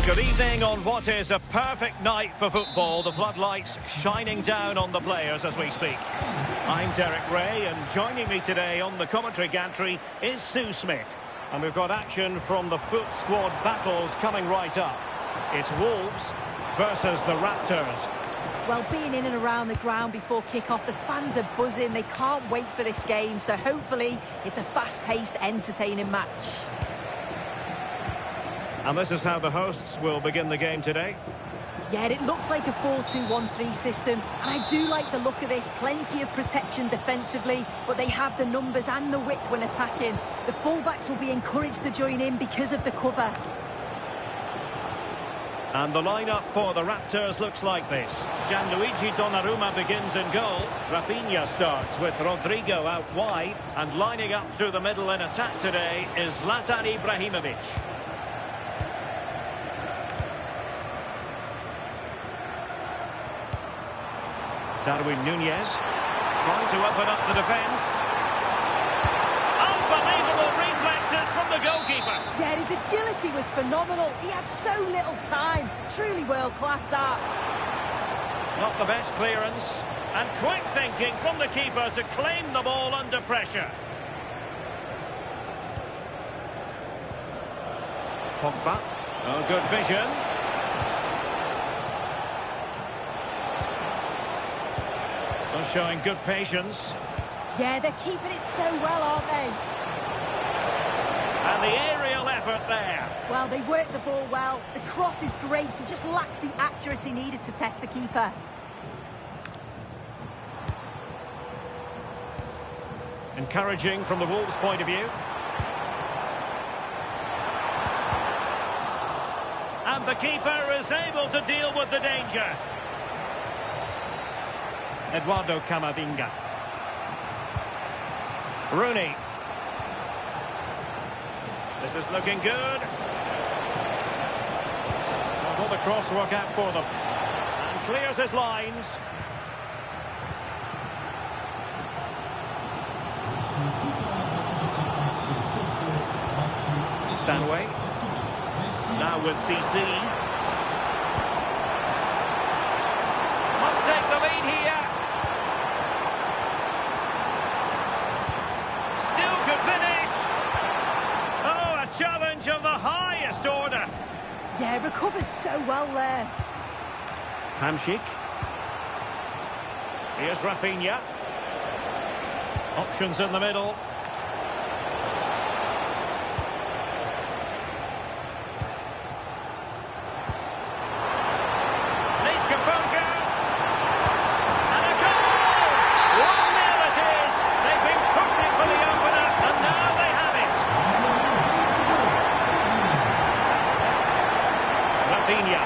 Good evening on what is a perfect night for football. The floodlights shining down on the players as we speak. I'm Derek Ray, and joining me today on the commentary gantry is Sue Smith. And we've got action from the foot squad battles coming right up. It's Wolves versus the Raptors. Well, being in and around the ground before kick-off, the fans are buzzing. They can't wait for this game, so hopefully it's a fast-paced, entertaining match. And this is how the hosts will begin the game today. Yeah, it looks like a 4-2-1-3 system, and I do like the look of this. Plenty of protection defensively, but they have the numbers and the width when attacking. The fullbacks will be encouraged to join in because of the cover. And the lineup for the Raptors looks like this. Gianluigi Donnarumma begins in goal. Rafinha starts with Rodrigo out wide. And lining up through the middle in attack today is Zlatan Ibrahimovic. Darwin Núñez trying to open up the defence. Unbelievable reflexes from the goalkeeper. Yeah, his agility was phenomenal. He had so little time. Truly world-class, that. Not the best clearance. And quick thinking from the keeper to claim the ball under pressure. Pogba. Oh, good vision. Showing good patience. Yeah, they're keeping it so well, aren't they? And the aerial effort there. Well, they work the ball well. The cross is great. He just lacks the accuracy needed to test the keeper. Encouraging from the Wolves' point of view. And the keeper is able to deal with the danger. Eduardo Camavinga. Rooney. This is looking good. Will the cross work out for them? And clears his lines. Stanway. Now with CC. Must take the lead here. Challenge of the highest order. Yeah, recovers so well there. Hamšík. Here's Rafinha. Options in the middle. Needs composure. And a goal! 1-0 it is. They've been pushing for the opener, and now they have it. Rafinha.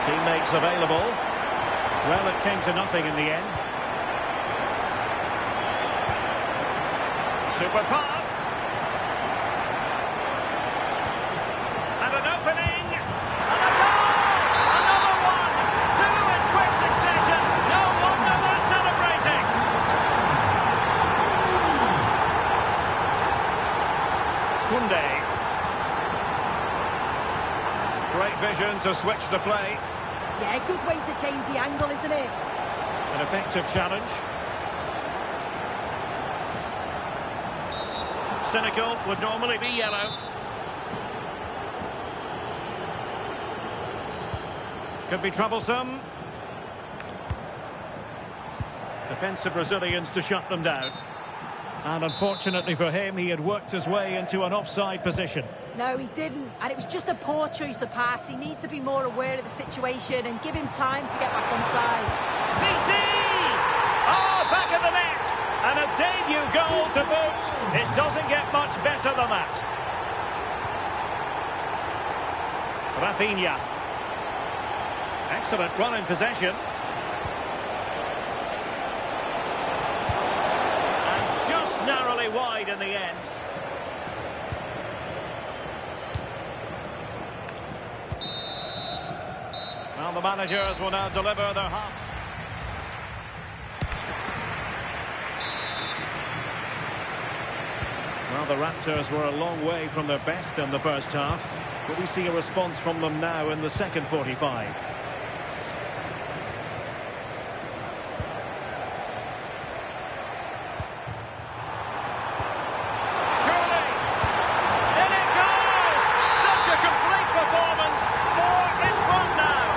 Teammates available. Well, it came to nothing in the end. Super pass. And an opening. And a goal! Another one! Two in quick succession. No wonder they're celebrating. Koundé. Great vision to switch the play. Yeah, good way to change the angle, isn't it? An effective challenge. Cynical would normally be yellow. Could be troublesome. Defensive Brazilians to shut them down. And unfortunately for him, he had worked his way into an offside position. No, he didn't. And it was just a poor choice of pass. He needs to be more aware of the situation and give him time to get back onside. CC! Oh, back of the net! And a debut goal to boot. It doesn't get much better than that. Rafinha. Excellent run in possession. And just narrowly wide in the end. Well, the managers will now deliver their half. Well, the Raptors were a long way from their best in the first half. Will we see a response from them now in the second 45? Surely! In it goes! Such a complete performance! 4 in front now!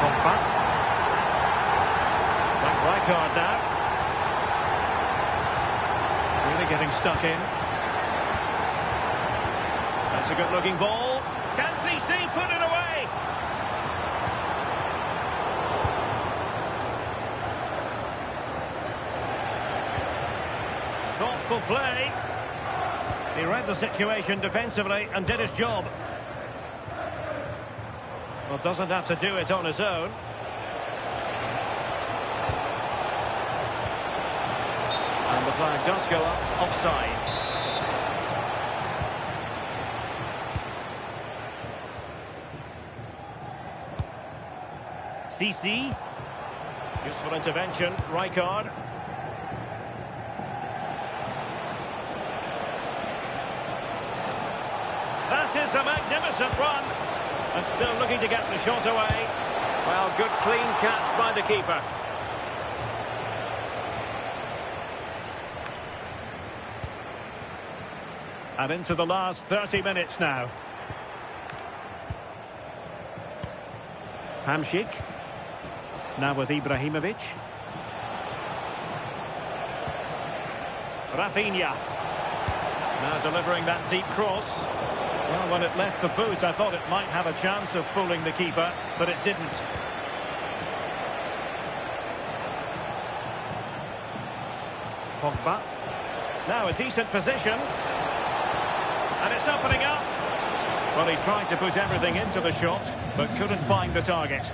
Pogba. Back Rijkaard now. Really getting stuck in. That's a good-looking ball. Can CC put it away? Thoughtful play. He read the situation defensively and did his job. Well, doesn't have to do it on his own. And the flag does go up offside. CC. Useful intervention. Rijkaard. That is a magnificent run. And still looking to get the shot away. Well, good clean catch by the keeper. And into the last 30 minutes now. Hamšík. Now with Ibrahimovic. Rafinha. Now delivering that deep cross. Well, when it left the boot, I thought it might have a chance of fooling the keeper, but it didn't. Pogba. Now a decent position. And it's opening up. Well, he tried to put everything into the shot, but couldn't find the target.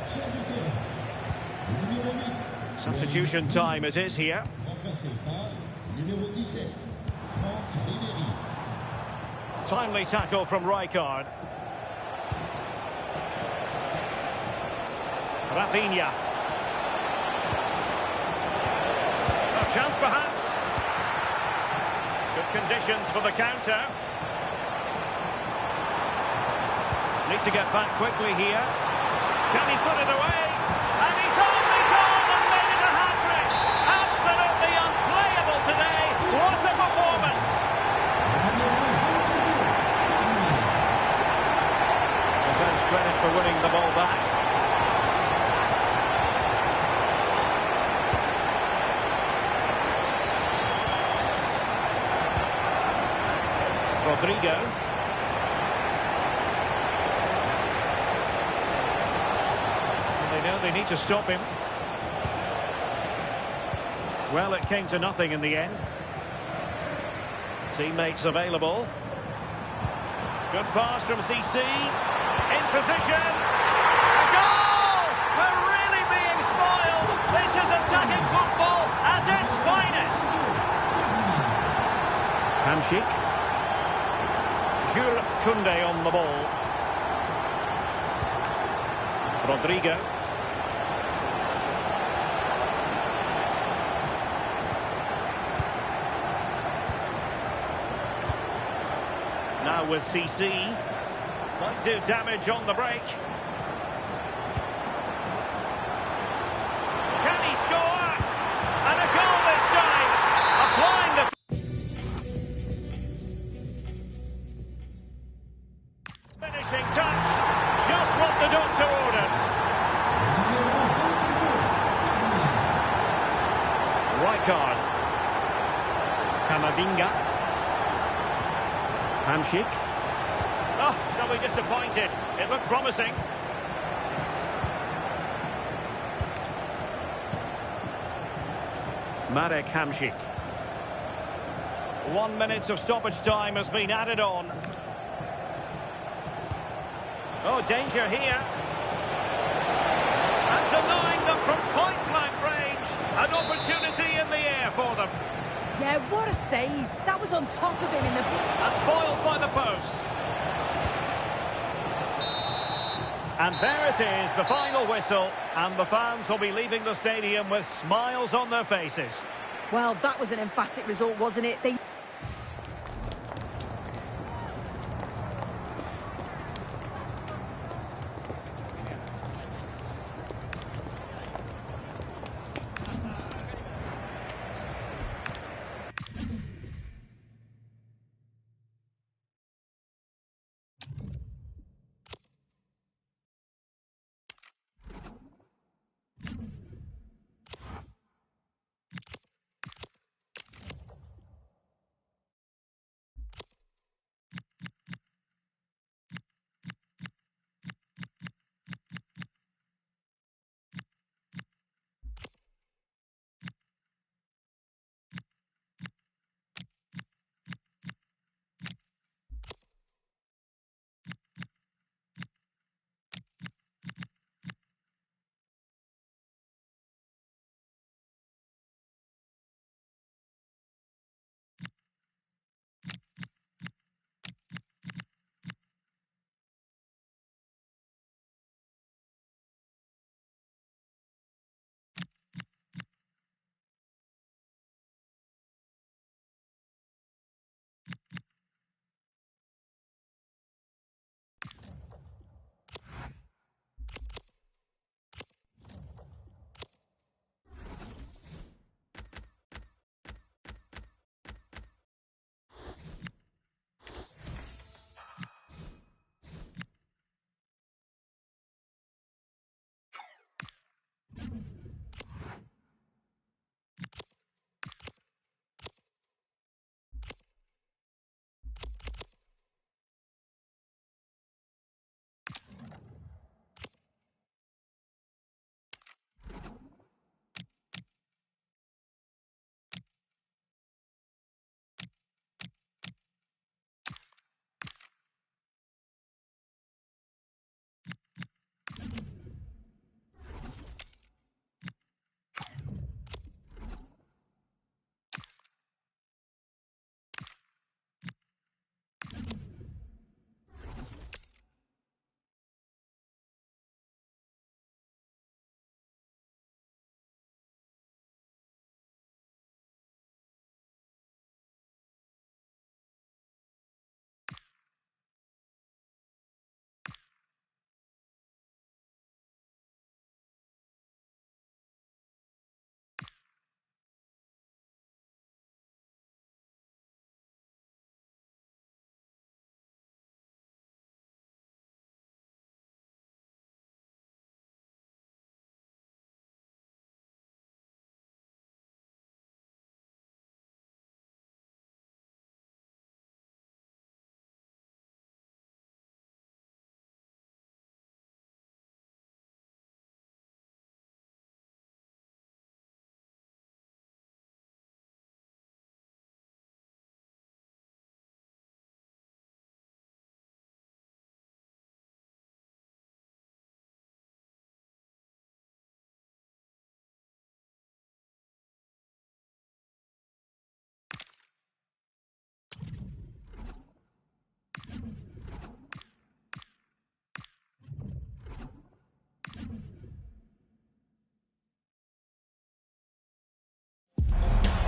Substitution time it is here. Timely tackle from Rijkaard. Rafinha. A chance perhaps. Good conditions for the counter. Need to get back quickly here. Can he put it away? And he's only gone and made it a hat-trick. Absolutely unplayable today. What a performance. Deserves credit for winning the ball back. Rodrigo. They need to stop him. Well, it came to nothing in the end. Teammates available. Good pass from CC. In position. A goal! We're really being spoiled. This is attacking football at its finest. Hamšík. Jules Koundé on the ball. Rodrigo. Now with CC. Might do damage on the break. Can he score? And a goal this time. Applying the finishing touch. Just what the doctor ordered. Rijkaard. Camavinga. Hamšík. Oh, doubly disappointed. It looked promising. Marek Hamšík. 1 minute of stoppage time has been added on. Oh, danger here. And denying them from point-blank range. An opportunity in the air for them. Yeah, what a save. That was on top of him in the... And foiled by the post. And there it is, the final whistle. And the fans will be leaving the stadium with smiles on their faces. Well, that was an emphatic result, wasn't it?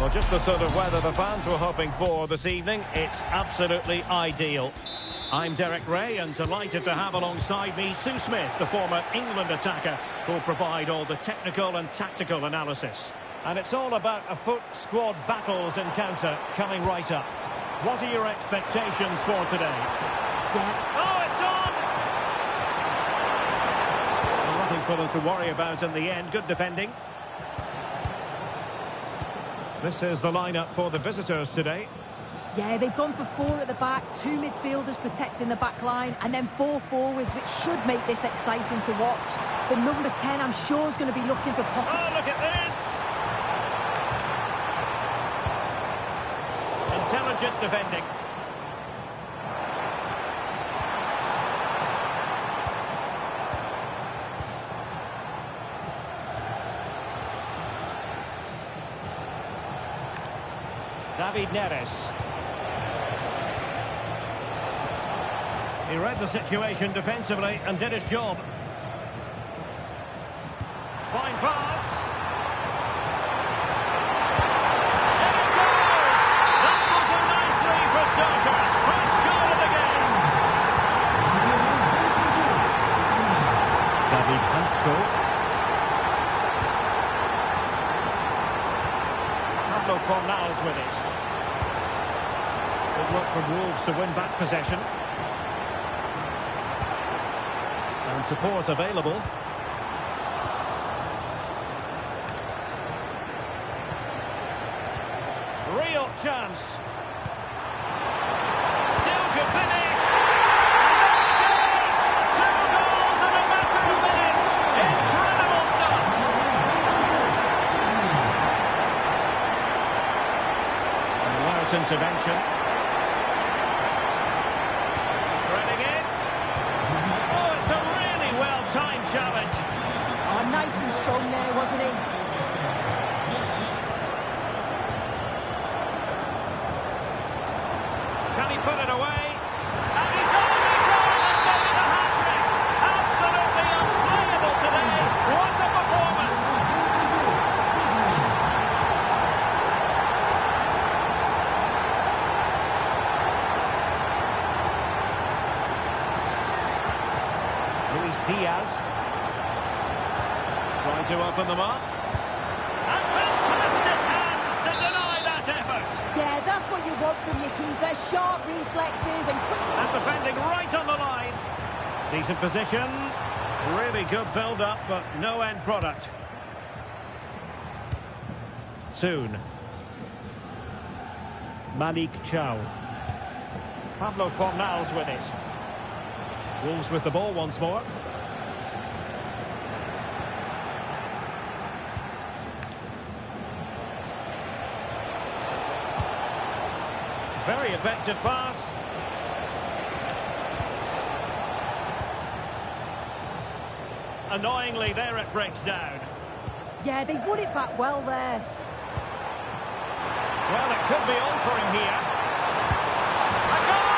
Well, just the sort of weather the fans were hoping for this evening. It's absolutely ideal. I'm Derek Ray, and delighted to have alongside me Sue Smith, the former England attacker, who'll provide all the technical and tactical analysis. And it's all about a FUT squad battles encounter coming right up. What are your expectations for today? Oh, it's on! Well, nothing for them to worry about in the end. Good defending. This is the lineup for the visitors today. Yeah, they've gone for 4 at the back, 2 midfielders protecting the back line, and then 4 forwards, which should make this exciting to watch. The number 10, I'm sure, is going to be looking for pockets. Oh, look at this! Intelligent defending. David Neres. He read the situation defensively and did his job. Fine pass. And it goes! That will do nicely for starters. First goal of the game. David Hansco. Pablo Fornals with it. Good work from Wolves to win back possession. And support available. Real chance. Still could finish. And there it is! 2 goals in a matter of minutes. Incredible stuff. Alert intervention. Threading it. Oh, it's a really well-timed challenge. Oh, nice and strong there, wasn't he? Can he put it away? And he's only gone and made a hat-trick. Absolutely unplayable today. What a performance. Luis Diaz. Trying to open them up. And fantastic hands to deny that effort. Yeah, that's what you want from your keeper. Sharp reflexes and quick... And defending right on the line. Decent position. Really good build-up, but no end product. Soon. Malik Chow. Pablo Fornals with it. Wolves with the ball once more. Very effective pass. Annoyingly, there it breaks down. Yeah, they won it back well there. Well, it could be on for him here. A goal!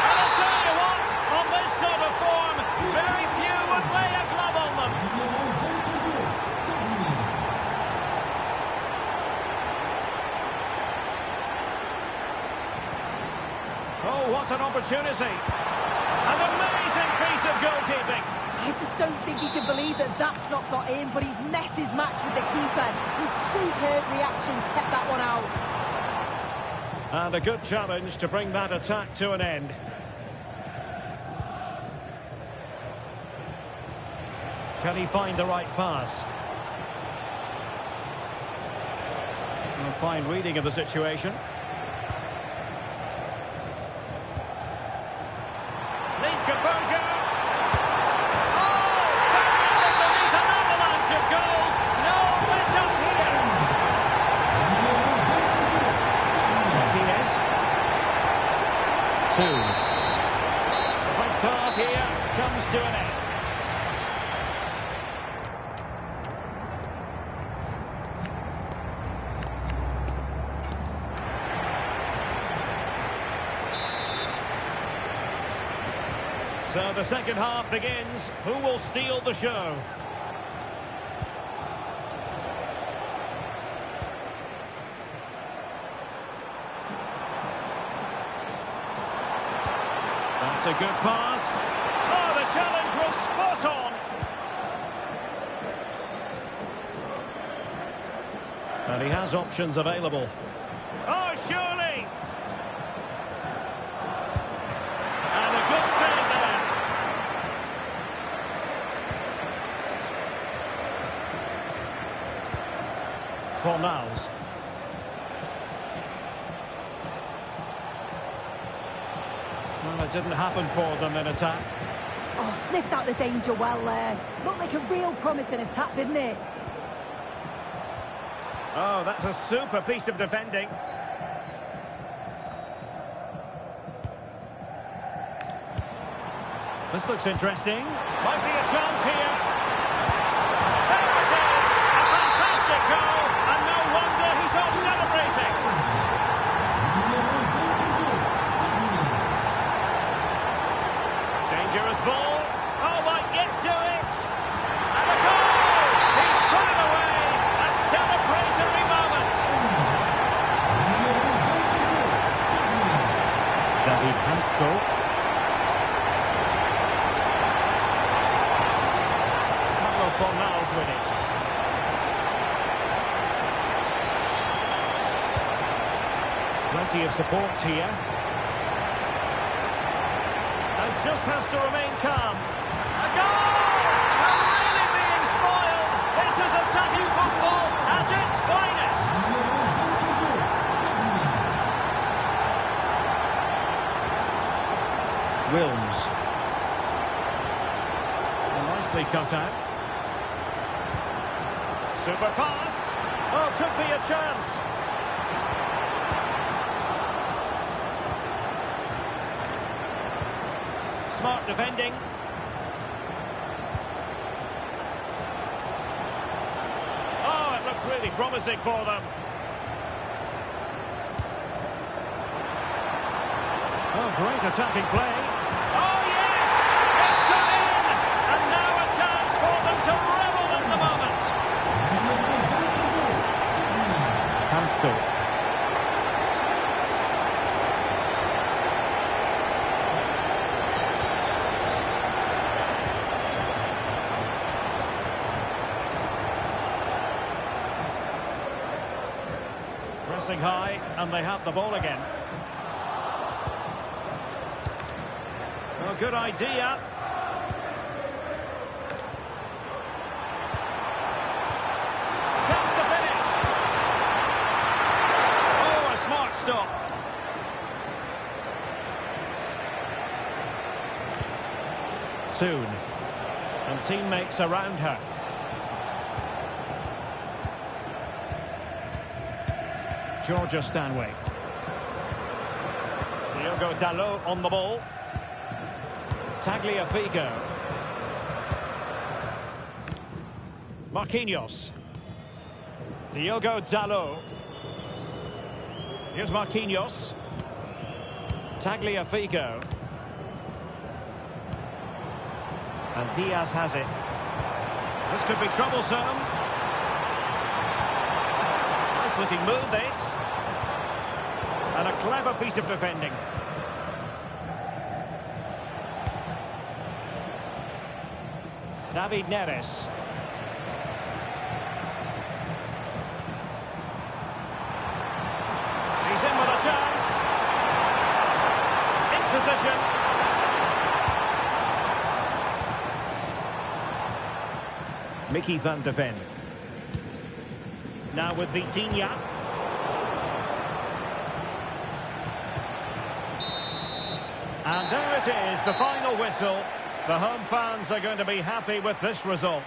And I'll tell you what, on this sort of form, very few would lay a glove on them. Oh, what an opportunity. An amazing piece of goalkeeping. I just don't think he can believe that that's not got in, but he's met his match with the keeper. His superb reactions kept that one out. And a good challenge to bring that attack to an end. Can he find the right pass? A fine reading of the situation. Needs composure. The first half here comes to an end. So the second half begins. Who will steal the show? a good pass. Oh, the challenge was spot on. And he has options available. Oh, surely! And a good save there. Fornals. Well, it didn't happen for them in attack. Oh, sniffed out the danger well there. Looked like a real promising attack, didn't it? Oh, that's a super piece of defending. This looks interesting. Might be a chance here. There it is! A fantastic goal, and no wonder he's off celebrating. Dangerous ball. Oh, might get to it. And a goal! He's put it away. A celebratory moment. David Hansko. Fornals with it. Plenty of support here. And just has to remain calm. A goal! I'm really being spoiled. This is attacking football at its finest. Wilms. Nicely cut out. Super pass. Oh, could be a chance. Smart defending. Oh, it looked really promising for them. Oh, great attacking play. Oh, yes! It's gone in! And now a chance for them to revel in the moment. Hansko. Pressing high, and they have the ball again. Oh, good idea. Stop. Soon. And teammates around her. Georgia Stanway. Diogo Dalot on the ball. Tagliafico. Marquinhos. Diogo Dalot. Here's Marquinhos. Tagliafico. And Diaz has it. This could be troublesome. Nice looking move, this. And a clever piece of defending. David Neres. He's in with a chance. In position. Mickey van de Ven. Now with Vitinha. And there it is, the final whistle. The home fans are going to be happy with this result.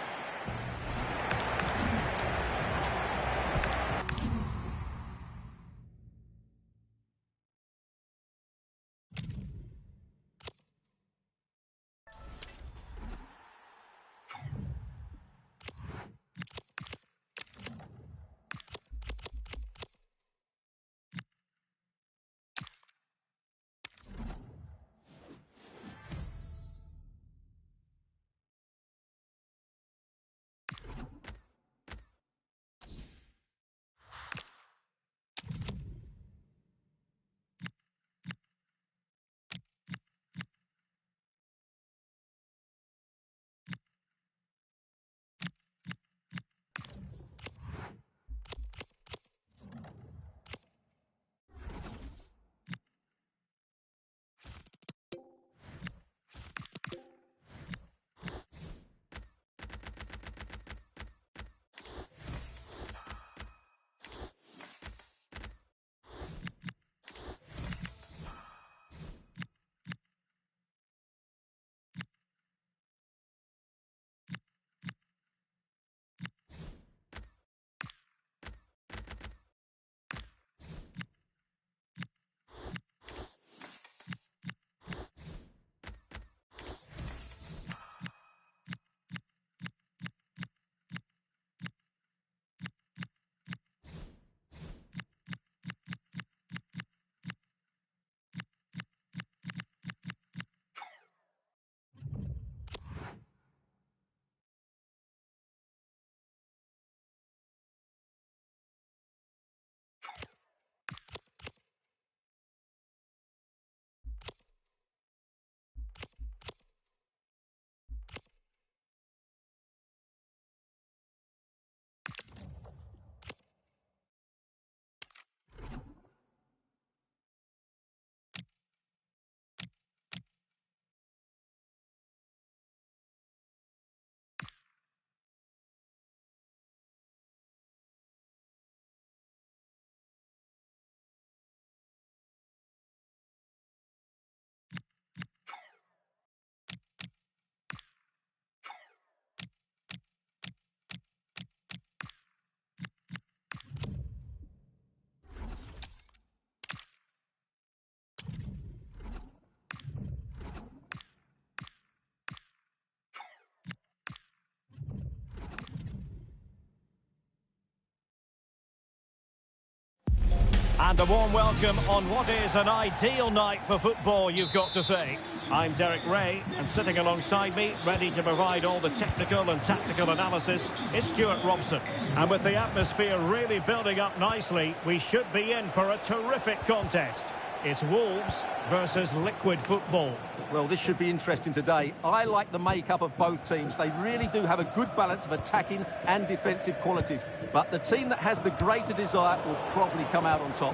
And a warm welcome on what is an ideal night for football, you've got to say. I'm Derek Ray, and sitting alongside me, ready to provide all the technical and tactical analysis, is Stuart Robson. And with the atmosphere really building up nicely, we should be in for a terrific contest. It's Wolves versus Liquid Football. Well, this should be interesting today. I like the makeup of both teams. They really do have a good balance of attacking and defensive qualities. But the team that has the greater desire will probably come out on top.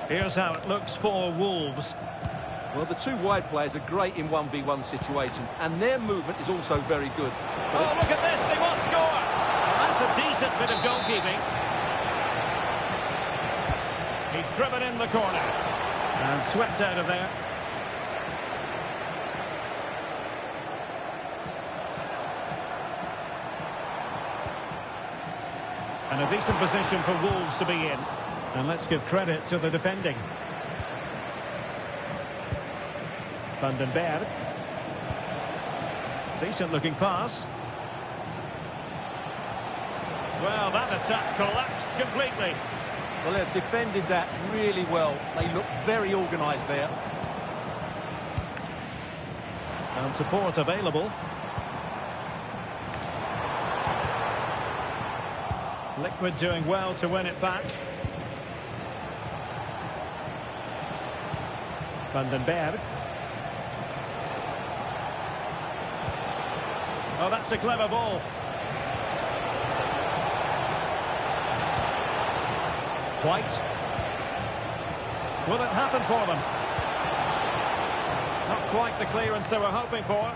Here's how it looks for Wolves. Well, the two wide players are great in 1v1 situations, and their movement is also very good. Oh, look at this, they must score! That's a decent bit of goalkeeping. He's driven in the corner. And swept out of there. And a decent position for Wolves to be in. And let's give credit to the defending. Van den Berg. Decent looking pass. Well, that attack collapsed completely. Well, they've defended that really well. They look very organised there. And support available. Liquid doing well to win it back. Van den Berg. Oh, that's a clever ball. White. Will it happen for them? Not quite the clearance they were hoping for.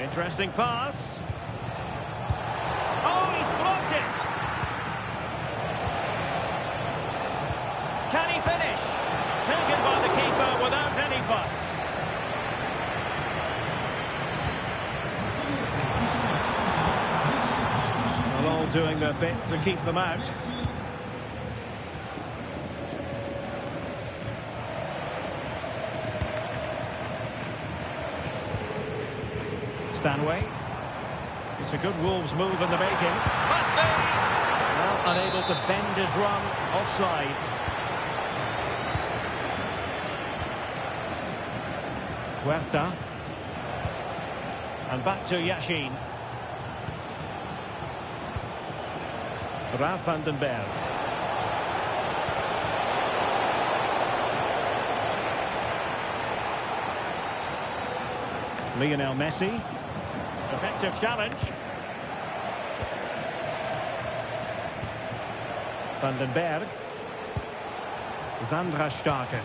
Interesting pass. Oh, he's blocked it. Can he finish? Taken by the keeper without any fuss. All doing their bit to keep them out. Stanway. It's a good Wolves move in the making. Must be! Well, unable to bend his run. Offside. Huerta. And back to Yashin. Ralf van den Berg. Lionel Messi. Effective challenge. Van den Berg. Sandra Starke.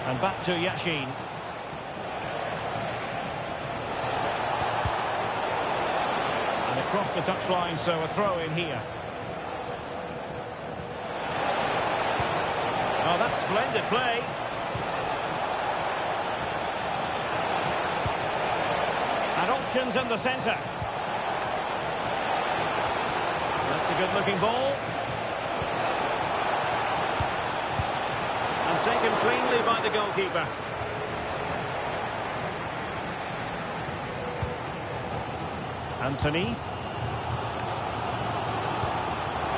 And back to Yashin. Across the touchline, so a throw in here. Oh, that's splendid play. And options in the centre. That's a good-looking ball. And taken cleanly by the goalkeeper. Anthony.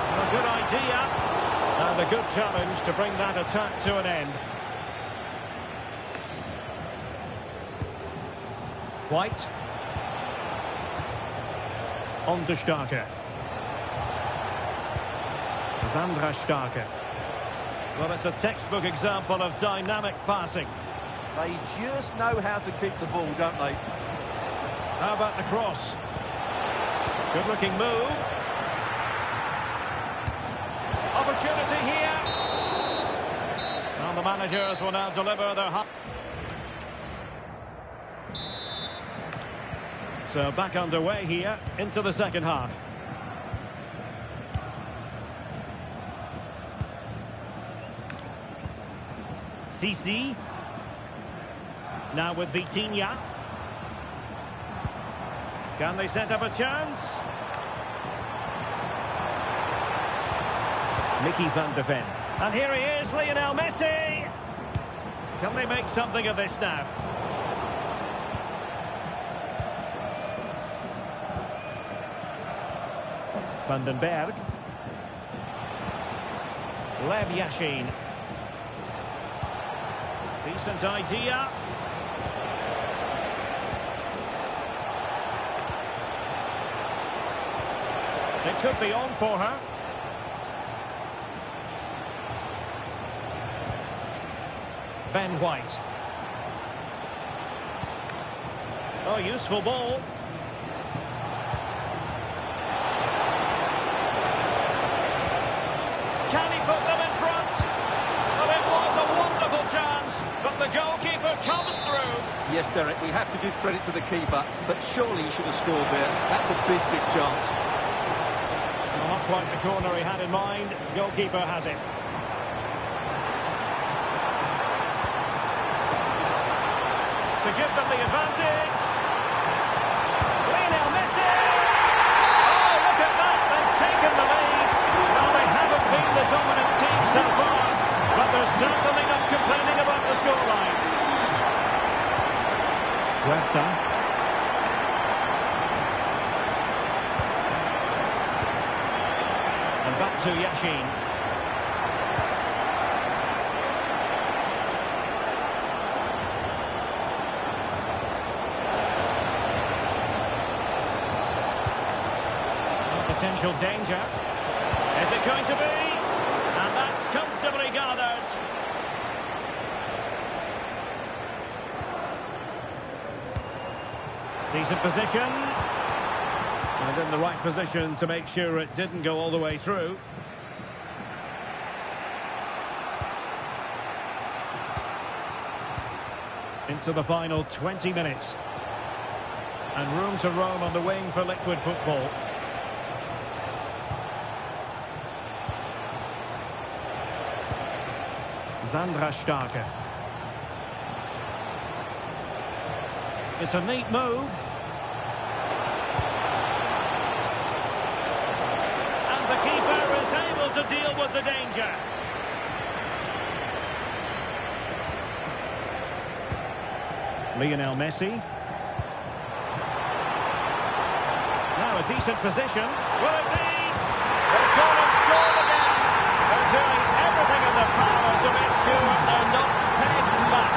A good idea. And a good challenge to bring that attack to an end. White. On to Starke. Sandra Starke. Well, it's a textbook example of dynamic passing. They just know how to keep the ball, don't they? How about the cross? Good-looking move. Opportunity here. And the managers will now deliver their... So back underway here into the second half. Sisi. Now with Vitinha. Can they set up a chance? Mickey van de Ven. And here he is, Lionel Messi. Can they make something of this now? Van den Berg. Lev Yashin. Decent idea. It could be on for her. Ben White. Oh, useful ball. Can he put them in front? Well, it was a wonderful chance, but the goalkeeper comes through. Yes, Derek, we have to give credit to the keeper, but surely he should have scored there. That's a big, big chance. Well, not quite the corner he had in mind. Goalkeeper has it. To give them the advantage. Lionel Messi! Oh, look at that! They've taken the lead. Well, they haven't been the dominant team so far, but they're certainly not complaining about the scoreline. Huerta. And back to Yashin. Potential danger. Is it going to be? And that's comfortably gathered. Decent position. And in the right position to make sure it didn't go all the way through. Into the final 20 minutes. And room to roam on the wing for Liquid football. Sandra Starke. It's a neat move. And the keeper is able to deal with the danger. Lionel Messi. Now a decent position. Will it be? They've gone and scored again. They're doing everything in their power to make sure they're not pegged back.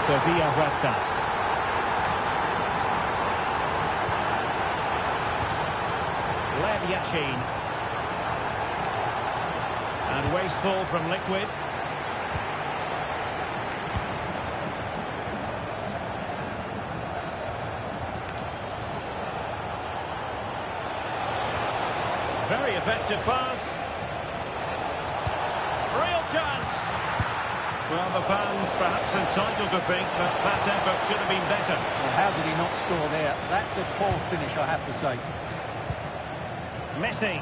Sevilla Huerta. Lev Yashin. And wasteful from Liquid. Very effective pass. Real chance. Well, the fans perhaps entitled to think that that effort should have been better. Well, how did he not score there? That's a poor finish, I have to say. Messi.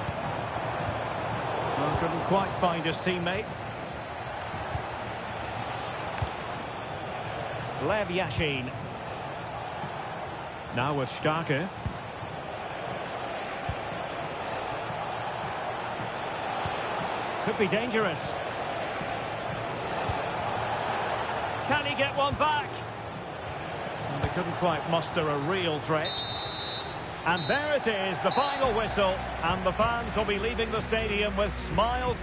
Well, couldn't quite find his teammate. Lev Yashin. Now with Starke. Could be dangerous. Can he get one back? And they couldn't quite muster a real threat. And there it is, the final whistle. And the fans will be leaving the stadium with smiles.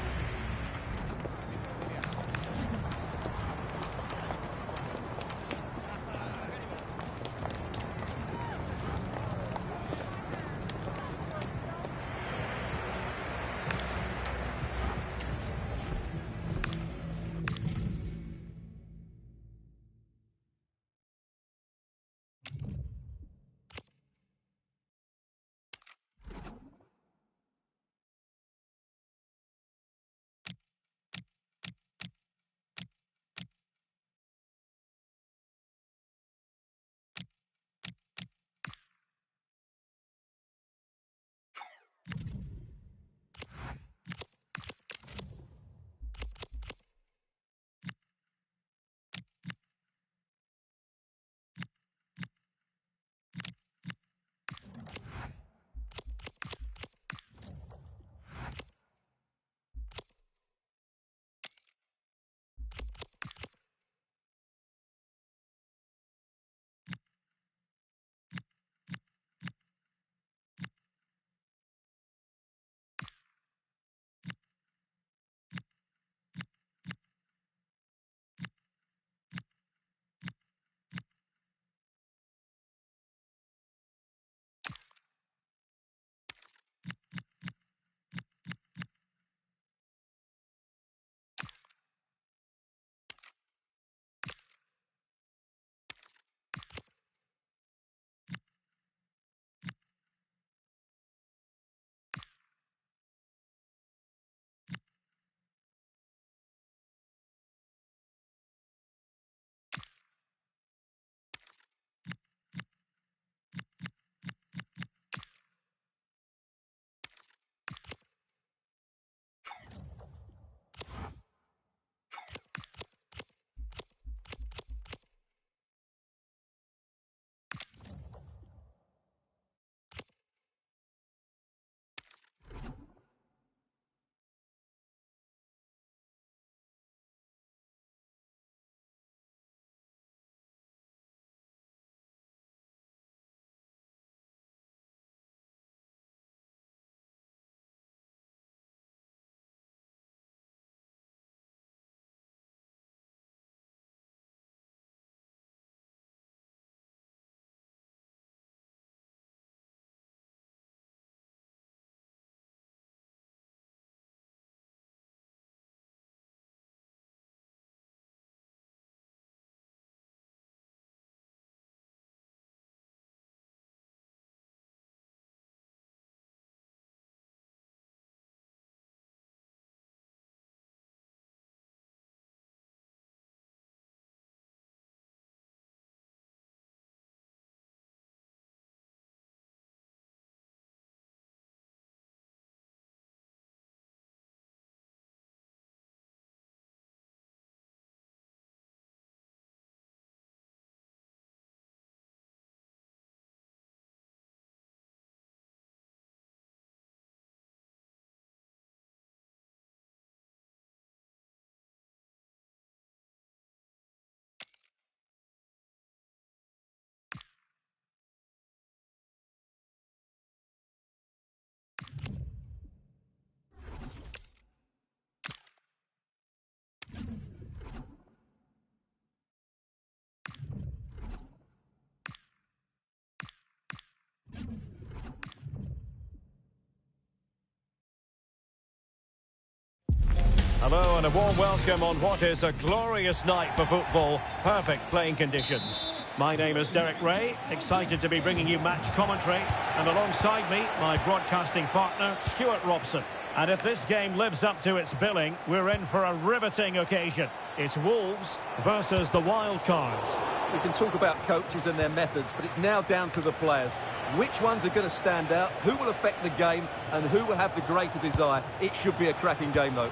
Hello and a warm welcome on what is a glorious night for football. Perfect playing conditions. My name is Derek Ray, excited to be bringing you match commentary. And alongside me, my broadcasting partner, Stuart Robson. And if this game lives up to its billing, we're in for a riveting occasion. It's Wolves versus the Wildcards. We can talk about coaches and their methods, but it's now down to the players. Which ones are going to stand out, who will affect the game, and who will have the greater desire. It should be a cracking game, though.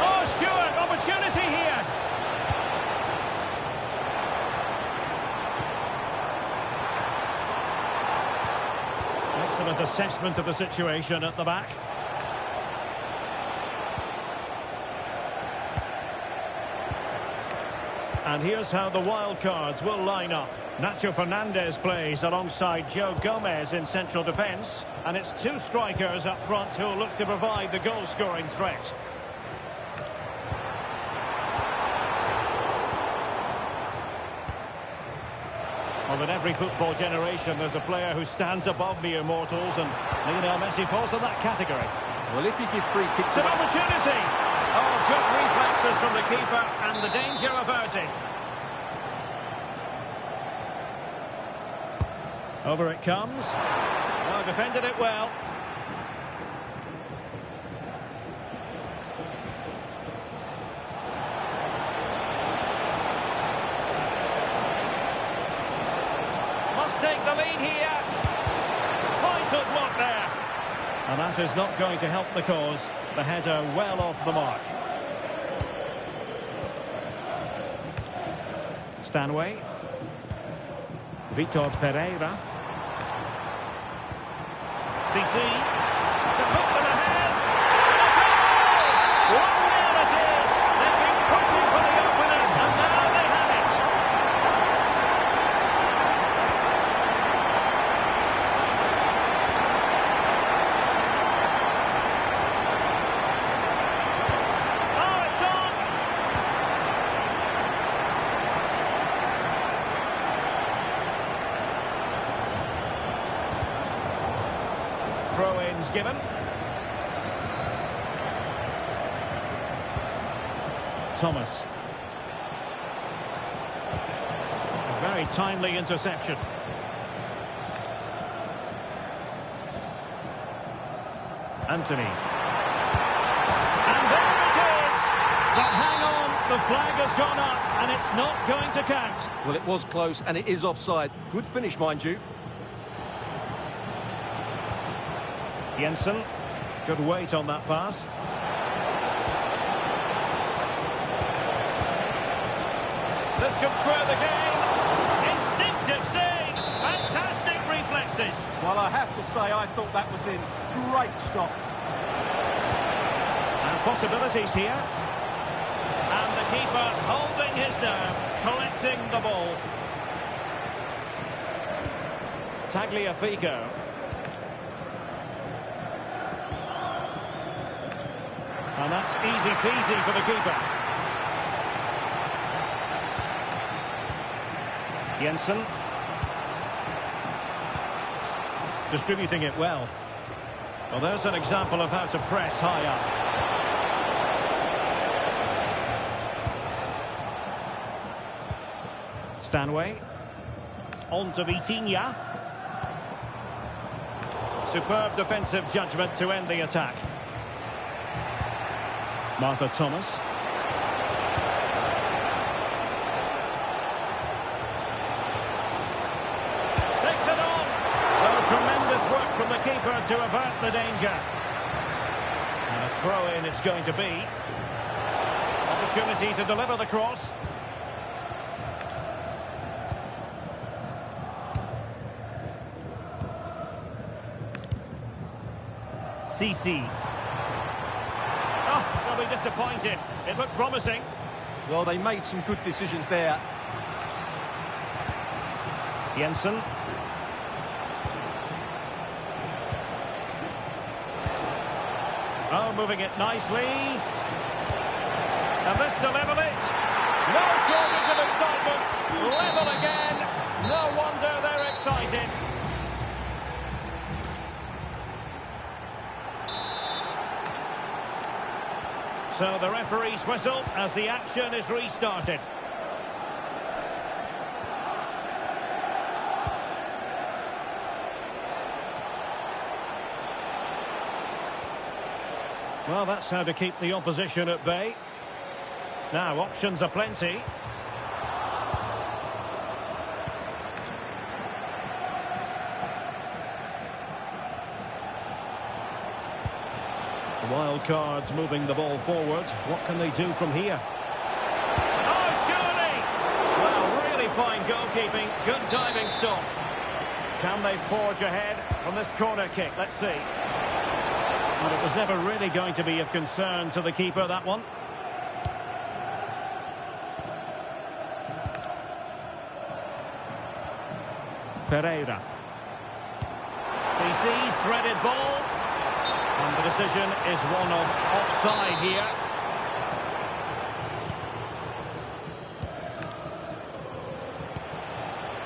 Oh, Stuart, opportunity here. Excellent assessment of the situation at the back. And here's how the Wildcards will line up. Nacho Fernandez plays alongside Joe Gomez in central defence. And it's two strikers up front who will look to provide the goal-scoring threat. Well, in every football generation, there's a player who stands above the immortals, and Lionel Messi falls in that category. Well, if you give free kicks... It's an opportunity! Oh, good reflexes from the keeper, and the danger averted. Over it comes. Oh, defended it well. Take the lead here. Vital block there. And that is not going to help the cause. The header well off the mark. Stanway. Vitor Pereira. CC. To put them ahead. One nil it is. They've been pushing for the opener, and now they have it. Throw-ins given. Thomas. A very timely interception. Anthony. And there it is! But hang on, the flag has gone up and it's not going to count. Well, it was close and it is offside. Good finish, mind you. Jensen, good weight on that pass. This could square the game. Instinctive save. Fantastic reflexes. Well, I have to say, I thought that was in great stop. And possibilities here. And the keeper holding his nerve, collecting the ball. Tagliafico. And that's easy peasy for the keeper. Jensen. Distributing it well. Well, there's an example of how to press high up. Stanway. On to Vitinha. Superb defensive judgment to end the attack. Martha Thomas. Takes it on. Well, tremendous work from the keeper to avert the danger. And a throw-in it's going to be. Opportunity to deliver the cross. CC. Oh, they'll be disappointed. It looked promising. Well, they made some good decisions there. Jensen. Oh, moving it nicely. And this to level it. No shortage of excitement. Level again. No wonder they're excited. So the referee's whistle as the action is restarted. Well, that's how to keep the opposition at bay. Now, options are plenty. The Wild Cards moving the ball forward. What can they do from here? Oh, surely! Well, really fine goalkeeping. Good diving stop. Can they forge ahead from this corner kick? Let's see. But it was never really going to be of concern to the keeper, that one. Ferreira. CC's threaded ball. And the decision is one of offside here.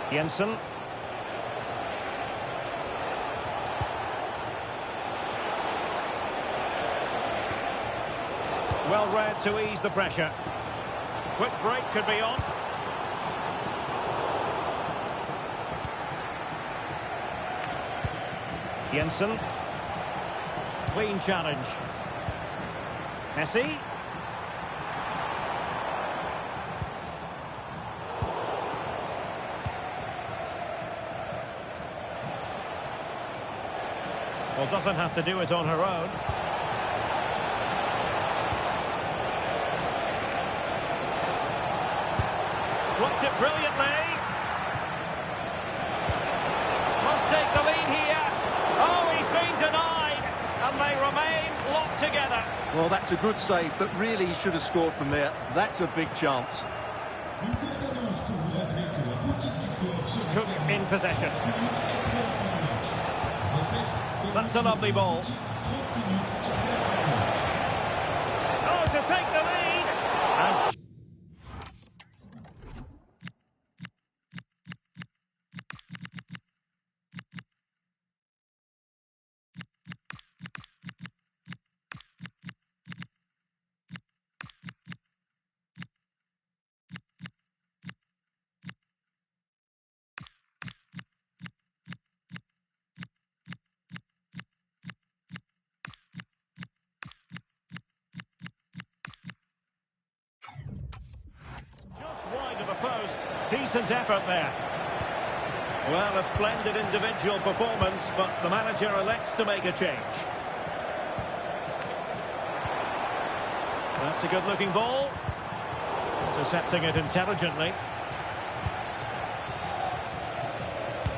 Jensen. Well read to ease the pressure. Quick break could be on. Jensen. Clean challenge. Messi. Well, doesn't have to do it on her own. Blocked it brilliantly. Must take the lead here. Oh, he's been denied. And they remain locked together. Well, that's a good save, but really he should have scored from there. That's a big chance. Cook in possession. That's a lovely ball. Oh, to take the lead. And wide of the post. Decent effort there. Well, a splendid individual performance, but the manager elects to make a change. That's a good-looking ball. Intercepting it intelligently.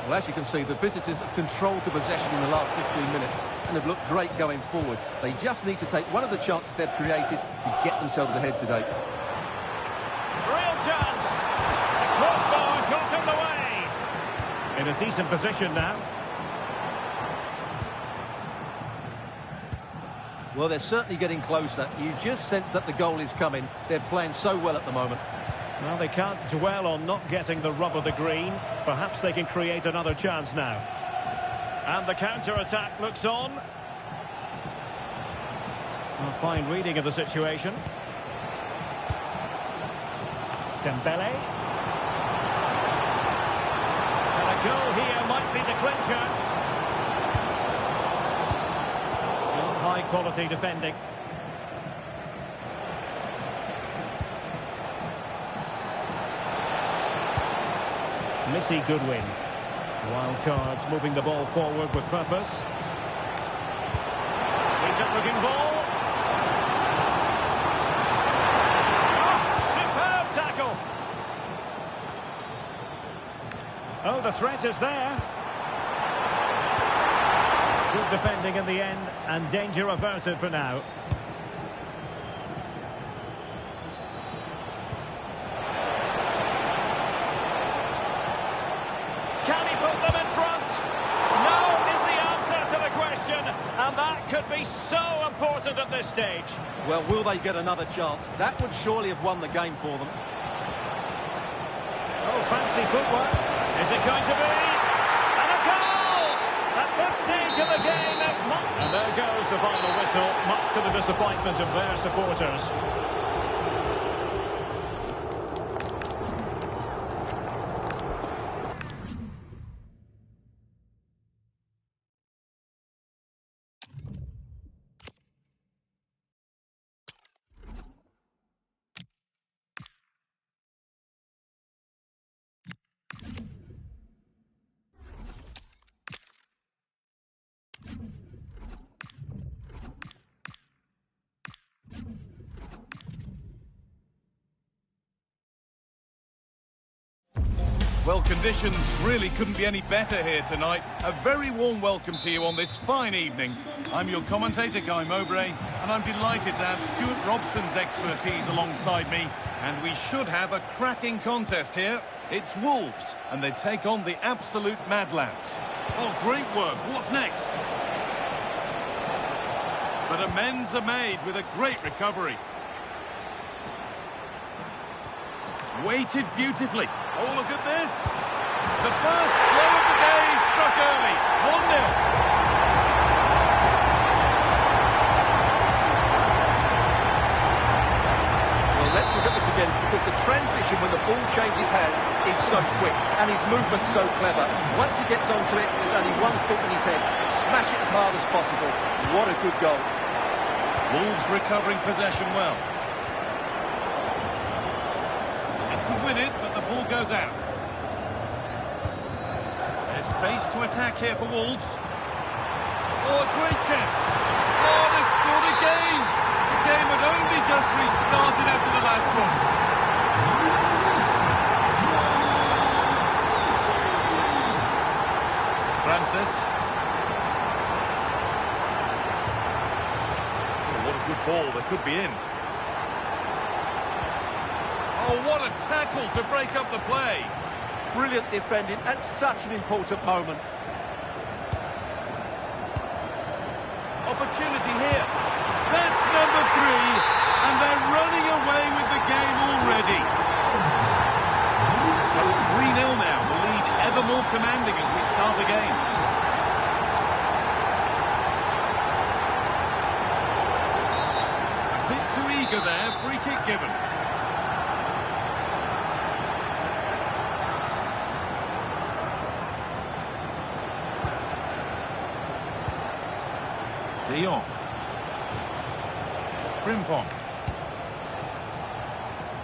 Well, as you can see, the visitors have controlled the possession in the last 15 minutes and have looked great going forward. They just need to take one of the chances they've created to get themselves ahead today. Real chance. The crossbar got in the way. In a decent position now. Well, they're certainly getting closer. You just sense that the goal is coming. They're playing so well at the moment. Well, they can't dwell on not getting the rub of the green. Perhaps they can create another chance now. And the counter-attack looks on. A fine reading of the situation. Dembele. And a goal here might be the clincher. High quality defending. Missy Goodwin. Wild Cards moving the ball forward with purpose. Decent looking ball. Superb tackle. Oh, the threat is there. Good defending in the end, and danger averted for now. Can he put them in front? No is the answer to the question, and that could be so important at this stage. Well, will they get another chance? That would surely have won the game for them. Oh, fancy footwork. Is it going to be? And a goal! At this stage of the game, and there goes the final whistle, much to the disappointment of their supporters. Well, conditions really couldn't be any better here tonight. A very warm welcome to you on this fine evening. I'm your commentator, Guy Mowbray, and I'm delighted to have Stuart Robson's expertise alongside me. And we should have a cracking contest here. It's Wolves, and they take on the absolute Mad Lads. Oh, great work. What's next? But amends are made with a great recovery. Weighted beautifully. Oh, look at this. The first blow of the day struck early. 1-0. Well, let's look at this again, because the transition when the ball changes hands is so quick, and his movement's so clever. Once he gets onto it, there's only one thought in his head: smash it as hard as possible. What a good goal. Wolves recovering possession well. To win it, but the ball goes out. There's space to attack here for Wolves. Oh, a great chance. Oh, they scored again. The game had only just restarted after the last one. Francis. Oh, what a good ball. That could be in. Oh, what a tackle to break up the play. Brilliant defending at such an important moment. Opportunity here. That's number 3, and they're running away with the game already. So 3-0 now, the lead ever more commanding as we start again. A bit too eager there, free kick given. De Jong. Frimpong.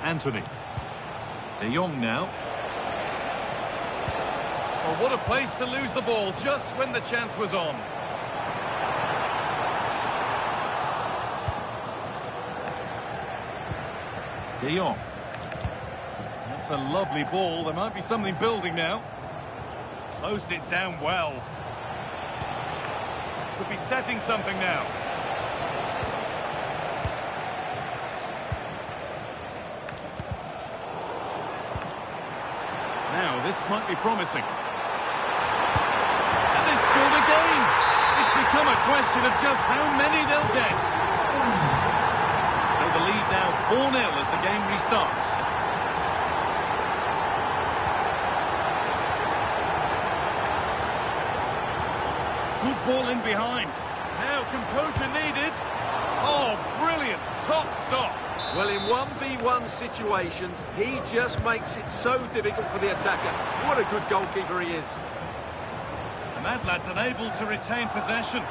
Anthony. De Jong now. Well, what a place to lose the ball just when the chance was on. De Jong. That's a lovely ball. There might be something building now. Closed it down well. Could be setting something now. Now, this might be promising. And they've scored again. It's become a question of just how many they'll get. So the lead now 4-0 as the game restarts. Good ball in behind. Now composure needed. Oh, brilliant. Top stop. Well, in 1v1 situations, he just makes it so difficult for the attacker. What a good goalkeeper he is. The Mad Lads unable to retain possession.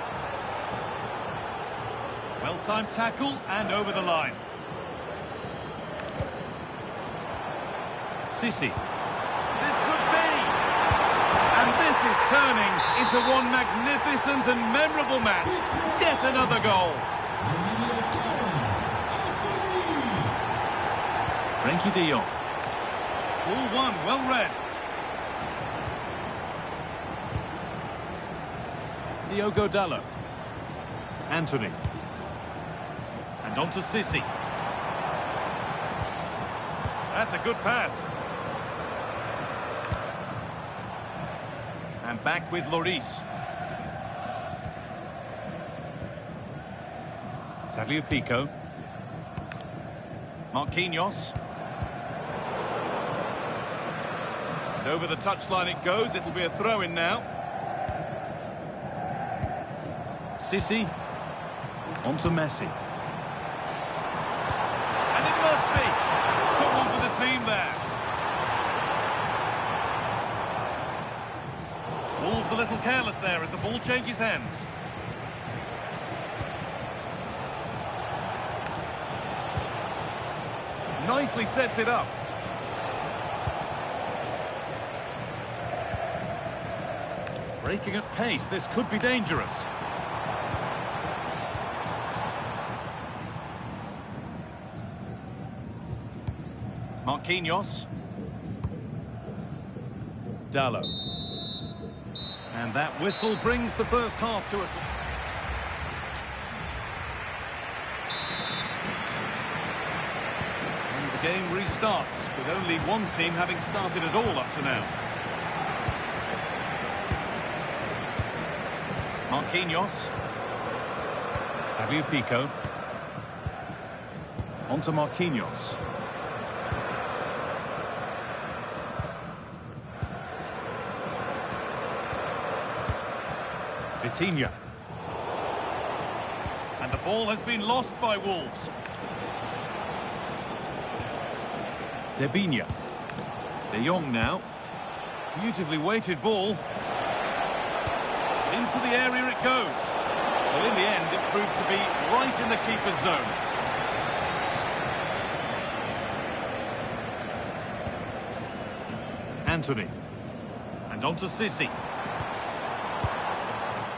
Well-timed tackle and over the line. Sissi. This could be. And this is turning into one magnificent and memorable match. Yet another goal. Frenkie de Jong. Ball one, well read. Diogo Dalot. Anthony. And on to Sissi. That's a good pass. And back with Lloris. Tagliafico. Marquinhos. And over the touchline it goes. It'll be a throw-in now. Sissi. On to Messi. And it must be someone for the team there. Wolves a little careless there as the ball changes hands. Nicely sets it up. Breaking at pace, this could be dangerous. Marquinhos. Dalot. And that whistle brings the first half to a... And the game restarts with only one team having started at all up to now. Marquinhos. Fabio Pico. On to Marquinhos. Vitinha. And the ball has been lost by Wolves. Debinha. De Jong now. Beautifully weighted ball. Into the area it goes. Well, in the end, it proved to be right in the keeper's zone. Antony. And on to Sissi.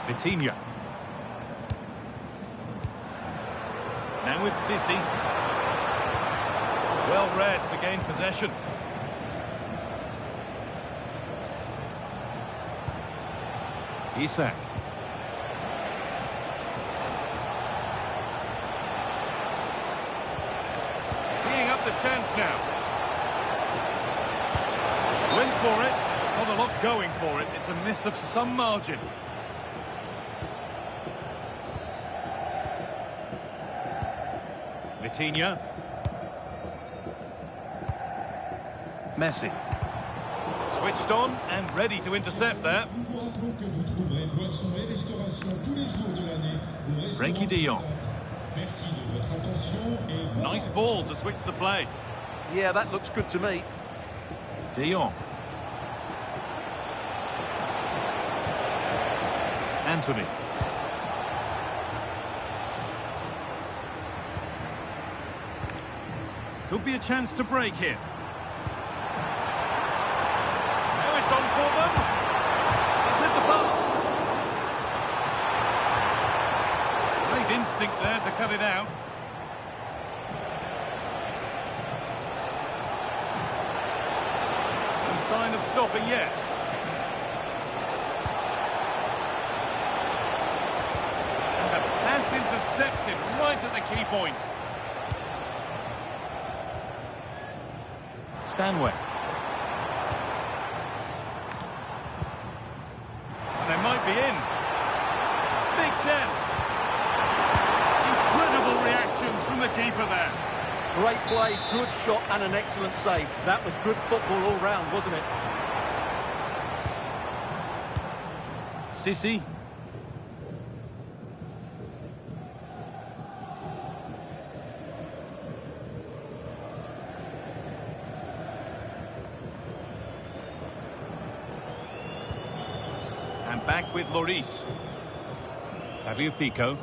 Vitinha. Now with Sissi. Well read to gain possession. Isak. Teeing up the chance now. Went for it. Not a lot going for it. It's a miss of some margin. Vitinha. Messi. Switched on and ready to intercept there. Frenkie de Jong. Nice ball to switch the play. Yeah, that looks good to me. De Jong. Antony. Could be a chance to break here. Now it's on for them. It's hit the bar. Great instinct there to cut it out. No sign of stopping yet. And the pass intercepted right at the key point. Stanway. They might be in. Big chance. Incredible reactions from the keeper there. Great play, good shot and an excellent save. That was good football all round, wasn't it? Sissi. And back with Lloris. Fabio Pico.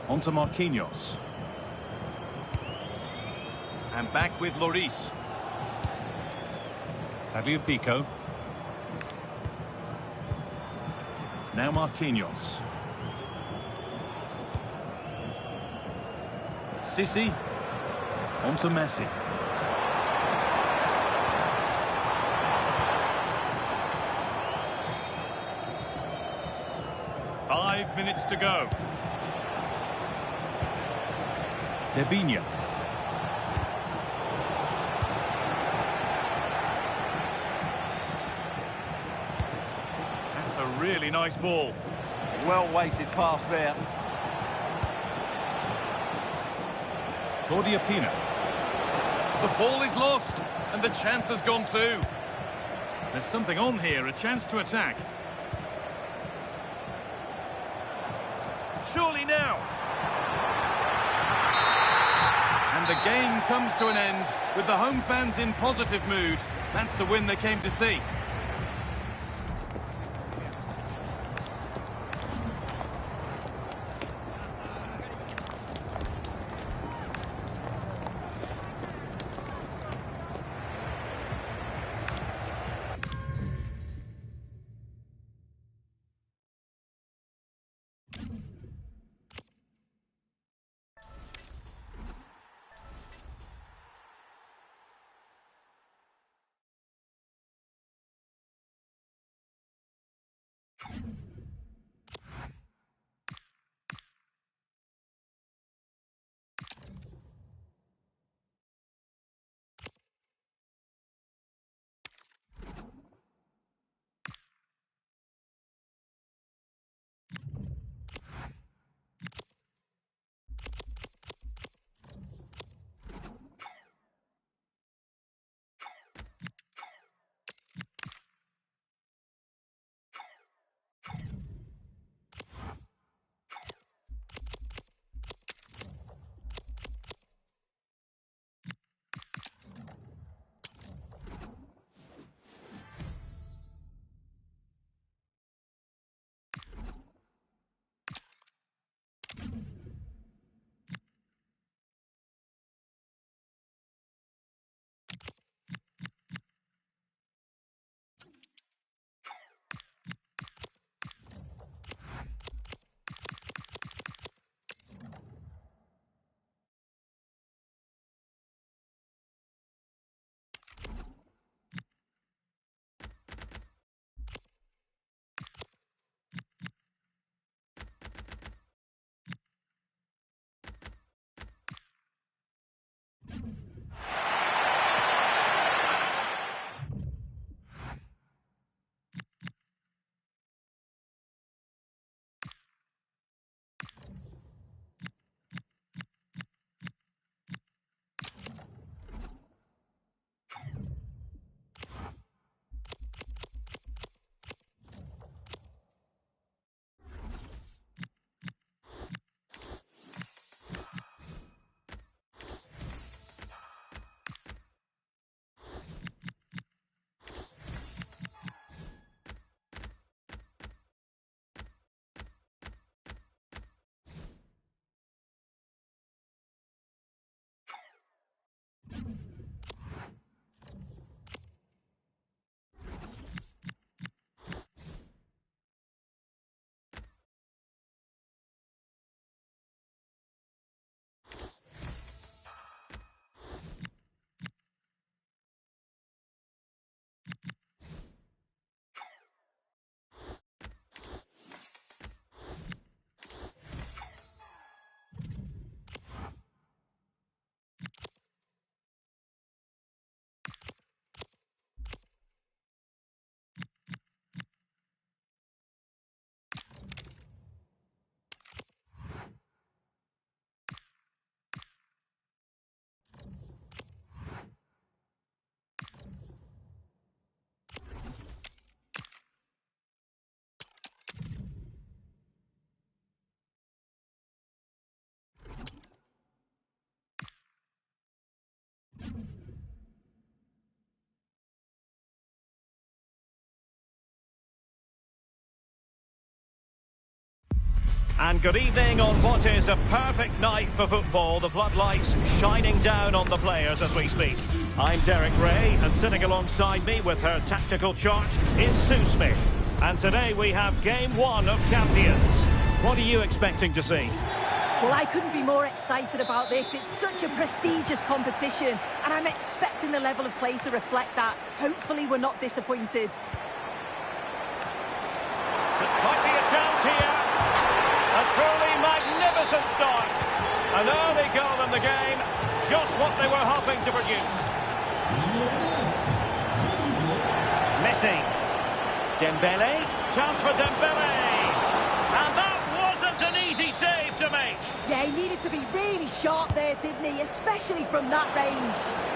On to Marquinhos. And back with Lloris. Fabio Pico. Now Marquinhos. Sissi. On to Messi. Five minutes to go. Debinha. That's a really nice ball. Well-weighted pass there. Claudia Pina. The ball is lost, and the chance has gone too. There's something on here, a chance to attack. surely now. And the game comes to an end with the home fans in positive mood. That's the win they came to see. And good evening on what is a perfect night for football. The floodlights shining down on the players as we speak. I'm Derek Ray, and sitting alongside me with her tactical chart is Sue Smith. And today we have game one of Champions. What are you expecting to see? Well, I couldn't be more excited about this. It's such a prestigious competition, and I'm expecting the level of play to reflect that. Hopefully we're not disappointed. So it might be a chance here. A truly magnificent start. An early goal in the game, just what they were hoping to produce. Messi. Dembele. Chance for Dembele. And that wasn't an easy save to make. Yeah, he needed to be really sharp there, didn't he? Especially from that range.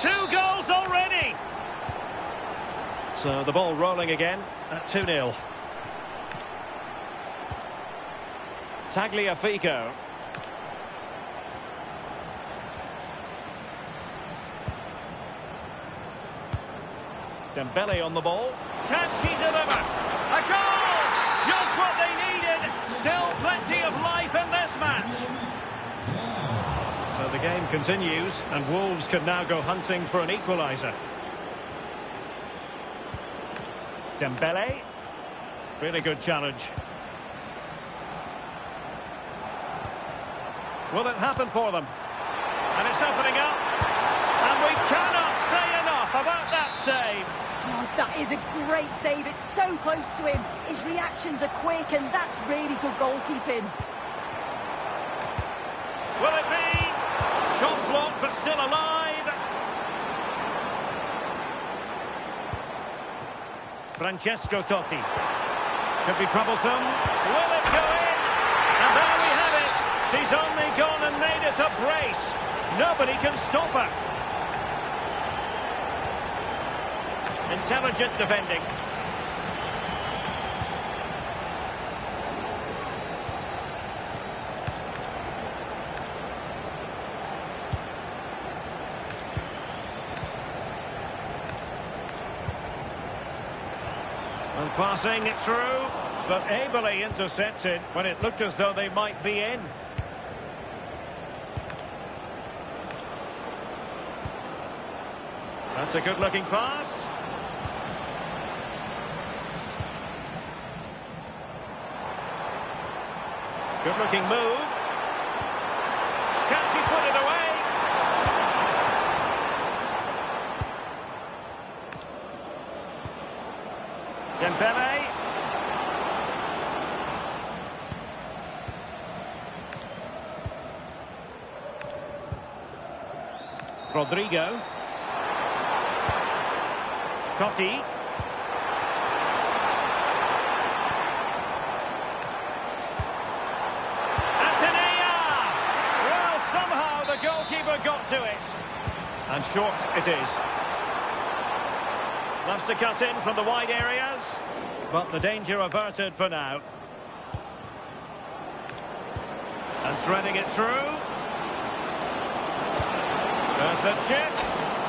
2 goals already! So the ball rolling again at 2-0. Tagliafico. Dembele on the ball. Can she deliver? A goal! Just what they needed. Still plenty of life in this match. So the game continues, and Wolves can now go hunting for an equaliser. Dembele. Really good challenge. Will it happen for them? And it's opening up. And we cannot say enough about that save. Oh, that is a great save. It's so close to him. His reactions are quick, and that's really good goalkeeping. Will it be? Shot blocked, but still alive. Francesco Totti. Could be troublesome. Will it go in? And there we have it. She's only gone and made it a brace. Nobody can stop her. Intelligent defending. And passing it through, but ably intercepted when it looked as though they might be in. That's a good-looking pass. Good-looking move. Can she put it away? Dembele. Rodrigo. Totti. Goalkeeper got to it. And short it is. Loves to cut in from the wide areas, but the danger averted for now. And threading it through. There's the chip.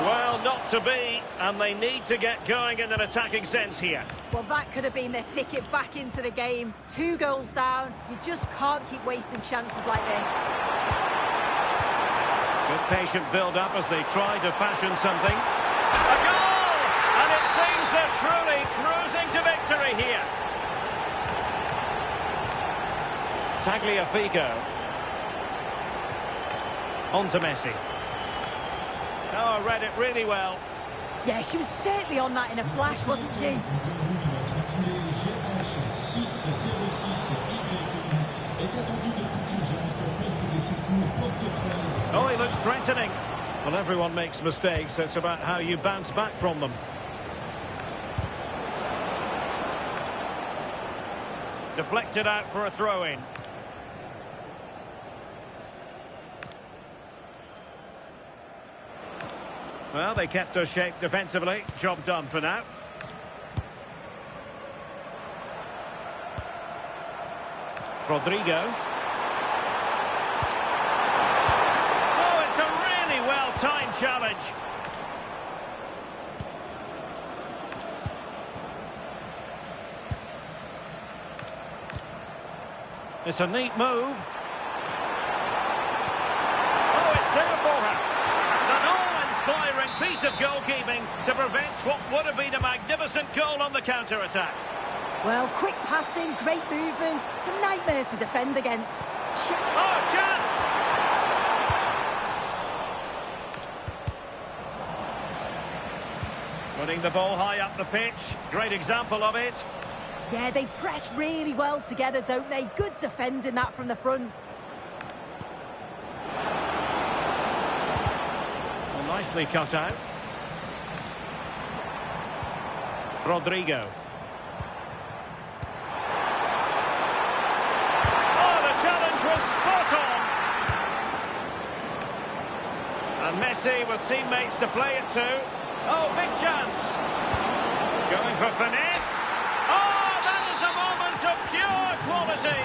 Well, not to be, and they need to get going in an attacking sense here. Well, that could have been their ticket back into the game. 2 goals down. You just can't keep wasting chances like this. Good patient build-up as they try to fashion something. A goal! And it seems they're truly cruising to victory here. Tagliafico. On to Messi. Oh, read it really well. Yeah, she was certainly on that in a flash, wasn't she? Oh, he looks threatening. Well, everyone makes mistakes. It's about how you bounce back from them. Deflected out for a throw-in. Well, they kept their shape defensively. Job done for now. Rodrigo. Oh, it's a really well-timed challenge. It's a neat move. Oh, it's there for her. An awe-inspiring piece of goalkeeping to prevent what would have been a magnificent goal on the counter-attack. Well, quick passing, great movement. It's a nightmare to defend against. Oh, chance! Putting the ball high up the pitch. Great example of it. Yeah, they press really well together, don't they? Good defending that from the front. Well, nicely cut out. Rodrigo. Oh, the challenge was spot on. And Messi with teammates to play it to. Oh, big chance. Going for finesse. Oh, that is a moment of pure quality.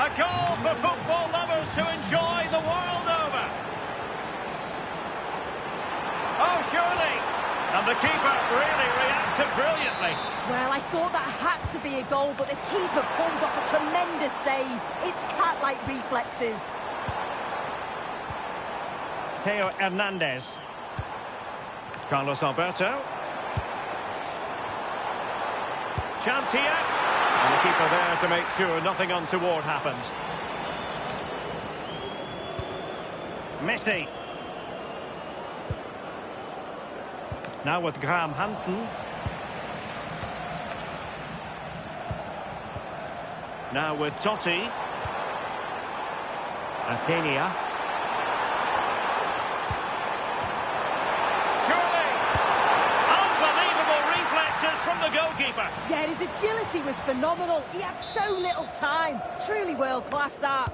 A goal for football lovers to enjoy the world over. Oh, surely. And the keeper really reacted brilliantly. Well, I thought that had to be a goal, but the keeper pulls off a tremendous save. It's cat-like reflexes. Theo Hernandez. Carlos Alberto. Chance here. And the keeper there to make sure nothing untoward happened. Messi. Now with Graham Hansen. Now with Totti. Athenia. Surely! Unbelievable reflexes from the goalkeeper. Yeah, his agility was phenomenal. He had so little time. Truly world-class, that.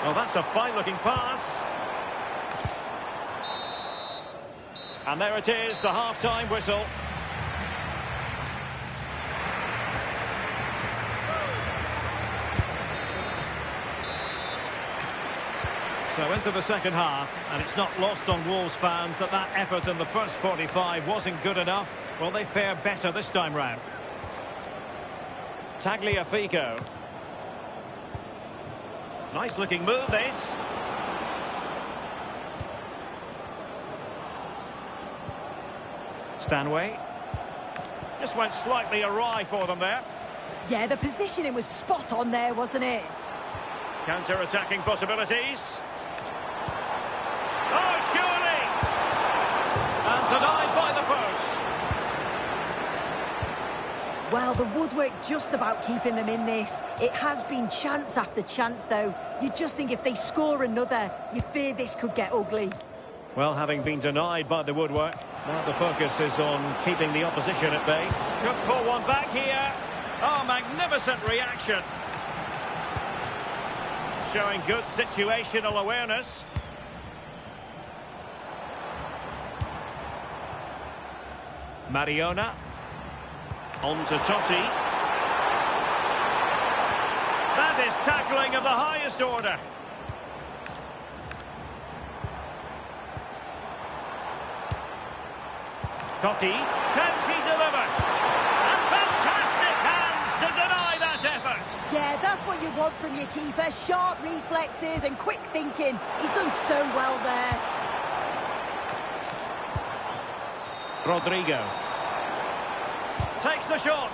Well, that's a fine-looking pass. And there it is, the half-time whistle. So into the second half, and it's not lost on Wolves fans that that effort in the first 45 wasn't good enough. Well, they fare better this time round. Tagliafico. Nice-looking move, this. Stanway. Just went slightly awry for them there. Yeah, the positioning was spot on there, wasn't it? Counter-attacking possibilities. Oh, surely! And denied by the post. Well, the woodwork just about keeping them in this. It has been chance after chance, though. You just think if they score another, you fear this could get ugly. Well, having been denied by the woodwork, now the focus is on keeping the opposition at bay. Could pull one back here. Oh, magnificent reaction. Showing good situational awareness. Mariona. On to Totti. That is tackling of the highest order. Totti, can she deliver? And fantastic hands to deny that effort. Yeah, that's what you want from your keeper. Sharp reflexes and quick thinking. He's done so well there. Rodrigo. Takes the shot.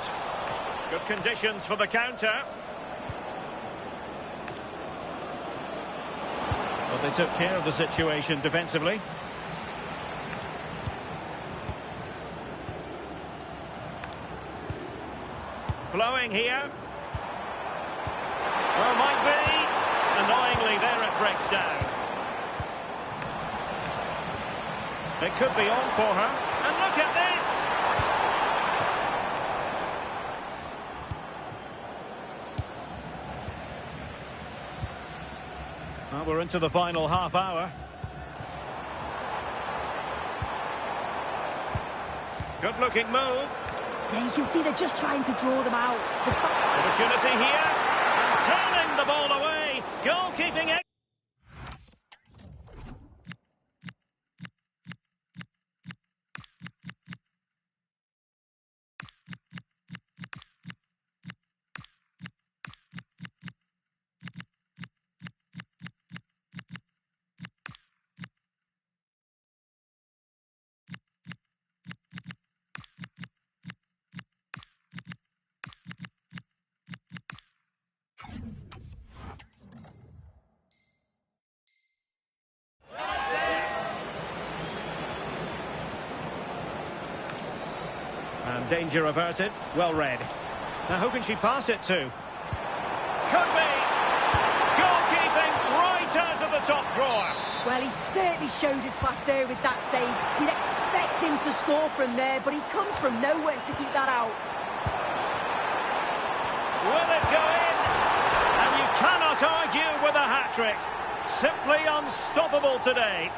Good conditions for the counter. But they took care of the situation defensively. Flowing here. Well, might be. Annoyingly, there it breaks down. It could be on for her. And look at this. Well, we're into the final half hour. Good-looking move. Yeah, you can see they're just trying to draw them out. Opportunity here. And turning the ball away. Goalkeeping. And danger averted. Well read. Now who can she pass it to? Could be. Goalkeeping right out of the top drawer. Well, he certainly showed his class there with that save. You'd expect him to score from there, but he comes from nowhere to keep that out. Will it go in? And you cannot argue with a hat-trick. Simply unstoppable today.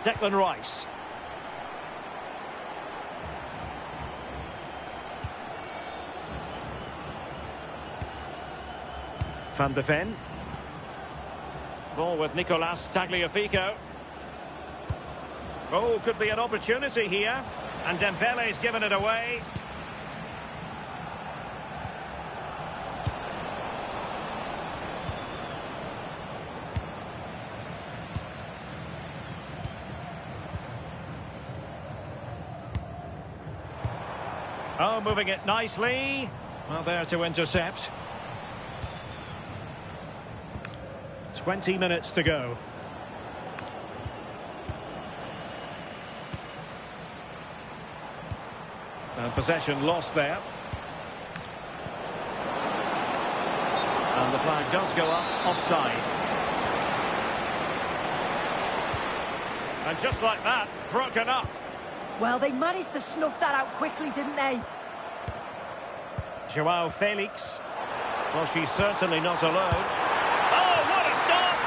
Declan Rice. Van de Ven. Ball with Nicolas Tagliafico. Oh, could be an opportunity here. And Dembele's given it away. Oh, moving it nicely. Well, there to intercept. 20 minutes to go. And possession lost there. And the flag does go up offside. And just like that, broken up. Well, they managed to snuff that out quickly, didn't they? Joao Felix. Well, she's certainly not alone. Oh, what a stop!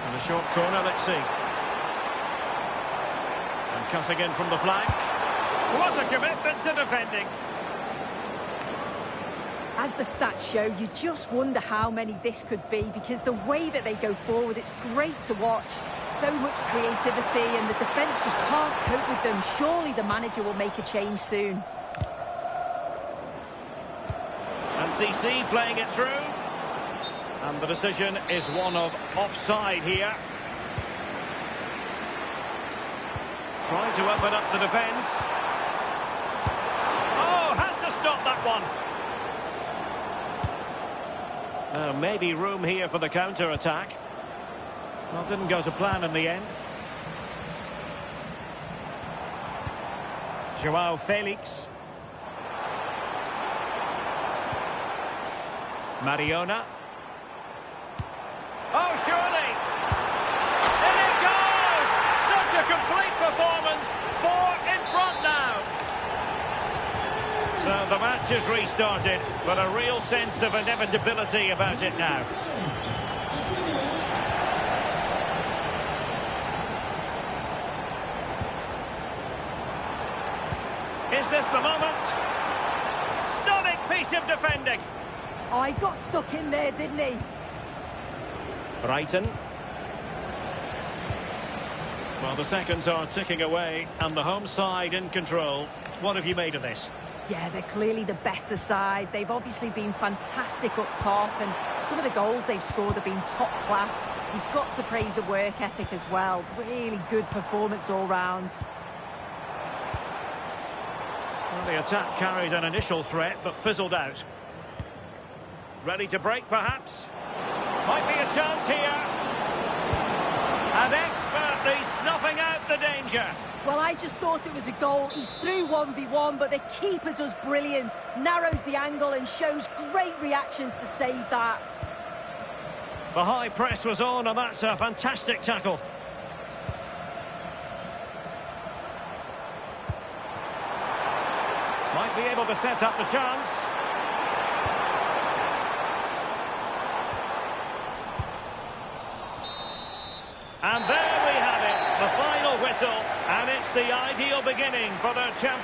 And a short corner, let's see. And cutting in from the flank. What a commitment to defending. As the stats show, you just wonder how many this could be, because the way that they go forward, it's great to watch. So much creativity, and the defence just can't cope with them. Surely the manager will make a change soon. And CC playing it through. And the decision is one of offside here. Trying to open up the defence. Oh, had to stop that one. Maybe room here for the counter-attack. Well, didn't go to plan in the end. Joao Felix. Mariona. Oh, surely! In it goes! Such a complete performance. 4 in front now. So the match has restarted, but a real sense of inevitability about it now. Is this the moment? Stunning piece of defending. Oh, he got stuck in there, didn't he? Brighton. Well, the seconds are ticking away, and the home side in control. What have you made of this? Yeah, they're clearly the better side. They've obviously been fantastic up top, and some of the goals they've scored have been top class. You've got to praise the work ethic as well. Really good performance all round. Well, the attack carried an initial threat, but fizzled out. Ready to break, perhaps? Might be a chance here. And expertly snuffing out the danger. Well, I just thought it was a goal. He's through 1v1, but the keeper does brilliant. Narrows the angle and shows great reactions to save that. The high press was on, and that's a fantastic tackle. Might be able to set up the chance. And there we have it, the final whistle, and it's the ideal beginning for their champ.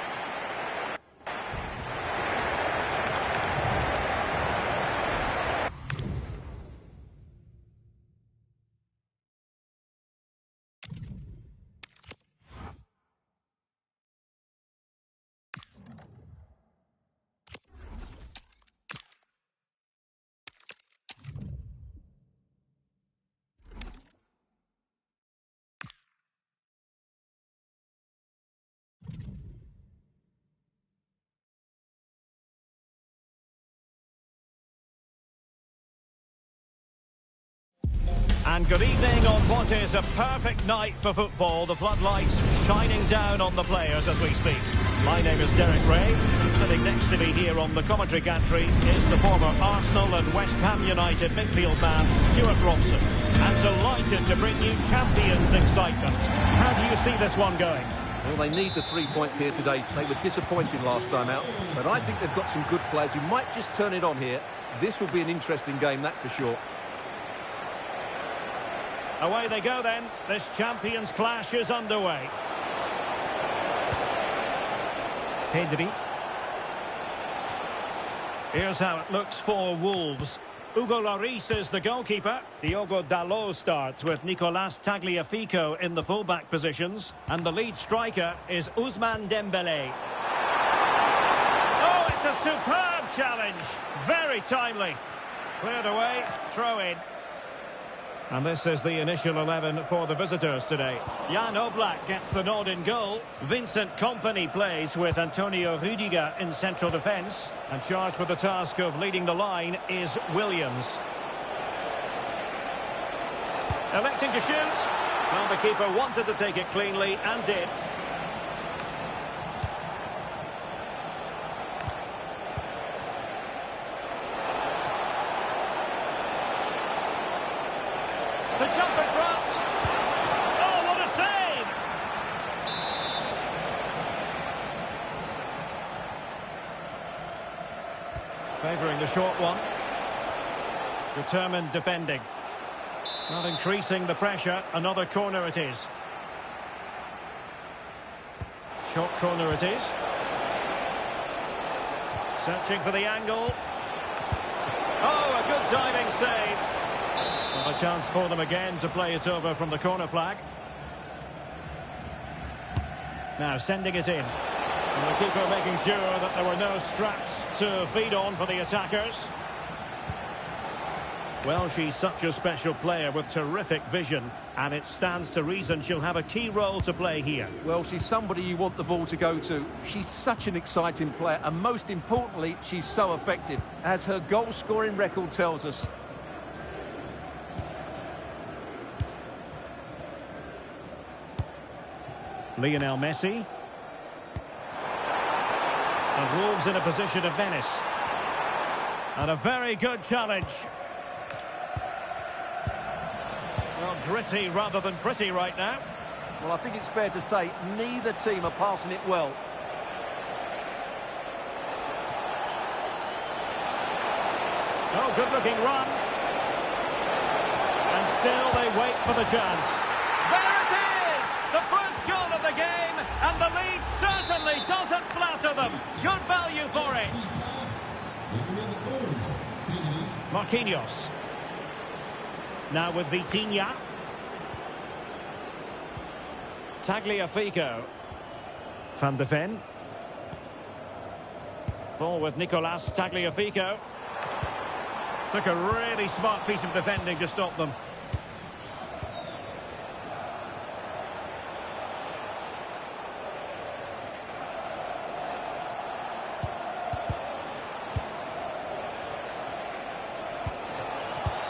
And good evening on what is a perfect night for football. The floodlights shining down on the players as we speak. My name is Derek Ray, and sitting next to me here on the commentary gantry is the former Arsenal and West Ham United midfield man, Stuart Robson. And delighted to bring you Champions excitement. How do you see this one going? Well, they need the 3 points here today. They were disappointing last time out, but I think they've got some good players who might just turn it on here. This will be an interesting game, that's for sure. Away they go then. This Champions clash is underway. Pedri. Here's how it looks for Wolves. Hugo Lloris is the goalkeeper. Diogo Dalot starts with Nicolas Tagliafico in the fullback positions. And the lead striker is Ousmane Dembélé. Oh, it's a superb challenge. Very timely. Cleared away, throw in. And this is the initial 11 for the visitors today. Jan Oblak gets the nod in goal. Vincent Kompany plays with Antonio Rudiger in central defence. And charged with the task of leading the line is Williams. Electing to shoot. Well, the keeper wanted to take it cleanly and did. To jump in front. Oh, what a save! Favouring the short one. Determined defending. Not increasing the pressure. Another corner it is. Short corner it is. Searching for the angle. Oh, a good diving save. Well, a chance for them again to play it over from the corner flag. Now sending it in. And the keeper making sure that there were no straps to feed on for the attackers. Well, she's such a special player with terrific vision, and it stands to reason she'll have a key role to play here. Well, she's somebody you want the ball to go to. She's such an exciting player, and most importantly, she's so effective, as her goal-scoring record tells us. Lionel Messi. And Wolves in a position of menace. And a very good challenge. Well, gritty rather than pretty right now. Well, I think it's fair to say neither team are passing it well. Oh, good-looking run. And still they wait for the chance. There it is! The first goal of the game, and the lead certainly doesn't flatter them. Good value for it. Marquinhos. Now with Vitinha. Tagliafico. Van de Ven. Ball with Nicolas Tagliafico. Took a really smart piece of defending to stop them.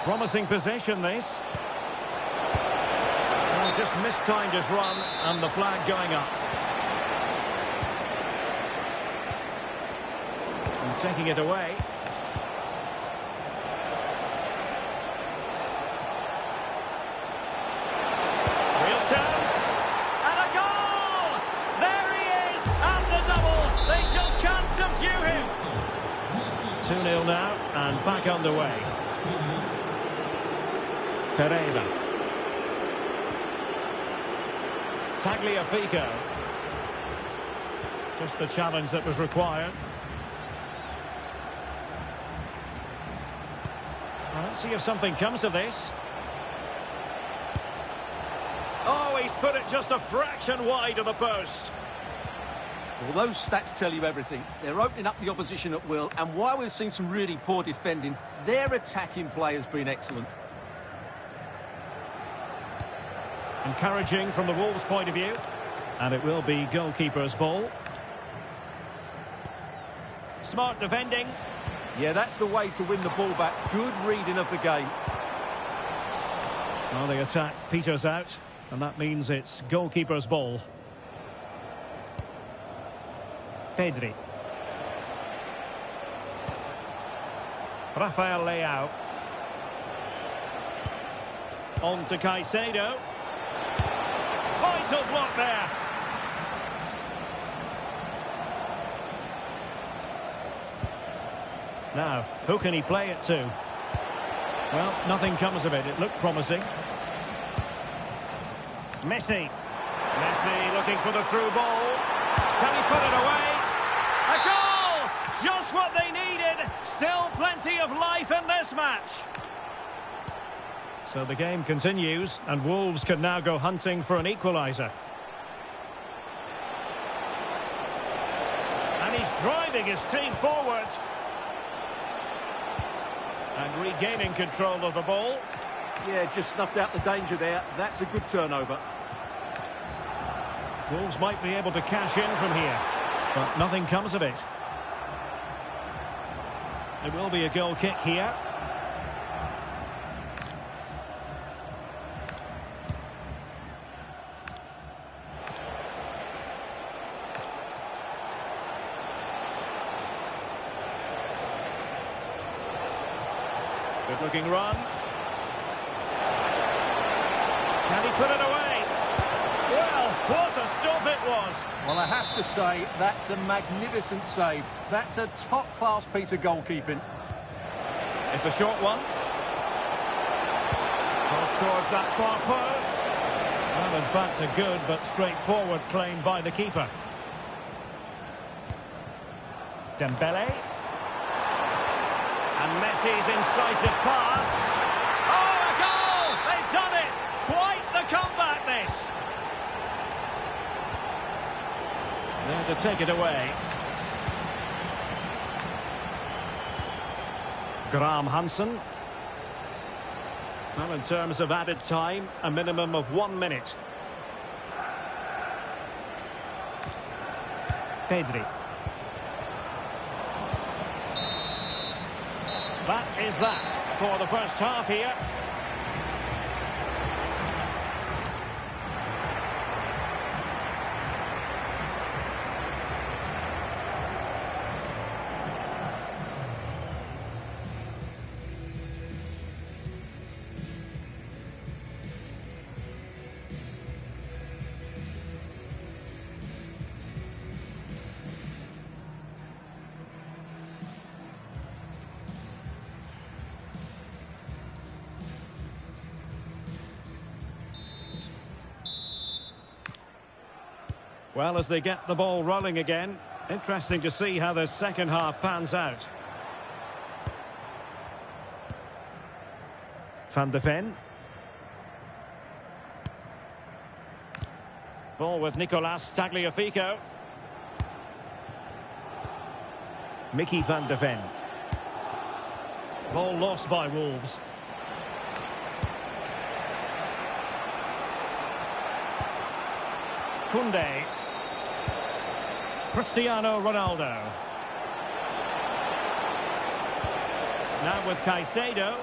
Promising possession, this. Well, just mistimed his run, and the flag going up. And taking it away. Real chance. And a goal! There he is! And the double! They just can't subdue him! 2-0 now, and back underway. Pereira. Tagliafico. Just the challenge that was required. Well, let's see if something comes of this. Oh, he's put it just a fraction wide of the post. Well, those stats tell you everything. They're opening up the opposition at will, and while we've seen some really poor defending, their attacking play has been excellent. Encouraging from the Wolves' point of view. And it will be goalkeeper's ball. Smart defending. Yeah, that's the way to win the ball back. Good reading of the game. Well, the attack peters out, and that means it's goalkeeper's ball. Pedri. Rafael Leao. On to Caicedo. Vital block there. Now, who can he play it to? Well, nothing comes of it. It looked promising. Messi. Messi looking for the through ball. Can he put it away? A goal! Just what they needed. Still plenty of life in this match. So the game continues, and Wolves can now go hunting for an equaliser. And he's driving his team forward. And regaining control of the ball. Yeah, just snuffed out the danger there. That's a good turnover. Wolves might be able to cash in from here, but nothing comes of it. There will be a goal kick here. Good looking run. Can he put it away? Well, what a stop it was. Well, I have to say, that's a magnificent save. That's a top-class piece of goalkeeping. It's a short one. Cross towards that far post. Well, in fact, a good but straightforward claim by the keeper. Dembele. And Messi's incisive pass. Oh, a goal! They've done it! Quite the comeback, this. There to take it away. Graham Hansen. Well, in terms of added time, a minimum of 1 minute. Pedri. That is that for the first half here. Well, as they get the ball rolling again, interesting to see how the second half pans out. Van de Ven. Ball with Nicolas Tagliafico. Mickey van de Ven. Ball lost by Wolves. Koundé. Cristiano Ronaldo. Now with Caicedo.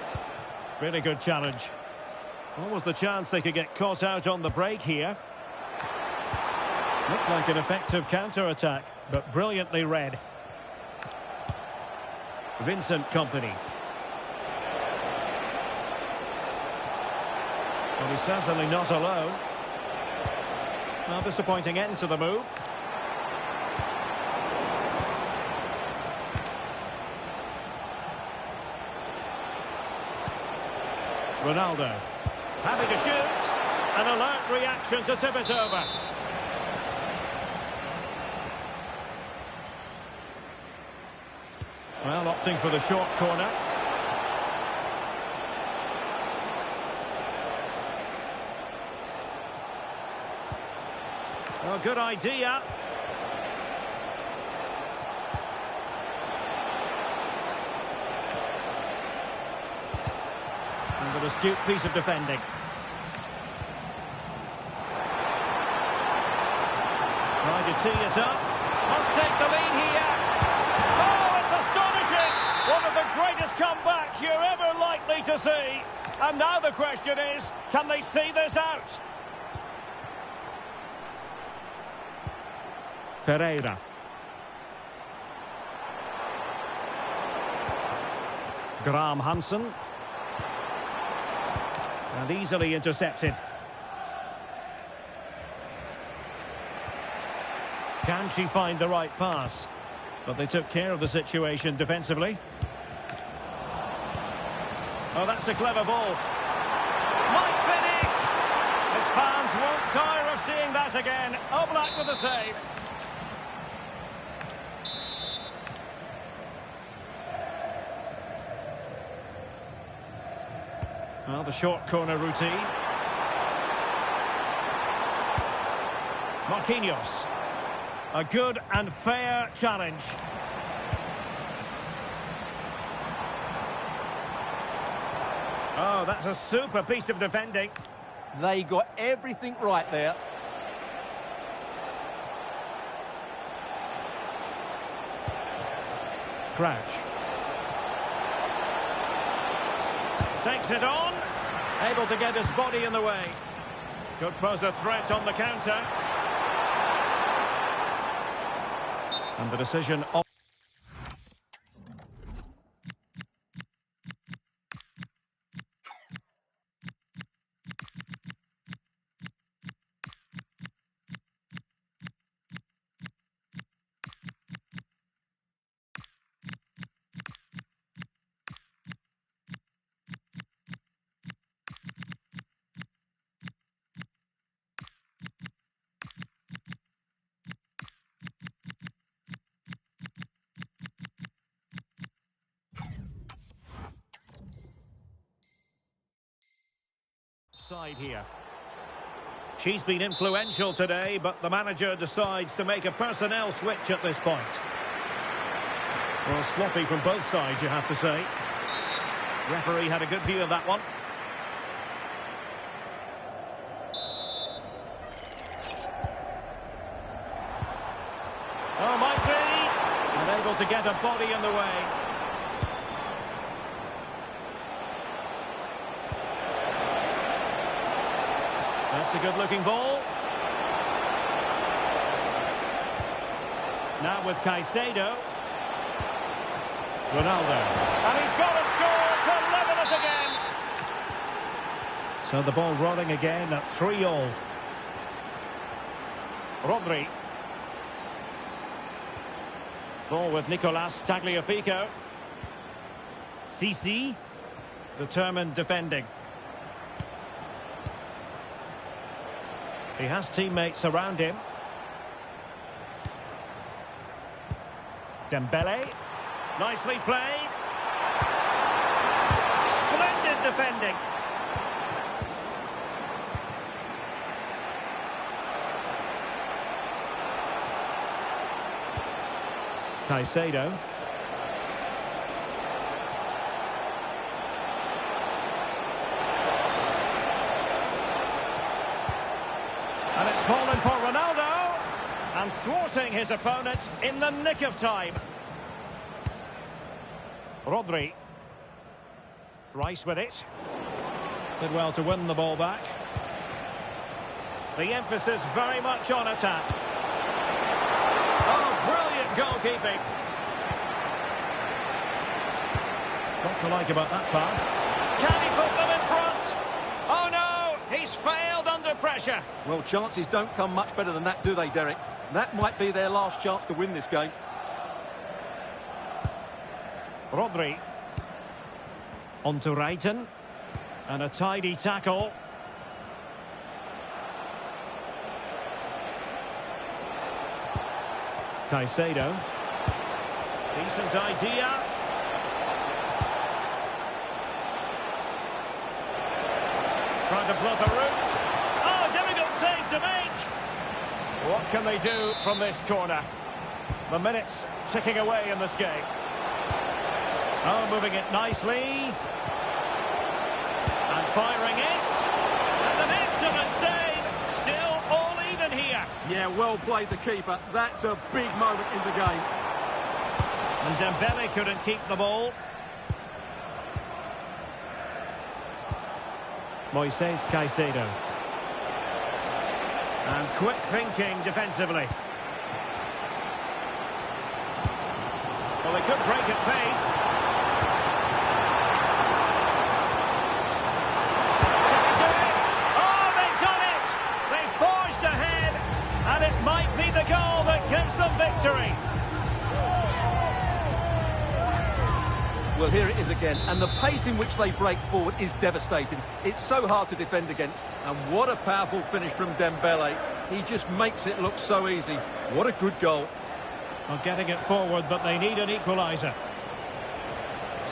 Really good challenge. What was the chance they could get caught out on the break here? Looked like an effective counter-attack, but brilliantly read. Vincent Kompany. Well, he's certainly not alone. Well, disappointing end to the move. Ronaldo. Happy to shoot. An alert reaction to tip it over. Well, opting for the short corner. Oh, good idea. And an astute piece of defending. Trying to tee it up. Must take the lead here. Oh, it's astonishing! One of the greatest comebacks you're ever likely to see. And now the question is, can they see this out? Ferreira. Graham Hansen. And easily intercepted. Can she find the right pass? But they took care of the situation defensively. Oh, that's a clever ball. Might finish! His fans won't tire of seeing that again. Oblak with the save. Well, the short corner routine. Marquinhos. A good and fair challenge. Oh, that's a super piece of defending. They got everything right there. Crouch. Takes it on. Able to get his body in the way. Could pose a threat on the counter. And the decision of... side here. She's been influential today, but the manager decides to make a personnel switch at this point. Well, sloppy from both sides, you have to say. Referee had a good view of that one. Oh, might be. Unable to get a body in the way. That's a good-looking ball. Now with Caicedo. Ronaldo. And he's got it scored to level us again. So the ball rolling again at 3-3. Rodri. Ball with Nicolas Tagliafico. Sisi. Determined defending. He has teammates around him. Dembele. Nicely played. Splendid defending. Caicedo. And it's fallen for Ronaldo. And thwarting his opponent in the nick of time. Rodri. Rice with it. Did well to win the ball back. The emphasis very much on attack. Oh, brilliant goalkeeping. What to like about that pass? Can he put them in front? Oh no, he's failed under pressure. Well, chances don't come much better than that, do they, Derek? That might be their last chance to win this game. Rodri. On to Reiten. And a tidy tackle. Caicedo. Decent idea. Trying to plot a route. Oh, difficult save to make. What can they do from this corner? The minutes ticking away in this game. Oh, moving it nicely. And firing it. And an excellent save. Still all even here. Yeah, well played, the keeper. That's a big moment in the game. And Dembele couldn't keep the ball. Moises Caicedo. And quick thinking defensively. Well, they could break at pace. Can they do it? Oh, they've done it! They forged ahead, and it might be the goal that gives them victory. Well, here it is again, and the pace in which they break forward is devastating. It's so hard to defend against, and what a powerful finish from Dembele. He just makes it look so easy. What a good goal. Well, getting it forward, but they need an equaliser.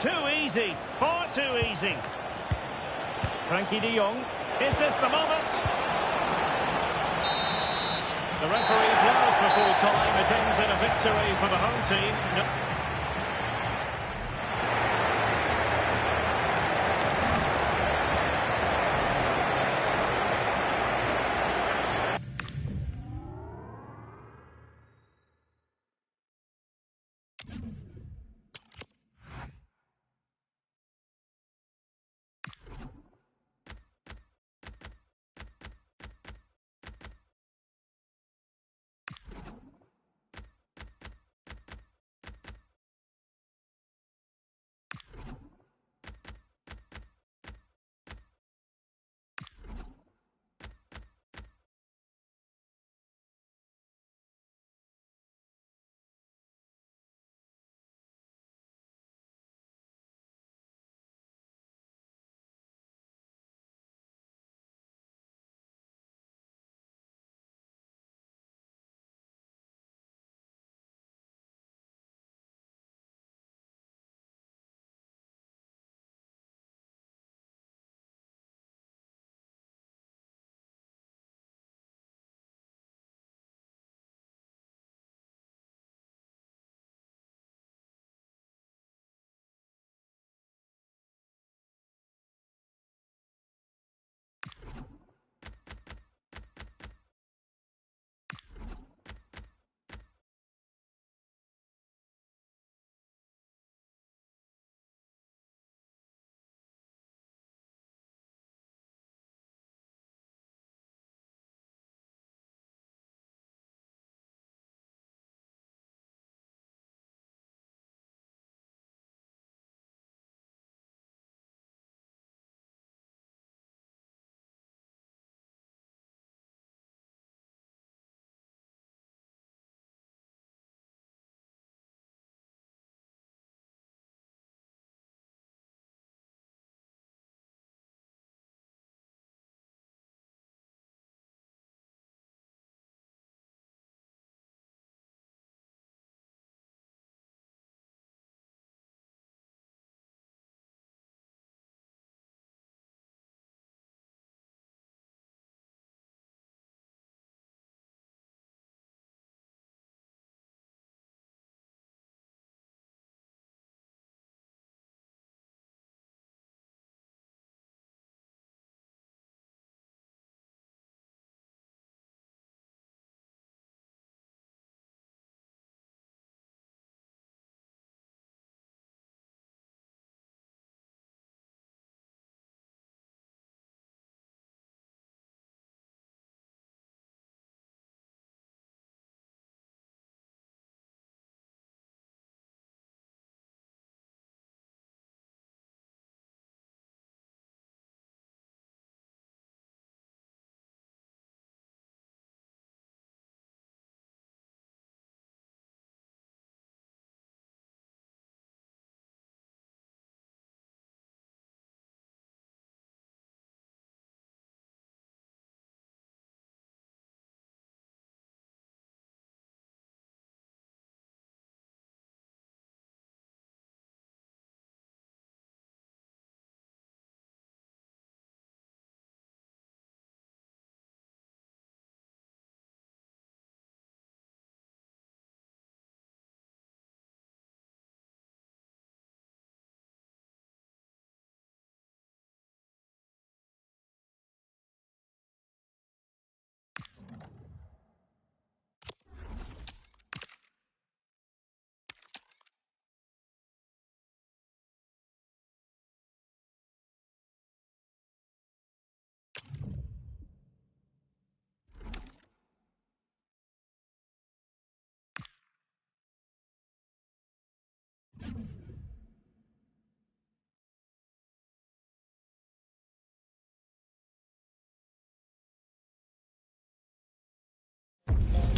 Too easy, far too easy. Frankie de Jong, is this the moment? The referee blows for full time. It ends in a victory for the home team. No.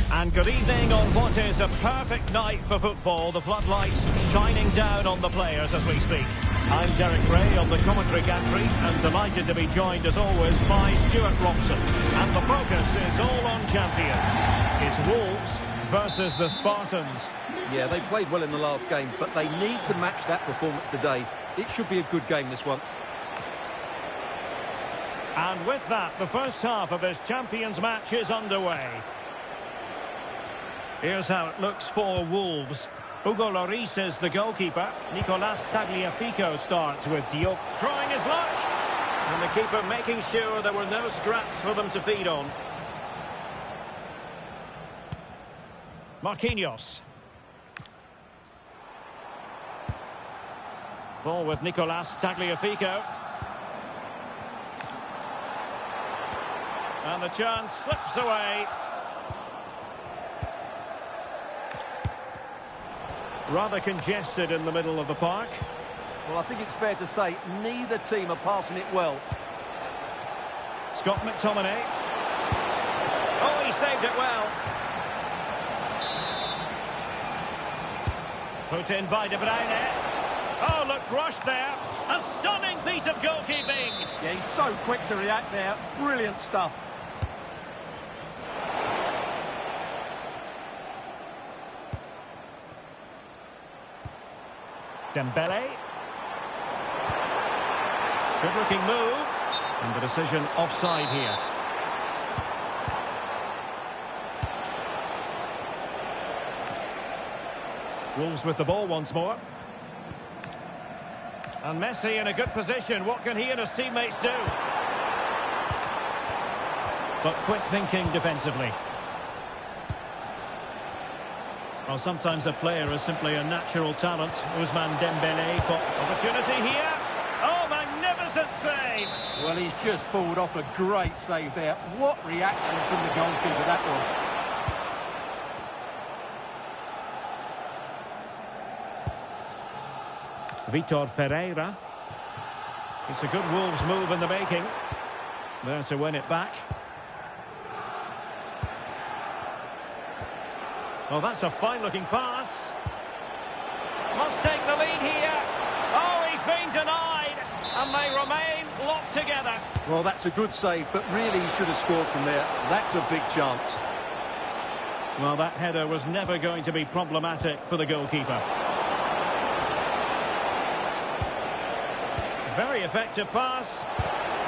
And good evening on what is a perfect night for football. The floodlights shining down on the players as we speak. I'm Derek Ray on the commentary gantry and delighted to be joined as always by Stuart Robson. And the focus is all on champions. It's Wolves versus the Spartans. Yeah, they played well in the last game, but they need to match that performance today. It should be a good game, this one. And with that, the first half of this Champions match is underway. Here's how it looks for Wolves. Hugo Lloris is the goalkeeper. Nicolas Tagliafico starts with Diop trying his luck. And the keeper making sure there were no scraps for them to feed on. Marquinhos. Ball with Nicolas Tagliafico. And the chance slips away. Rather congested in the middle of the park. Well, I think it's fair to say neither team are passing it well. Scott McTominay. Oh, he saved it well. Put in by De Bruyne. Oh, looked rushed there. A stunning piece of goalkeeping. Yeah, he's so quick to react there. Brilliant stuff. Dembele. Good looking move. And the decision offside here. Wolves with the ball once more. And Messi in a good position. What can he and his teammates do? But quick thinking defensively. Well, sometimes a player is simply a natural talent. Ousmane Dembele got opportunity here. Oh, magnificent save! Well, he's just pulled off a great save there. What reaction from the goalkeeper that was. Vitor Ferreira. It's a good Wolves move in the making. There to win it back. Oh, that's a fine-looking pass. Must take the lead here. Oh, he's been denied. And they remain locked together. Well, that's a good save, but really he should have scored from there. That's a big chance. Well, that header was never going to be problematic for the goalkeeper. Very effective pass.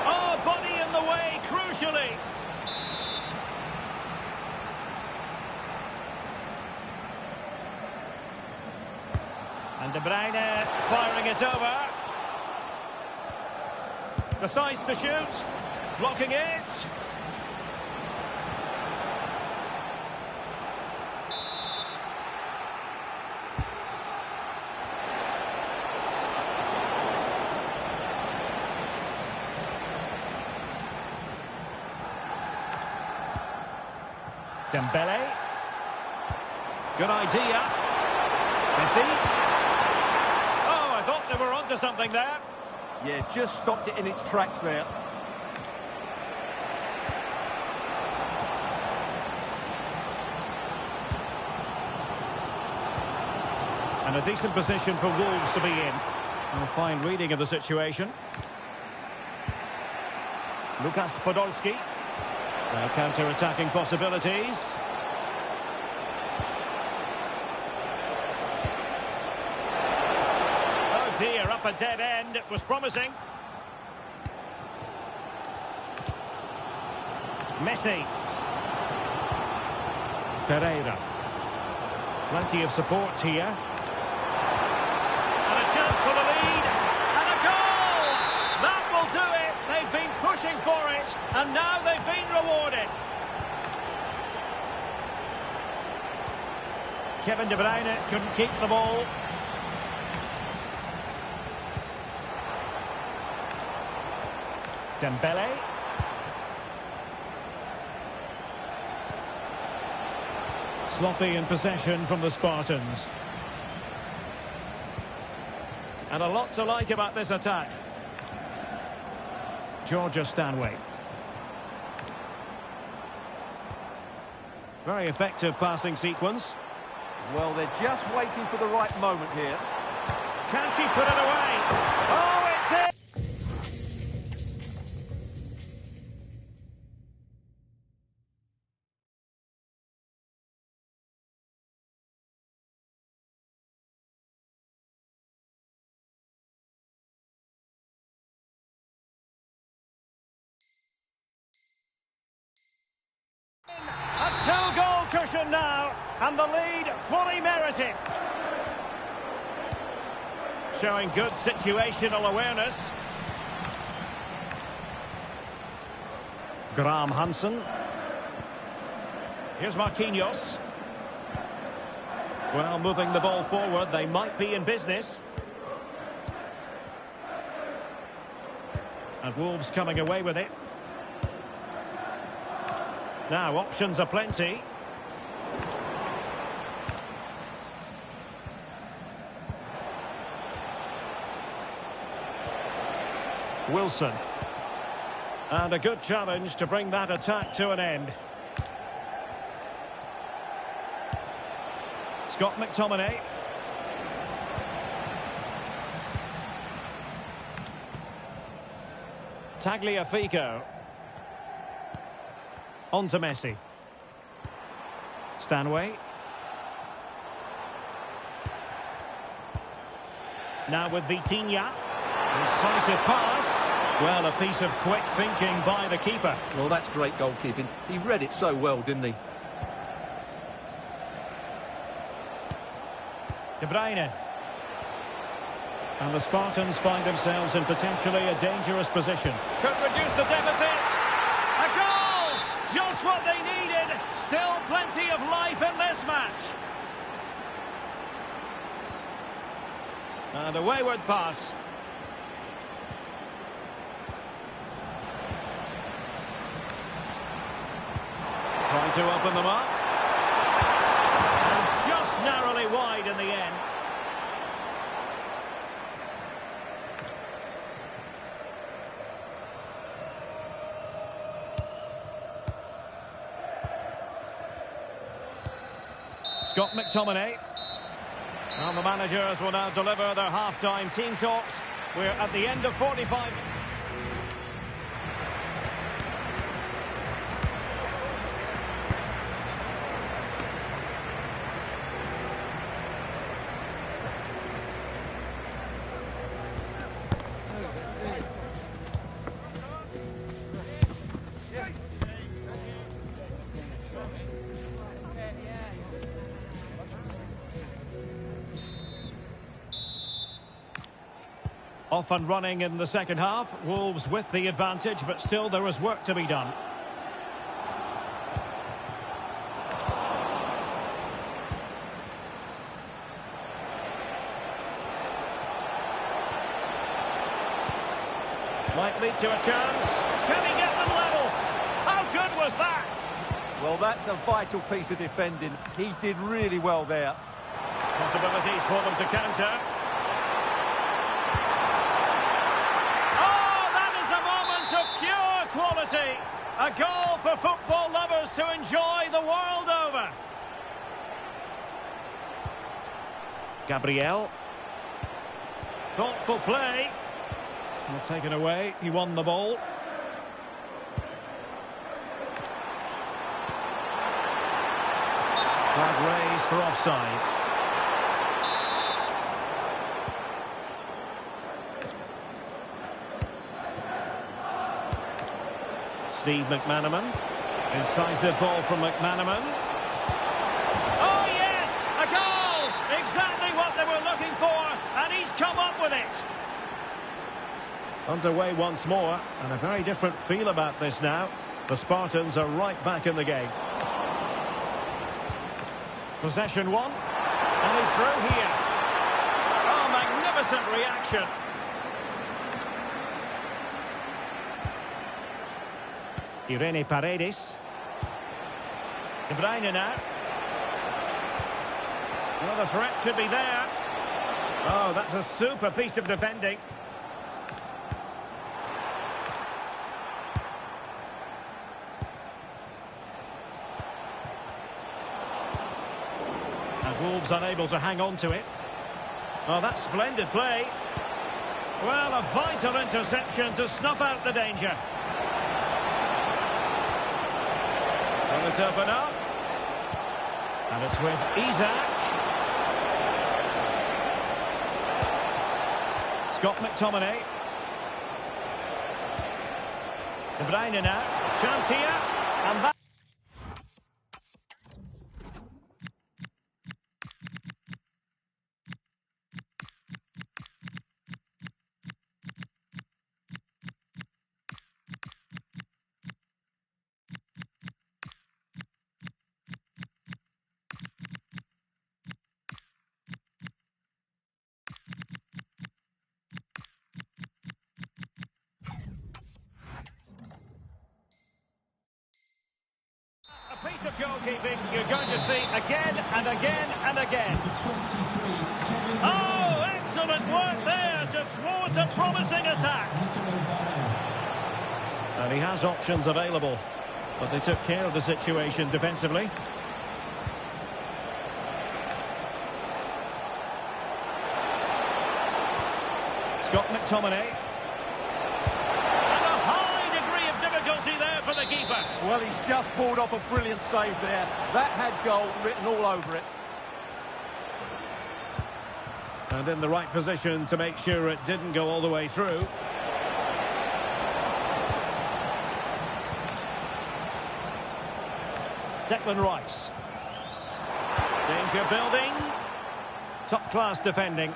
Oh, body in the way, crucially. And De Bruyne firing it over. Decides to shoot. Blocking it. Dembele. Good idea. Messi. Oh, I thought they were onto something there. Yeah, just stopped it in its tracks there. And a decent position for Wolves to be in. A fine reading of the situation. Lukas Podolski. Counter-attacking possibilities. Oh dear, up a dead end. It was promising. Messi. Ferreira. Plenty of support here. And a chance for the lead. And a goal! That will do it. They've been pushing for it. And now they've been rewarded. Kevin De Bruyne couldn't keep the ball. Dembele. Sloppy in possession from the Spartans. And a lot to like about this attack. Georgia Stanway. Very effective passing sequence. Well, they're just waiting for the right moment here. Can she put it away? Oh, it's in! A two-goal cushion now, and the lead fully merited. Showing good situational awareness. Graham Hansen. Here's Marquinhos. Well, moving the ball forward, they might be in business. And Wolves coming away with it. Now, options are plenty. Wilson. And a good challenge to bring that attack to an end. Scott McTominay. Tagliafico. On to Messi. Stanway. Now with Vitinha. Decisive pass. Well, a piece of quick thinking by the keeper. Well, that's great goalkeeping. He read it so well, didn't he? De Bruyne. And the Spartans find themselves in potentially a dangerous position. Could reduce the deficit. A goal! Just what they needed. Still plenty of life in this match. And a wayward pass. Trying to open them up. And just narrowly wide in the end. Scott McTominay. And the managers will now deliver their half-time team talks. We're at the end of 45. Off and running in the second half. Wolves with the advantage, but still there is work to be done. Might lead to a chance. Can he get them level? How good was that? Well, that's a vital piece of defending. He did really well there. Possibilities for them to counter. Quality. A goal for football lovers to enjoy the world over. Gabriel. Thoughtful play. Well, taken away. He won the ball. Flag raised for offside. Steve McManaman. Incisive ball from McManaman. Oh, yes! A goal! Exactly what they were looking for, and he's come up with it. Underway once more, and a very different feel about this now. The Spartans are right back in the game. Possession one, and he's through here. Oh, magnificent reaction. Irene Paredes. De Bruyne now. Well, the threat could be there. Oh, that's a super piece of defending. Wolves unable to hang on to it. Oh, that's splendid play. Well, a vital interception to snuff out the danger. Will it open up? And it's with Isak. Scott McTominay. De Bruyne now. Chance here. And that... piece of goalkeeping you're going to see again and again and again. Oh, excellent work there to thwart a promising attack. And he has options available, but they took care of the situation defensively. Scott McTominay. For the keeper. Well, he's just pulled off a brilliant save there. That had goal written all over it. And in the right position to make sure it didn't go all the way through. Declan Rice. Danger building. Top class defending.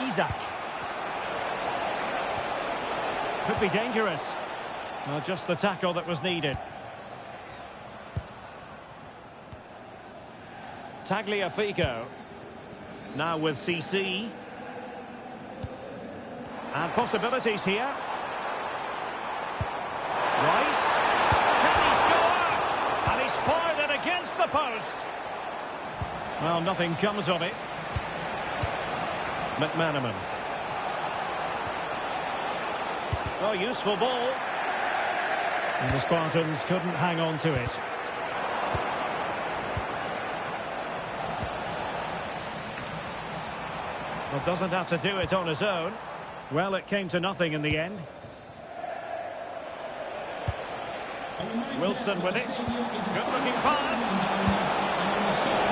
Isak. Could be dangerous. Well, just the tackle that was needed. Tagliafico. Now with CC. And possibilities here. Rice. Can he score? And he's fired it against the post. Well, nothing comes of it. McManaman. Oh, useful ball. And the Spartans couldn't hang on to it. Well, doesn't have to do it on his own. Well, it came to nothing in the end. Wilson with it. Good looking pass.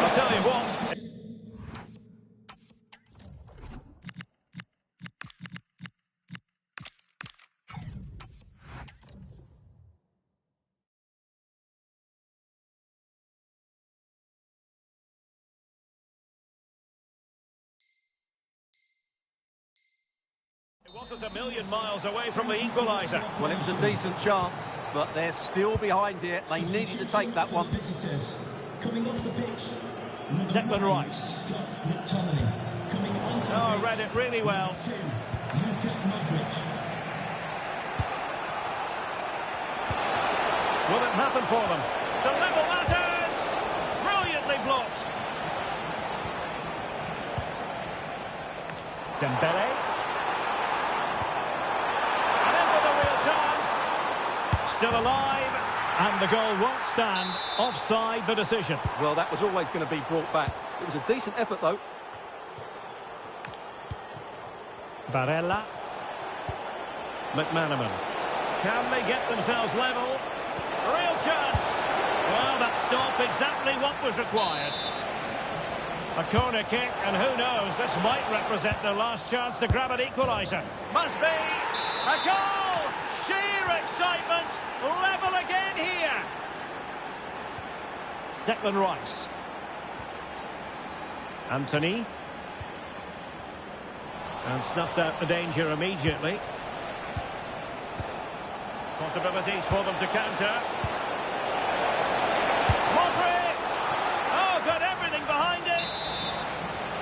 I'll tell you what. It wasn't a million miles away from the equaliser. Well, it was a decent chance, but they're still behind here. They needed to take that one. Coming off the pitch. Declan Rice. Oh, read it really well. Will it happen for them? To level matters! Brilliantly blocked. Dembele. Still alive, and the goal won't stand. Offside the decision. Well, that was always going to be brought back. It was a decent effort, though. Barella. McManaman. Can they get themselves level? Real chance. Well, that stopped exactly what was required. A corner kick, and who knows, this might represent their last chance to grab an equaliser. Must be a goal! Sheer excitement! Level again here. Declan Rice. Anthony. And snuffed out the danger immediately. Possibilities for them to counter. Modric! Oh, got everything behind it.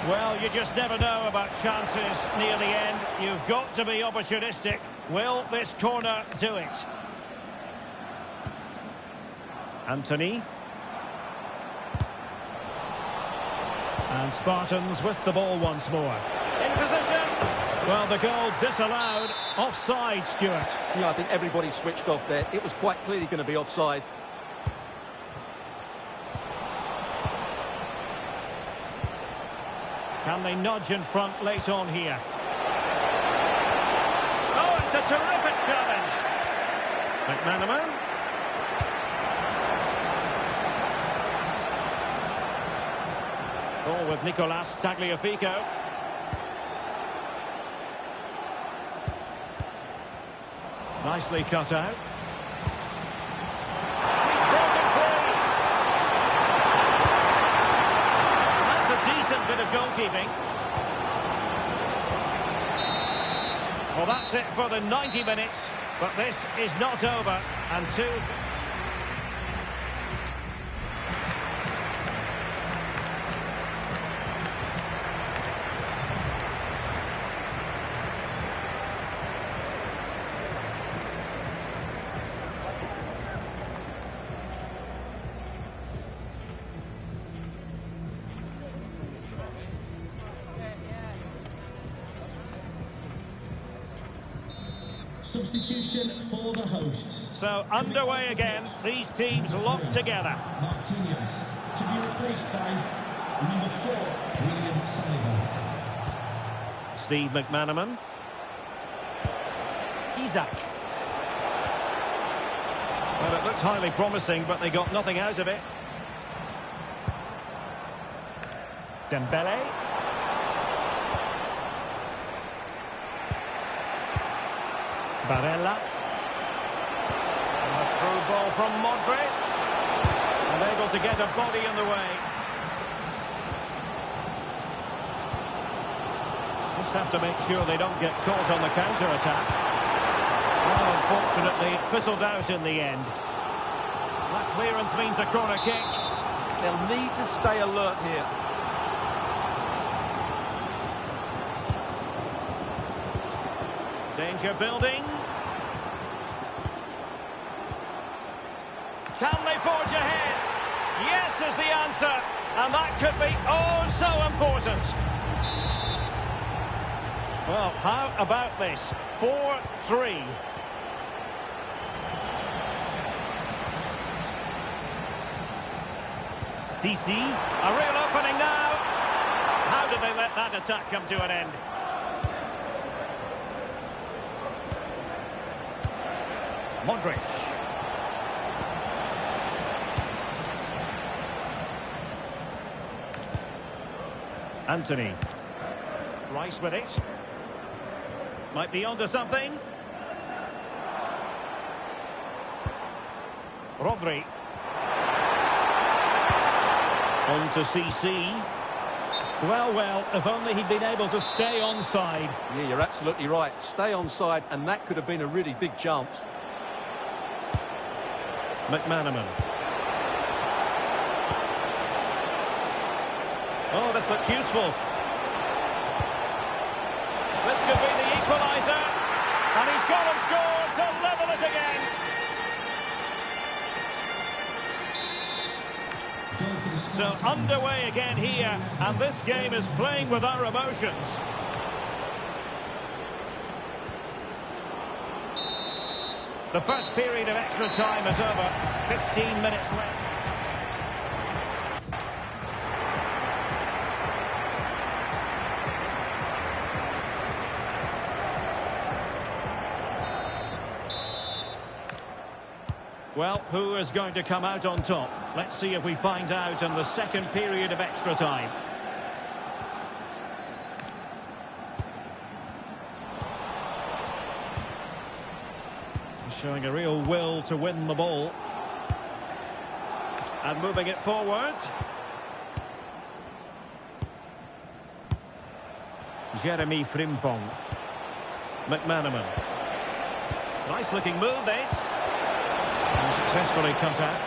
Well, you just never know about chances near the end. You've got to be opportunistic. Will this corner do it? Anthony. And Spartans with the ball once more. In position. Well, the goal disallowed. Offside, Stuart. Yeah, I think everybody switched off there. It was quite clearly going to be offside. Can they nudge in front late on here? Oh, it's a terrific challenge. McManaman. Ball with Nicolas Tagliafico. Nicely cut out. He's broken free. That's a decent bit of goalkeeping. Well, that's it for the 90 minutes, but this is not over. And two... Substitution for the hosts. So underway again, these teams locked together. Marquinhos to be replaced by number 4, William Saliba. Steve McManaman. Isak. Well, it looked highly promising, but they got nothing out of it. Dembele. Barella. And a through ball from Modric. Unable to get a body in the way. Just have to make sure they don't get caught on the counter-attack. Well, unfortunately, it fizzled out in the end. That clearance means a corner kick. They'll need to stay alert here. Danger building. Can they forge ahead? Yes is the answer. And that could be oh so important. Well, how about this? 4-3. CC, a real opening now. How did they let that attack come to an end? Modric. Anthony. Rice with it. Might be onto something. Rodri. On to CC. Well, if only he'd been able to stay onside. Yeah, you're absolutely right. Stay onside, and that could have been a really big chance. McManaman. Oh, this looks useful. This could be the equaliser. And he's gone and scored to level it again. So underway again here, and this game is playing with our emotions. The first period of extra time is over. 15 minutes left. Well, who is going to come out on top? Let's see if we find out in the second period of extra time. Showing a real will to win the ball. And moving it forward. Jeremy Frimpong. McManaman. Nice looking move this. And successfully cut out.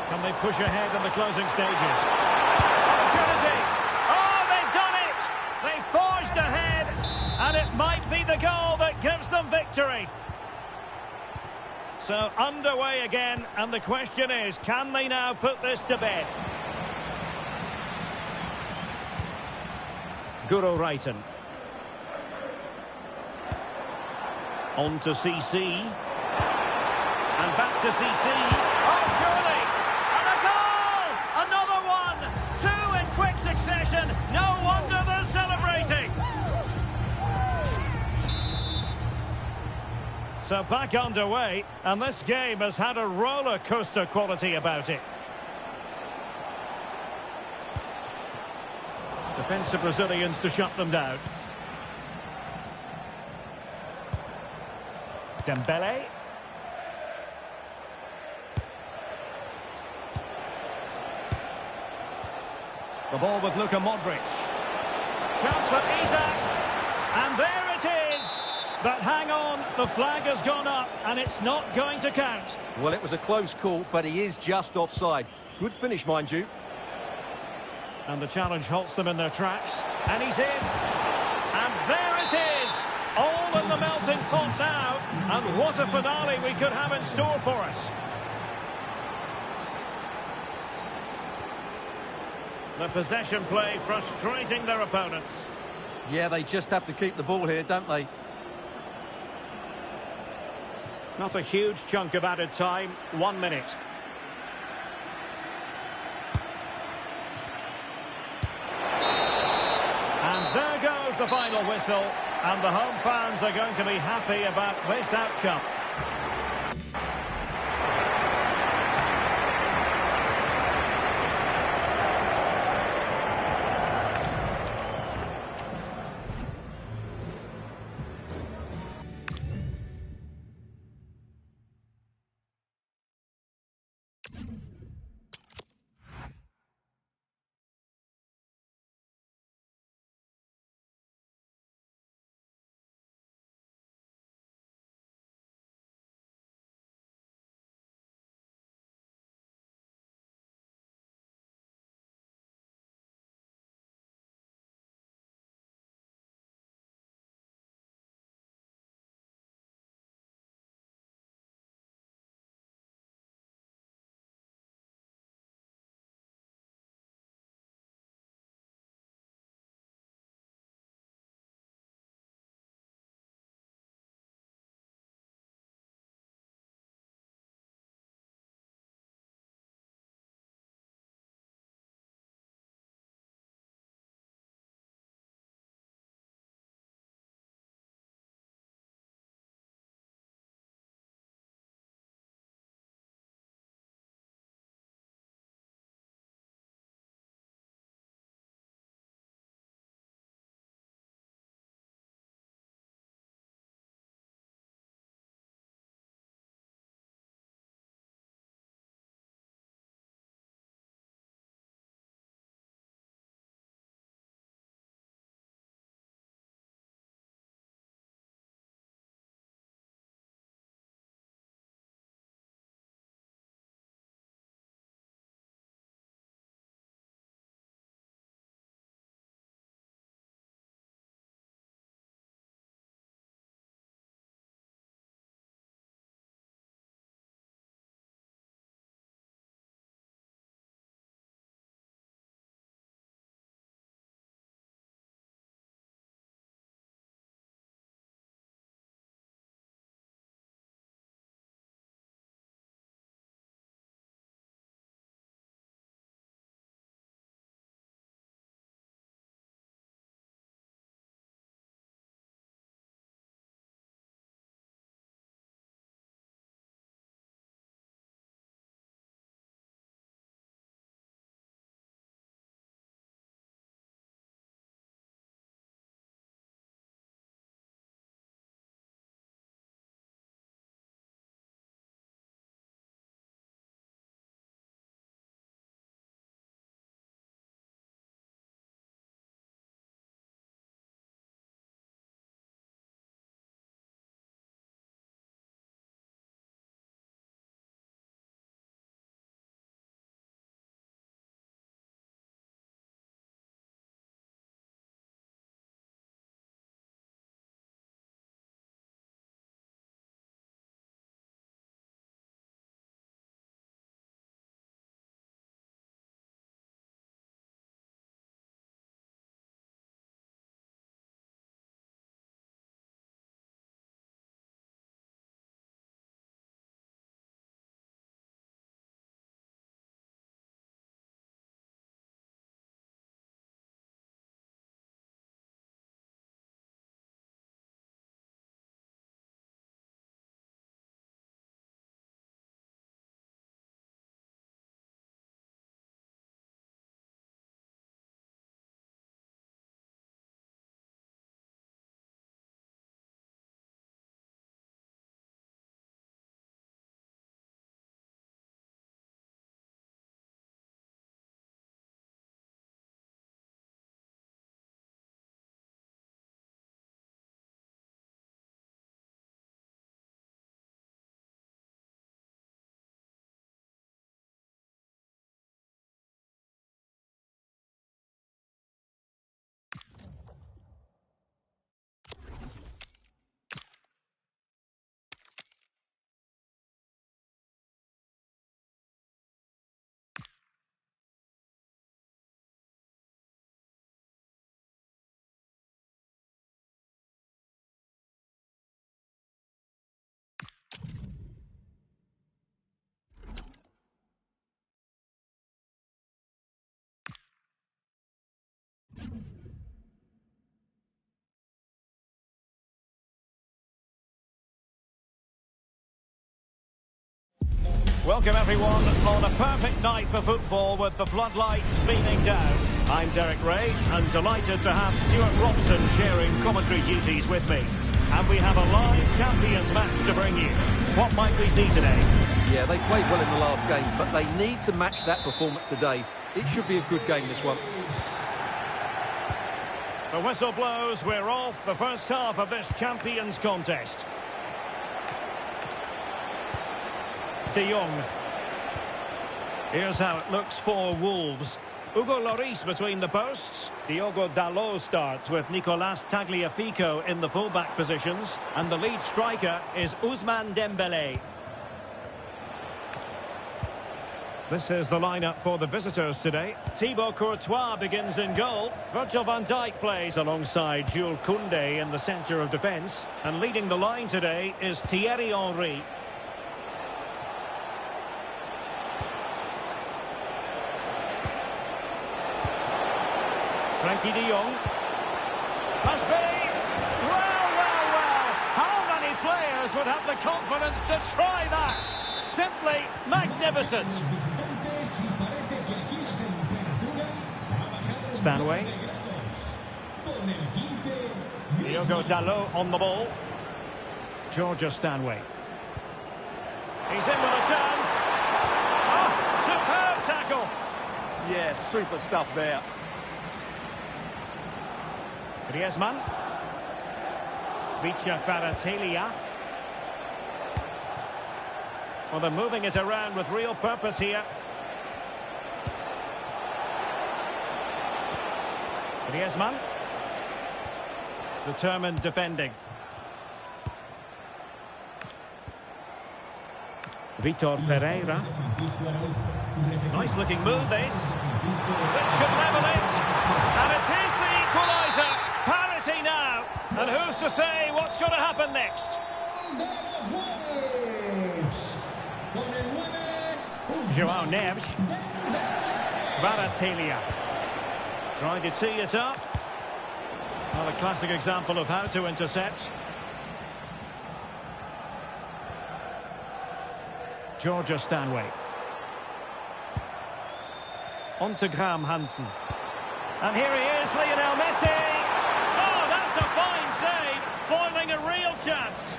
Can they push ahead in the closing stages? Opportunity! Oh, they've done it! They forged ahead, and it might be the goal that gives them victory. So underway again, and the question is, can they now put this to bed? Guro Reiten. On to CC. And back to CC. Oh, surely! And a goal! Another one! Two in quick succession. No wonder they're celebrating. So back underway, and this game has had a roller coaster quality about it. Defensive Brazilians to shut them down. Dembele. The ball with Luka Modric. Chance for Isak. And there it is. But hang on, the flag has gone up and it's not going to count. Well, it was a close call, but he is just offside. Good finish, mind you. And the challenge halts them in their tracks. And he's in. And there it is. All in the melting pot now. And what a finale we could have in store for us. The possession play frustrating their opponents. Yeah, they just have to keep the ball here, don't they? Not a huge chunk of added time. 1 minute. And there goes the final whistle. And the home fans are going to be happy about this outcome. Welcome everyone on a perfect night for football with the floodlights beaming down. I'm Derek Ray and delighted to have Stuart Robson sharing commentary duties with me. And we have a live Champions match to bring you. What might we see today? Yeah, they played well in the last game, but they need to match that performance today. It should be a good game, this one. The whistle blows, we're off the first half of this Champions contest. De Jong. Here's how it looks for Wolves. Hugo Lloris between the posts. Diogo Dalot starts with Nicolas Tagliafico in the fullback positions. And the lead striker is Ousmane Dembélé. This is the lineup for the visitors today. Thibaut Courtois begins in goal. Virgil van Dijk plays alongside Jules Koundé in the centre of defence. And leading the line today is Thierry Henry. Frenkie de Jong. Must be. Well. How many players would have the confidence to try that? Simply magnificent. Stanway. Diogo Dalot on the ball. Georgia Stanway. He's in with a chance. Oh, superb tackle. Yeah, super stuff there. Griezmann. Vicha Kvaratskhelia. Well, they're moving it around with real purpose here. Griezmann. Determined defending. Vitor Ferreira. Nice looking move this. This could level it. And it is the equaliser. Parity now. And who's to say what's going to happen next? Joao Neves. Kvaratskhelia. Trying to tee it up. Well, a classic example of how to intercept. Georgia Stanway. On to Graham Hansen. And here he is, Lionel Messi. Oh, that's a fine save, foiling a real chance.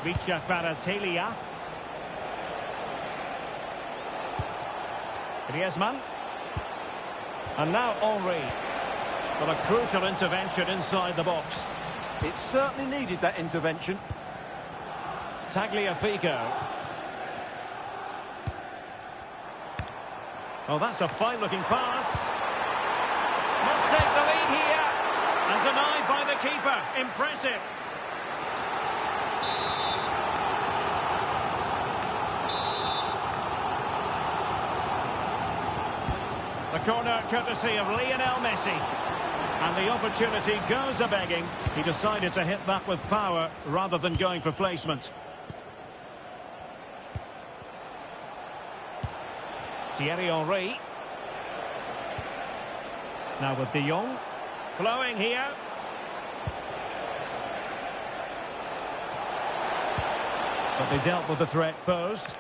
Vicha Kvaratskhelia. Griezmann. And now Henry. Well, a crucial intervention inside the box. It certainly needed that intervention. Tagliafico. Oh, that's a fine-looking pass. Must take the lead here. And denied by the keeper. Impressive. The corner courtesy of Lionel Messi. And the opportunity goes a-begging. He decided to hit that with power rather than going for placement. Thierry Henry. Now with De Jong. Flowing here. But they dealt with the threat posed.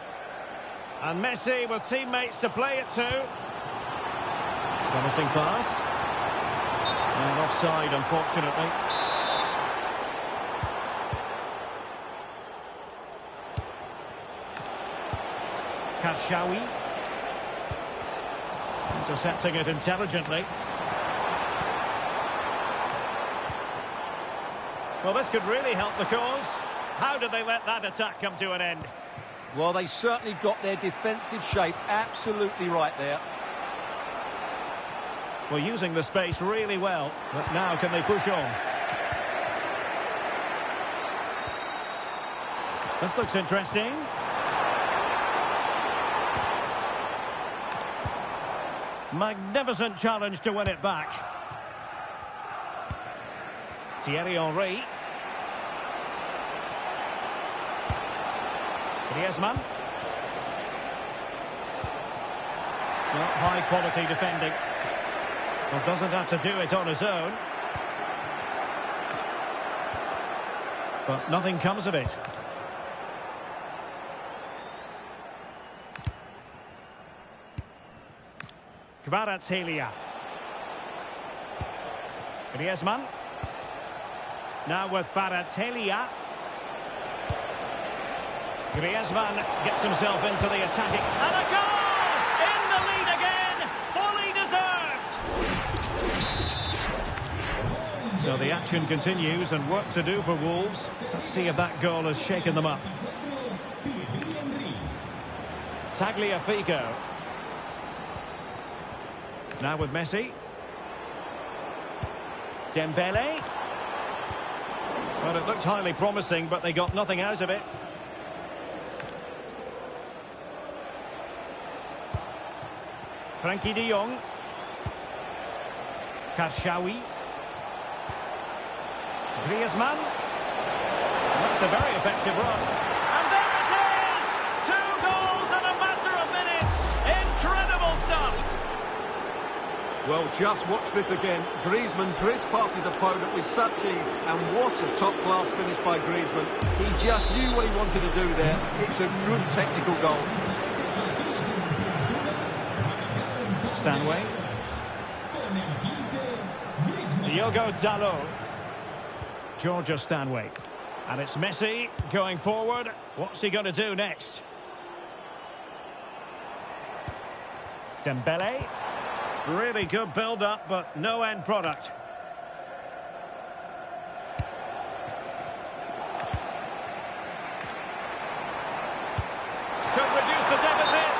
And Messi with teammates to play it to. Promising pass. And offside, unfortunately. Kashawi. Intercepting it intelligently. Well, this could really help the cause. How did they let that attack come to an end? Well, they certainly got their defensive shape absolutely right there. Well, using the space really well. But now can they push on? This looks interesting. Magnificent challenge to win it back. Thierry Henry. Griezmann. Well, high quality defending. Well, doesn't have to do it on his own. But nothing comes of it. Kvaratskhelia. Griezmann. Now with Kvaratskhelia. Griezmann gets himself into the attacking. And a goal! In the lead again! Fully deserved! So the action continues and work to do for Wolves. Let's see if that goal has shaken them up. Tagliafico. Now with Messi. Dembele. Well, it looked highly promising, but they got nothing out of it. Frenkie de Jong. Karshawi. Griezmann. That's a very effective run. And there it is! 2 goals in a matter of minutes. Incredible stuff. Well, just watch this again. Griezmann drifts past his opponent with such ease, and what a top-class finish by Griezmann. He just knew what he wanted to do there. It's a good technical goal. Stanway. Diogo Dalot. Georgia Stanway. And it's Messi going forward. What's he going to do next? Dembele. Really good build-up, but no end product. Could reduce the deficit.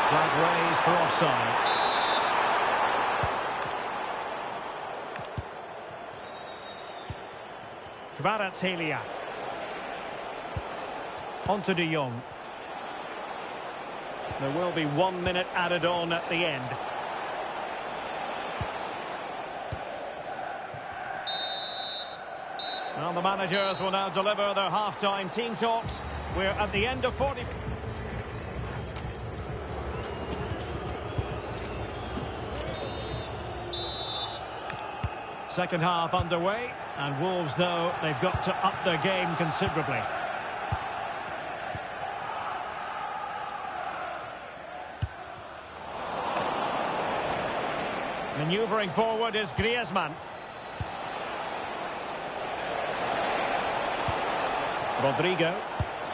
Flag raised for offside. Kvaratskhelia. On to de Jong. There will be 1 minute added on at the end. Well, the managers will now deliver their half-time team talks. We're at the end of 40... Second half underway, and Wolves know they've got to up their game considerably. Manoeuvring forward is Griezmann. Rodrigo.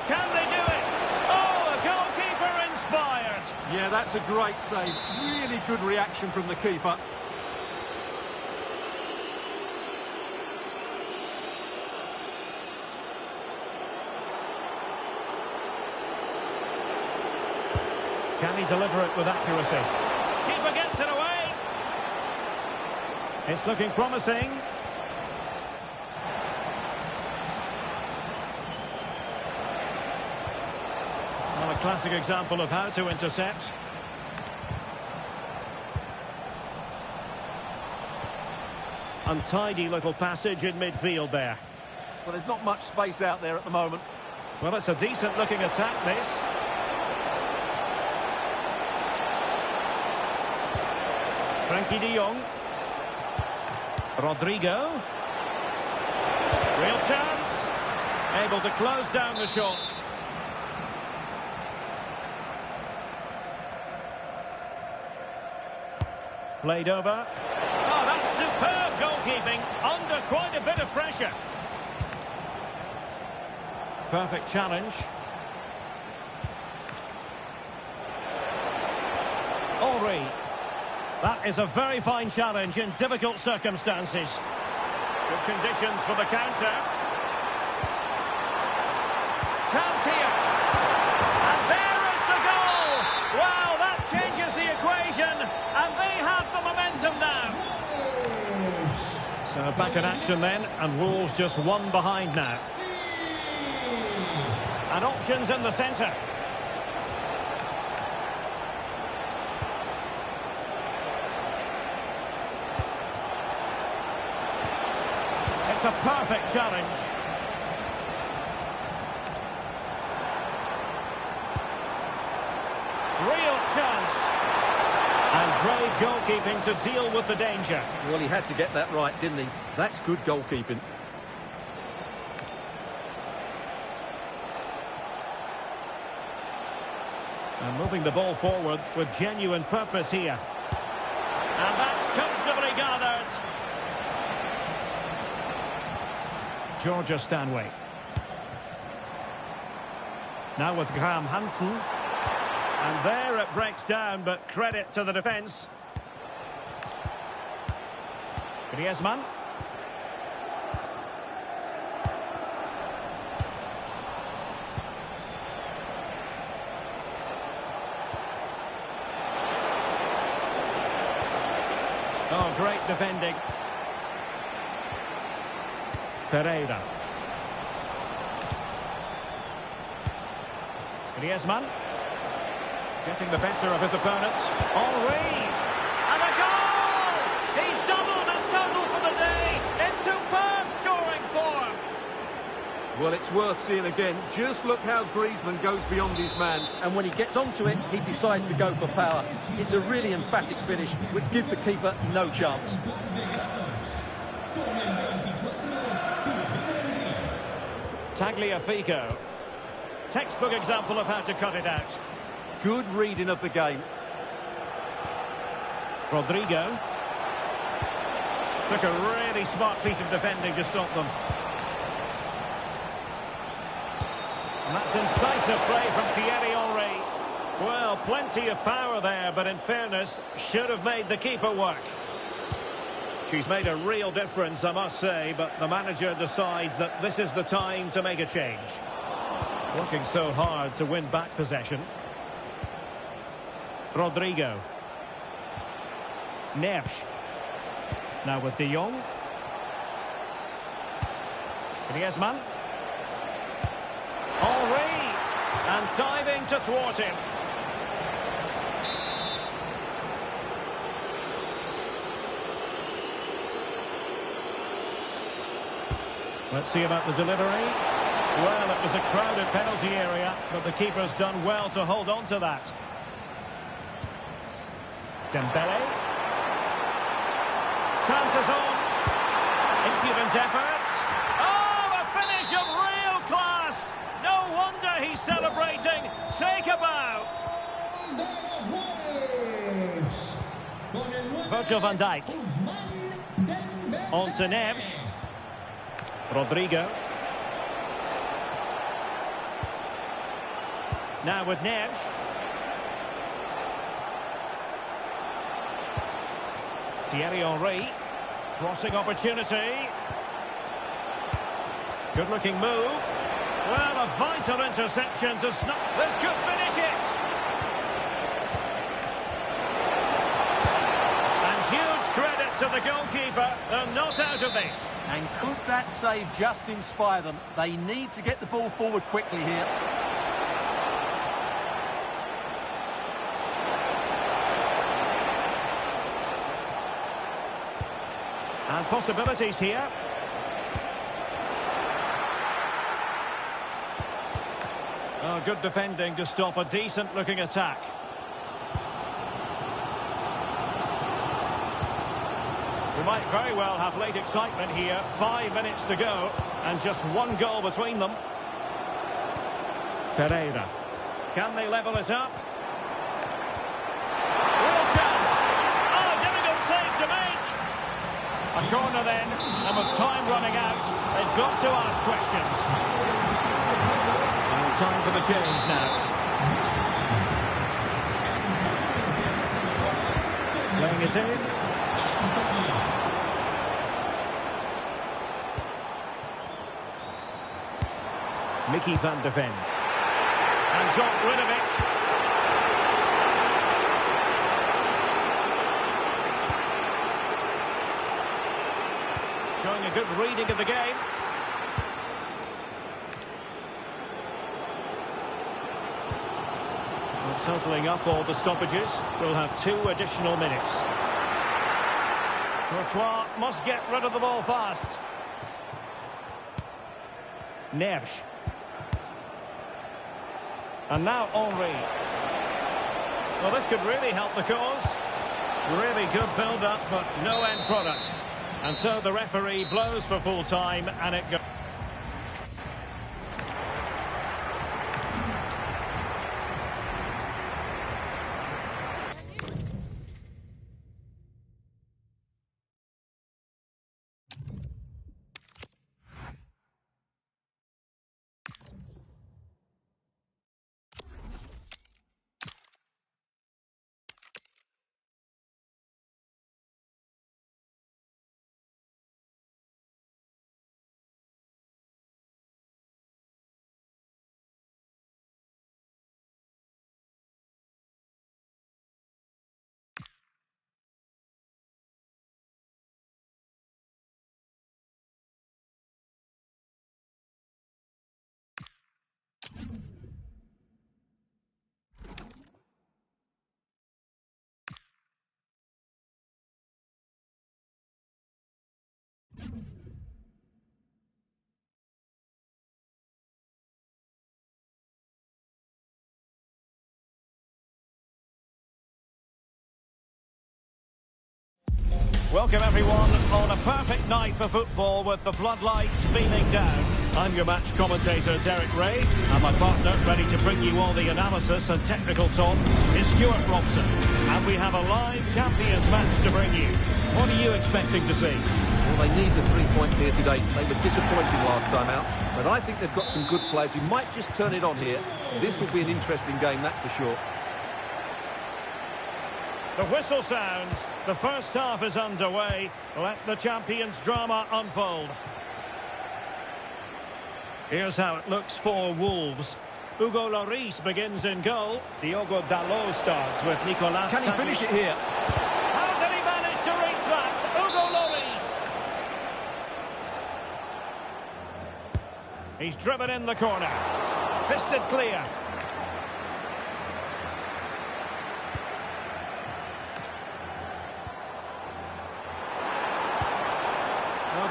Can they do it? Oh, a goalkeeper inspired. Yeah, that's a great save. Really good reaction from the keeper. Can he deliver it with accuracy? Keeper gets it away. It's looking promising. Well, a classic example of how to intercept. Untidy little passage in midfield there. Well, there's not much space out there at the moment. Well, it's a decent looking attack, this. Frenkie de Jong. Rodrigo. Real chance. Able to close down the shot. Played over. Oh, that's superb goalkeeping. Under quite a bit of pressure. Perfect challenge. Henry. That is a very fine challenge in difficult circumstances. Good conditions for the counter. Chance here. And there is the goal. Wow, that changes the equation. And they have the momentum now. So back in action then. And Wolves just one behind now. And options in the centre. It's a perfect challenge. Real chance. And great goalkeeping to deal with the danger. Well, he had to get that right, didn't he? That's good goalkeeping. And moving the ball forward with genuine purpose here. And that's comfortably gathered. Georgia Stanway. Now with Graham Hansen. And there it breaks down, but credit to the defence. Griezmann. Oh, great defending. Ferreira. Griezmann. Getting the better of his opponent. Henry. And a goal! He's doubled his total for the day. It's superb scoring form. Well, it's worth seeing again. Just look how Griezmann goes beyond his man. And when he gets onto it, he decides to go for power. It's a really emphatic finish, which gives the keeper no chance. Tagliafico. Textbook example of how to cut it out. Good reading of the game. Rodrigo. Took a really smart piece of defending to stop them. And that's incisive play from Thierry Henry. Well, plenty of power there, but in fairness, should have made the keeper work. She's made a real difference, I must say, but the manager decides that this is the time to make a change. Working so hard to win back possession. Rodrigo. Neves. Now with De Jong. Griezmann. Henry. And diving to thwart him. Let's see about the delivery. Well, it was a crowded penalty area, but the keeper's done well to hold on to that. Dembele. Chances on. Impudent effort. Oh, a finish of real class. No wonder he's celebrating. Take a bow. Virgil van Dijk. On to Neves. Rodrigo. Now with Neves. Thierry Henry. Crossing opportunity. Good looking move. Well, a vital interception to snap. This could finish it. And huge credit to the goalkeeper. They're not out of this. And could that save just inspire them? They need to get the ball forward quickly here. And possibilities here. Oh, good defending to stop a decent-looking attack. We might very well have late excitement here. 5 minutes to go, and just one goal between them. Ferreira. Can they level it up? Real chance. Oh, difficult save to make. A corner then, and with time running out, they've got to ask questions. And time for the change now. Playing it in. Mickey van de Ven. And got rid of it. Showing a good reading of the game. Well, totalling up all the stoppages, we'll have 2 additional minutes. Courtois must get rid of the ball fast. Neves. And now Henry. Well, this could really help the cause. Really good build-up, but no end product. And so the referee blows for full time, and it goes. Welcome everyone on a perfect night for football with the floodlights beaming down. I'm your match commentator Derek Ray, and my partner ready to bring you all the analysis and technical talk is Stuart Robson. And we have a live Champions match to bring you. What are you expecting to see? Well, they need the 3 points here today. They were disappointing last time out, but I think they've got some good players who might just turn it on here. This will be an interesting game, that's for sure. The whistle sounds. The first half is underway. Let the Champions drama unfold. Here's how it looks for Wolves. Hugo Lloris begins in goal. Diogo Dalot starts with Nicolas. Can he finish it here? How did he manage to reach that? Hugo Lloris. He's driven in the corner. Fisted clear.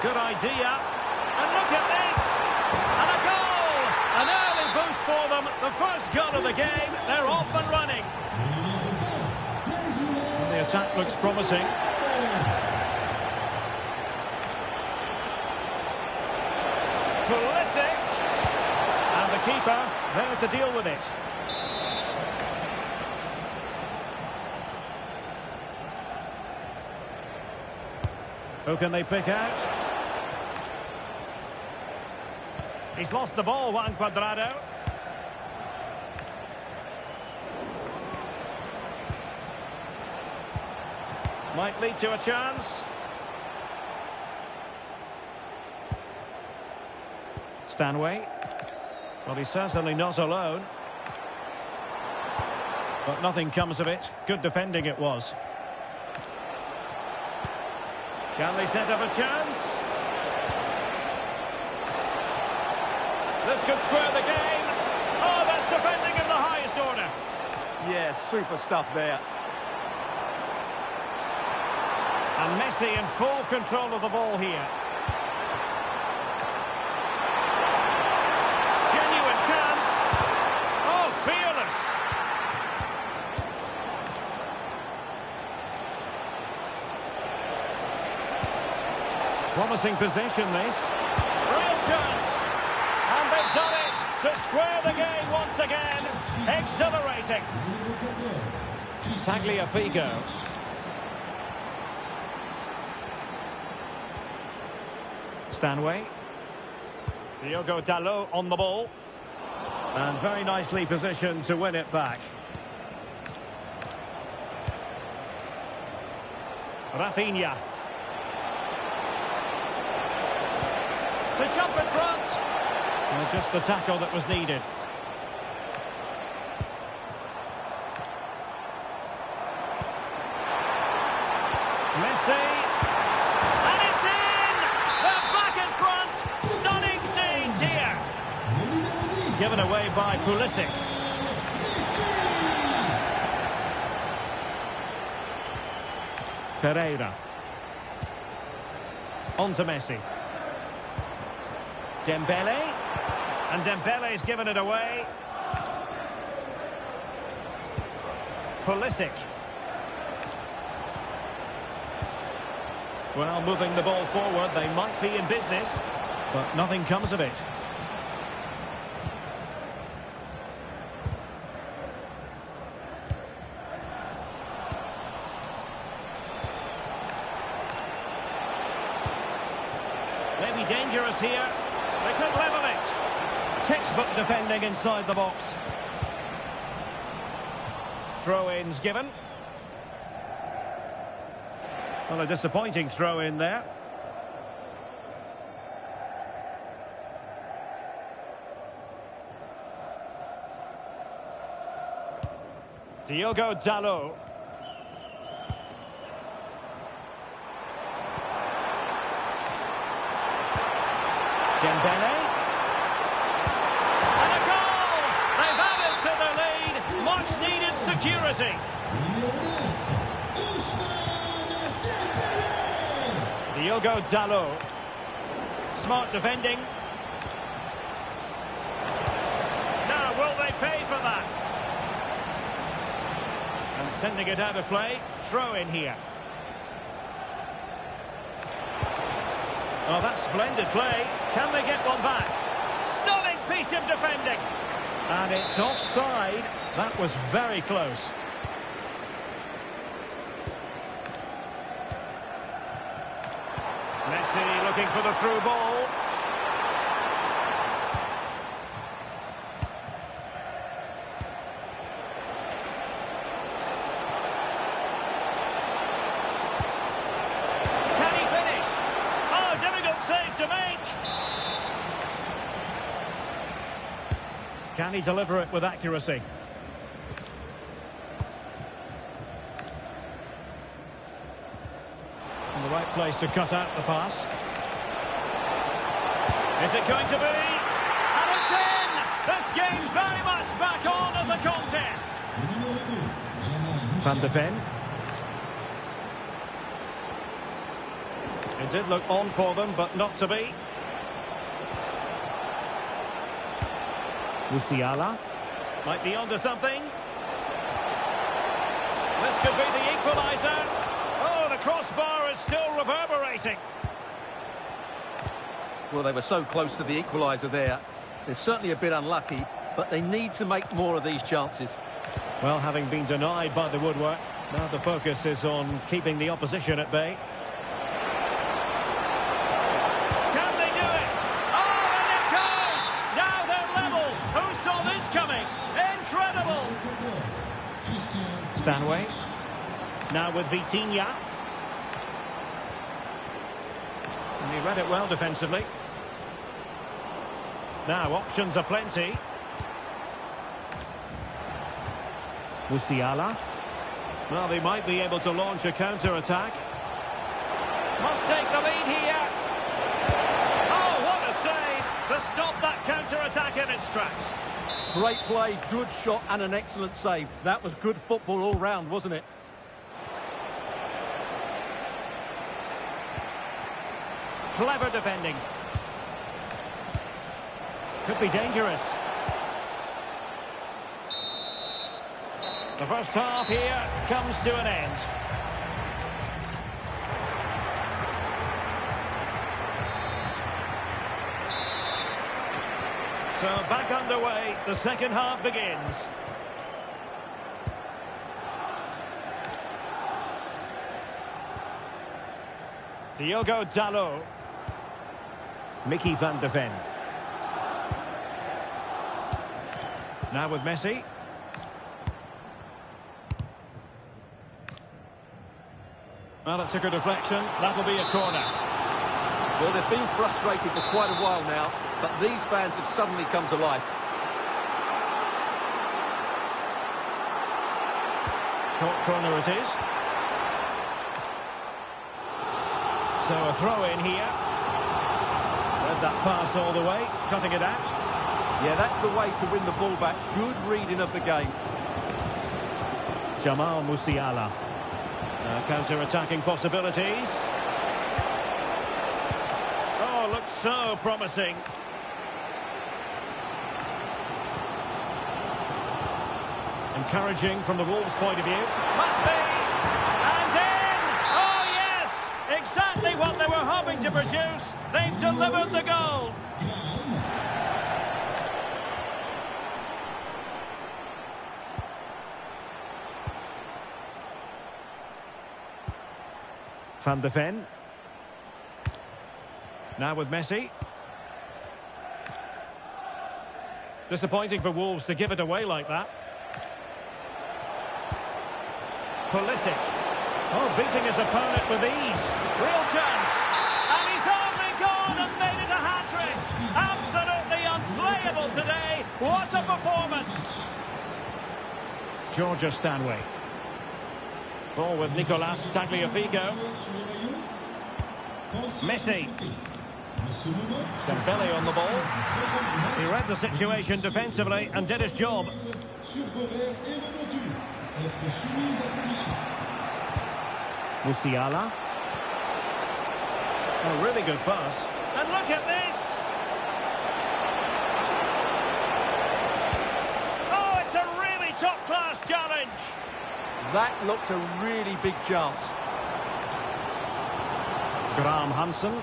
Good idea. And look at this. And a goal. An early boost for them. The first goal of the game. They're off and running. And the attack looks promising. Pulisic. And the keeper there to deal with it. Who can they pick out? He's lost the ball, Juan Cuadrado. Might lead to a chance. Stanway. Well, he's certainly not alone. But nothing comes of it. Good defending it was. Can they set up a chance? This could square the game. Oh, that's defending in the highest order. Yeah, super stuff there. And Messi in full control of the ball here. Genuine chance. Oh, fearless. Promising possession, this. Real chance. And they've done it to square the game once again. Exhilarating. Tagliafico. Stanway. Diogo Dalot on the ball. And very nicely positioned to win it back. Rafinha. To jump in front. Well, just the tackle that was needed. Messi. And it's in! They're back in front! Stunning scenes here! Given away by Pulisic. Ferreira. On to Messi. Dembele. And Dembele's given it away. Pulisic. Well, moving the ball forward, they might be in business, but nothing comes of it. Maybe dangerous here. They could level it. Textbook defending inside the box. Throw-ins given. Well, a disappointing throw-in there. Diogo Dalot. Dembele. And a goal! They've added to the lead. Much-needed security. Diogo Dalot. Smart defending. Now, will they pay for that? And sending it out of play. Throw in here. Oh, that's splendid play. Can they get one back? Stunning piece of defending. And it's offside. That was very close. Messi looking for the through ball. Can he finish? Oh, difficult save to make. Can he deliver it with accuracy? In the right place to cut out the pass. Is it going to be? And it's in! This game very much back on as a contest. Van de Ven. It did look on for them, but not to be. Musiala. Might be onto something. This could be the equaliser. Oh, the crossbar is still reverberating. Well, they were so close to the equaliser there. They're certainly a bit unlucky, but they need to make more of these chances. Well, having been denied by the woodwork, now the focus is on keeping the opposition at bay. Can they do it? Oh, and it goes! Now they're level. Who saw this coming? Incredible! Stanway. Now with Vitinha. And he read it well defensively. Now options are plenty. Musiala. Well, they might be able to launch a counter-attack. Must take the lead here. Oh, what a save to stop that counter-attack in its tracks. Great play, good shot and an excellent save. That was good football all round, wasn't it? Clever defending. Could be dangerous. The first half here comes to an end. So back underway, the second half begins. Diogo Dalot. Mickey van de Ven. Now with Messi. Well, it took a deflection. That'll be a corner. Well, they've been frustrated for quite a while now, but these fans have suddenly come to life. Short corner it is. So a throw in here. Read that pass all the way, cutting it out. Yeah, that's the way to win the ball back. Good reading of the game. Jamal Musiala. Counter-attacking possibilities. Oh, looks so promising. Encouraging from the Wolves' point of view. Must be! And in! Oh, yes! Exactly what they were hoping to produce. They've delivered the goal. Van de Ven. Now with Messi. Disappointing for Wolves to give it away like that. Pulisic. Oh, beating his opponent with ease. Real chance. And he's only gone and made it a hat-trick. Absolutely unplayable today. What a performance. Georgia Stanway. Ball with Nicolas Tagliafico. Messi. Dembele on the ball. He read the situation defensively and did his job. Musiala. A really good pass. And look at this! Oh, it's a really top-class challenge! That looked a really big chance. Graham Hansen.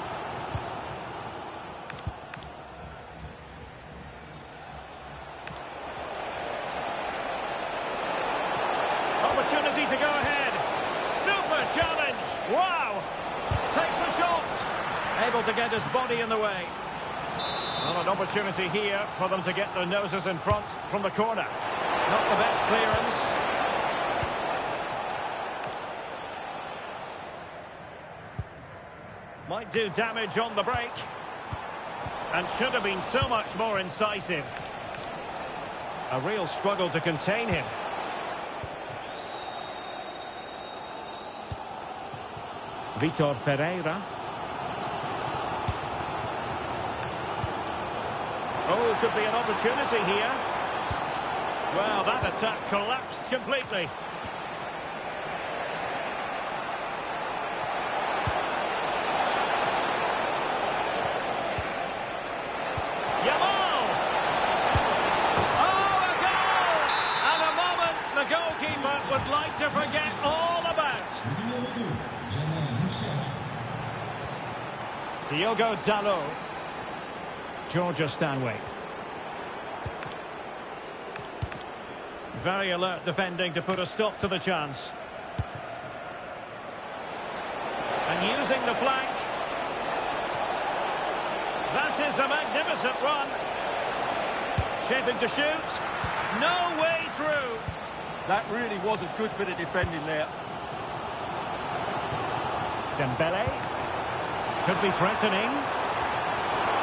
opportunity to go ahead. Super challenge. Wow. Takes the shot. Able to get his body in the way. Well, an opportunity here for them to get their noses in front from the corner. Not the best clearance. Might do damage on the break. And should have been so much more incisive. A real struggle to contain him. Vitor Ferreira. Oh, could be an opportunity here. Well, that attack collapsed completely. Yamal! Oh, a goal! And a moment the goalkeeper would like to forget all about. Diogo Dalot. Georgia Stanway. Very alert defending to put a stop to the chance. And using the flank. That is a magnificent run. Shaping to shoot. No way through. That really was a good bit of defending there. Dembele. Could be threatening.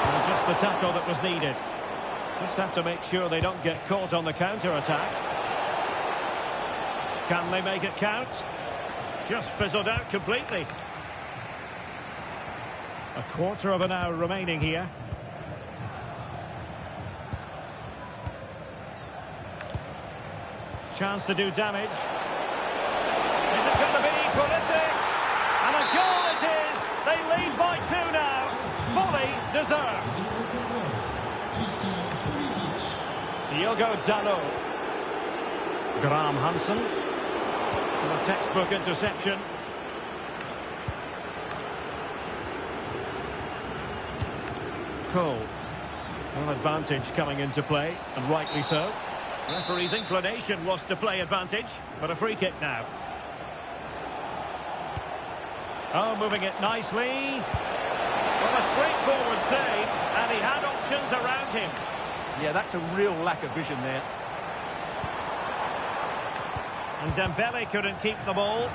And just the tackle that was needed. Just have to make sure they don't get caught on the counter-attack. Can they make it count? Just fizzled out completely. A quarter of an hour remaining here. Chance to do damage. Is it going to be Pulisic? And a goal it is! They lead by 2 now. Fully deserved. Diogo Dalot. Graham Hansen. A textbook interception. Cole. Well, advantage coming into play, and rightly so. Referee's inclination was to play advantage, but a free kick now. Oh, moving it nicely. Well, a straightforward save, and he had options around him. Yeah, that's a real lack of vision there. And Dembele couldn't keep the ball.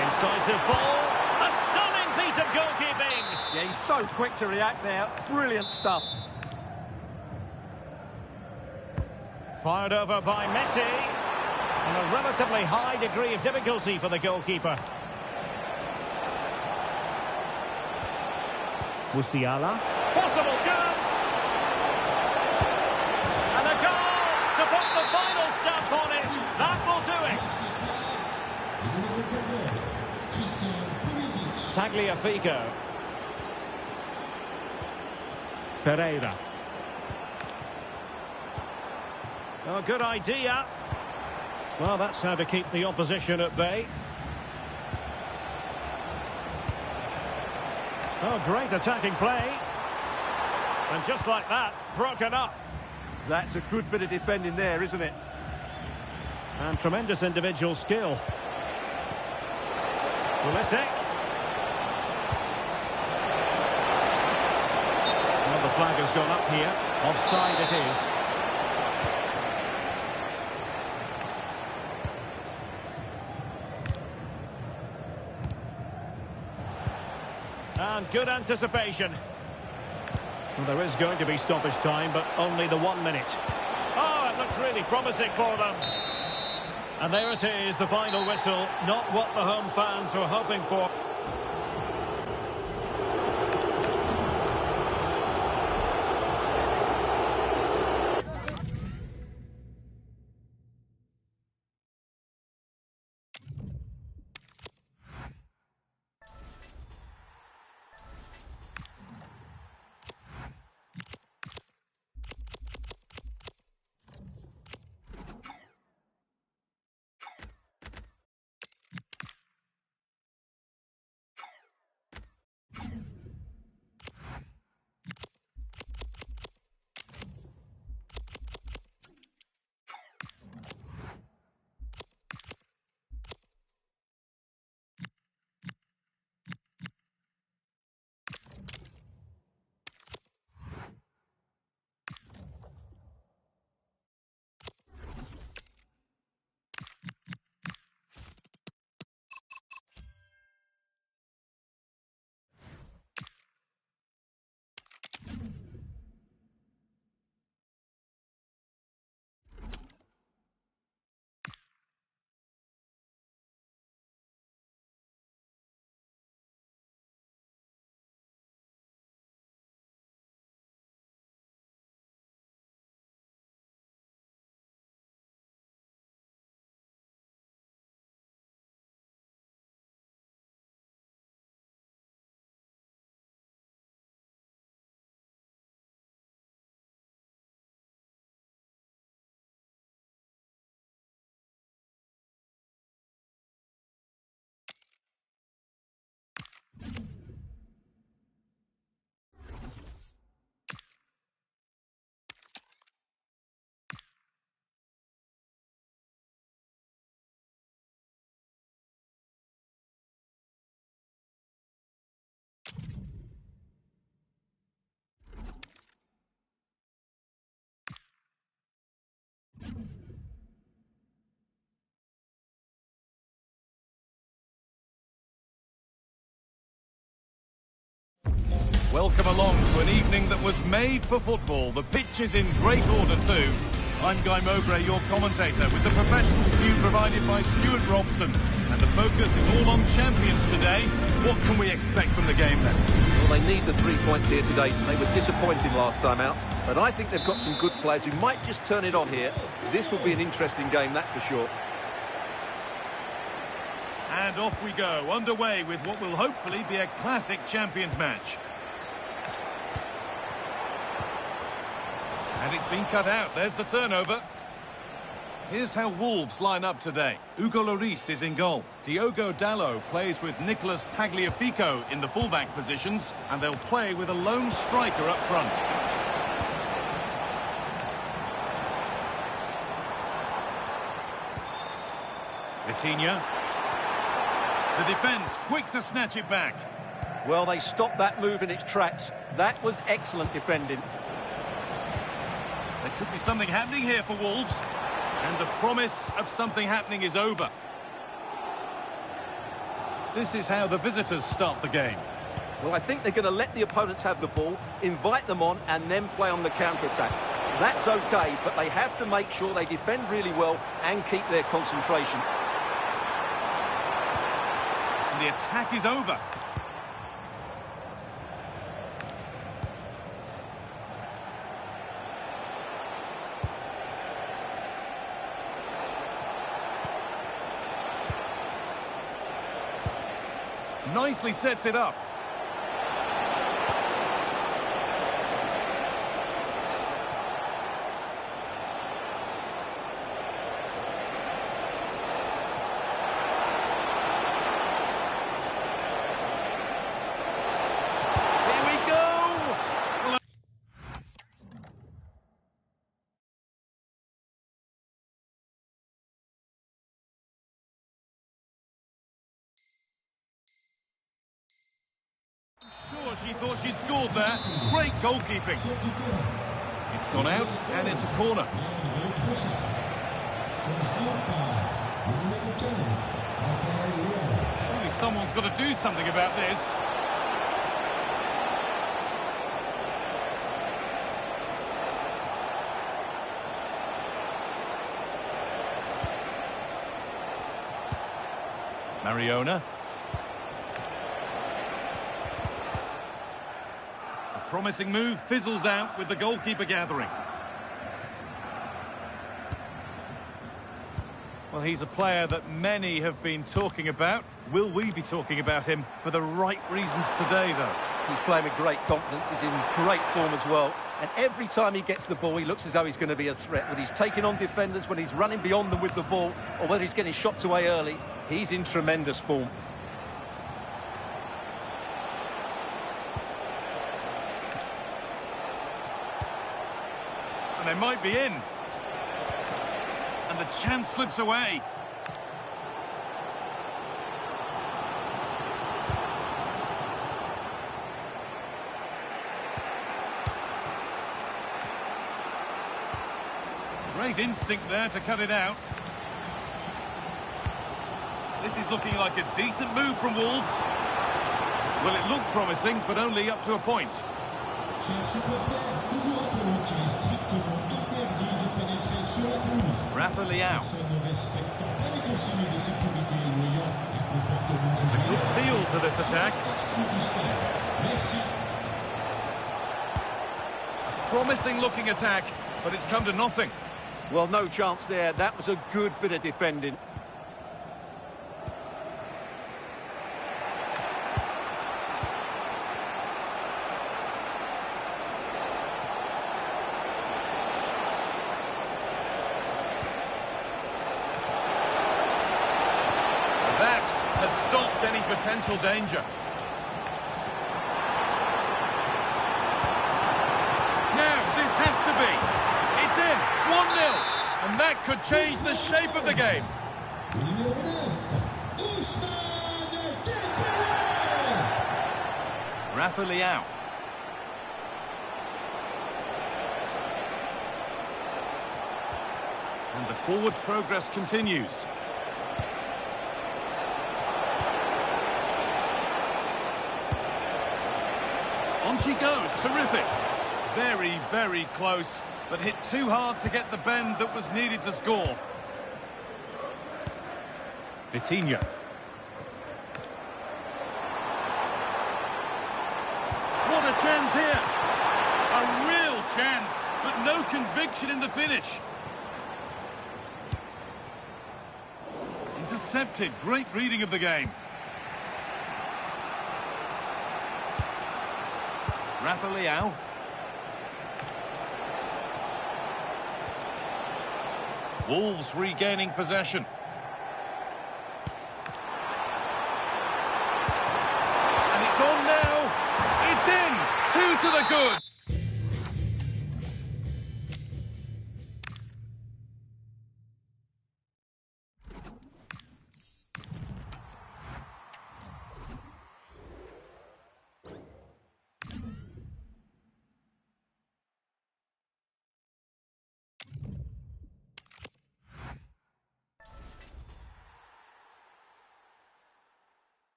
Incisive ball. A stunning piece of goalkeeping. Yeah, he's so quick to react there. Brilliant stuff. Fired over by Messi. And a relatively high degree of difficulty for the goalkeeper. Musiala. Possible chance. And a goal to put the final stamp on it. That will do it. Tagliafico. Ferreira. Oh, good idea. Well, that's how to keep the opposition at bay. Oh, great attacking play. And just like that, broken up. That's a good bit of defending there, isn't it? And tremendous individual skill. Pulisic. Well, the flag has gone up here. Offside it is. And good anticipation. Well, there is going to be stoppage time, but only the 1 minute. Oh, it looked really promising for them. And there it is, the final whistle. Not what the home fans were hoping for. Welcome along to an evening that was made for football. The pitch is in great order too. I'm Guy Mowbray, your commentator, with the professional view provided by Stuart Robson. And the focus is all on champions today. What can we expect from the game then? Well, they need the 3 points here today. They were disappointing last time out, but I think they've got some good players who might just turn it on here. This will be an interesting game, that's for sure. And off we go, underway with what will hopefully be a classic champions match. And it's been cut out. There's the turnover. Here's how Wolves line up today. Hugo Lloris is in goal. Diogo Dalot plays with Nicolas Tagliafico in the fullback positions, and they'll play with a lone striker up front. Vitinha. The defence quick to snatch it back. Well, they stopped that move in its tracks. That was excellent defending. There could be something happening here for Wolves. And the promise of something happening is over. This is how the visitors start the game. Well, I think they're going to let the opponents have the ball, invite them on, and then play on the counter-attack. That's okay, but they have to make sure they defend really well and keep their concentration. And the attack is over. Nicely sets it up. Here we go! Sure, she thought she'd scored there. Great goalkeeping. It's gone out, and it's a corner. Surely someone's got to do something about this. Mariona. Promising move fizzles out with the goalkeeper gathering. Well, he's a player that many have been talking about. Will we be talking about him for the right reasons today, though? He's playing with great confidence. He's in great form as well. And every time he gets the ball, he looks as though he's going to be a threat. When he's taking on defenders, when he's running beyond them with the ball, or whether he's getting shots away early, he's in tremendous form. They might be in. And the chance slips away. Great instinct there to cut it out. This is looking like a decent move from Wolves. Well, it looked promising, but only up to a point. Rafa Leao. There's a good feel to this attack. A promising looking attack, but it's come to nothing. Well, no chance there. That was a good bit of defending. Stopped any potential danger. Now, this has to be. It's in. 1-0. And that could change the shape of the game. Rafa Leao. And the forward progress continues. On she goes. Terrific. Very, very close, but hit too hard to get the bend that was needed to score. Vitinha. What a chance here. A real chance, but no conviction in the finish. Intercepted. Great reading of the game. Rafa Leao. Wolves regaining possession. And it's on now. It's in. 2 to the good.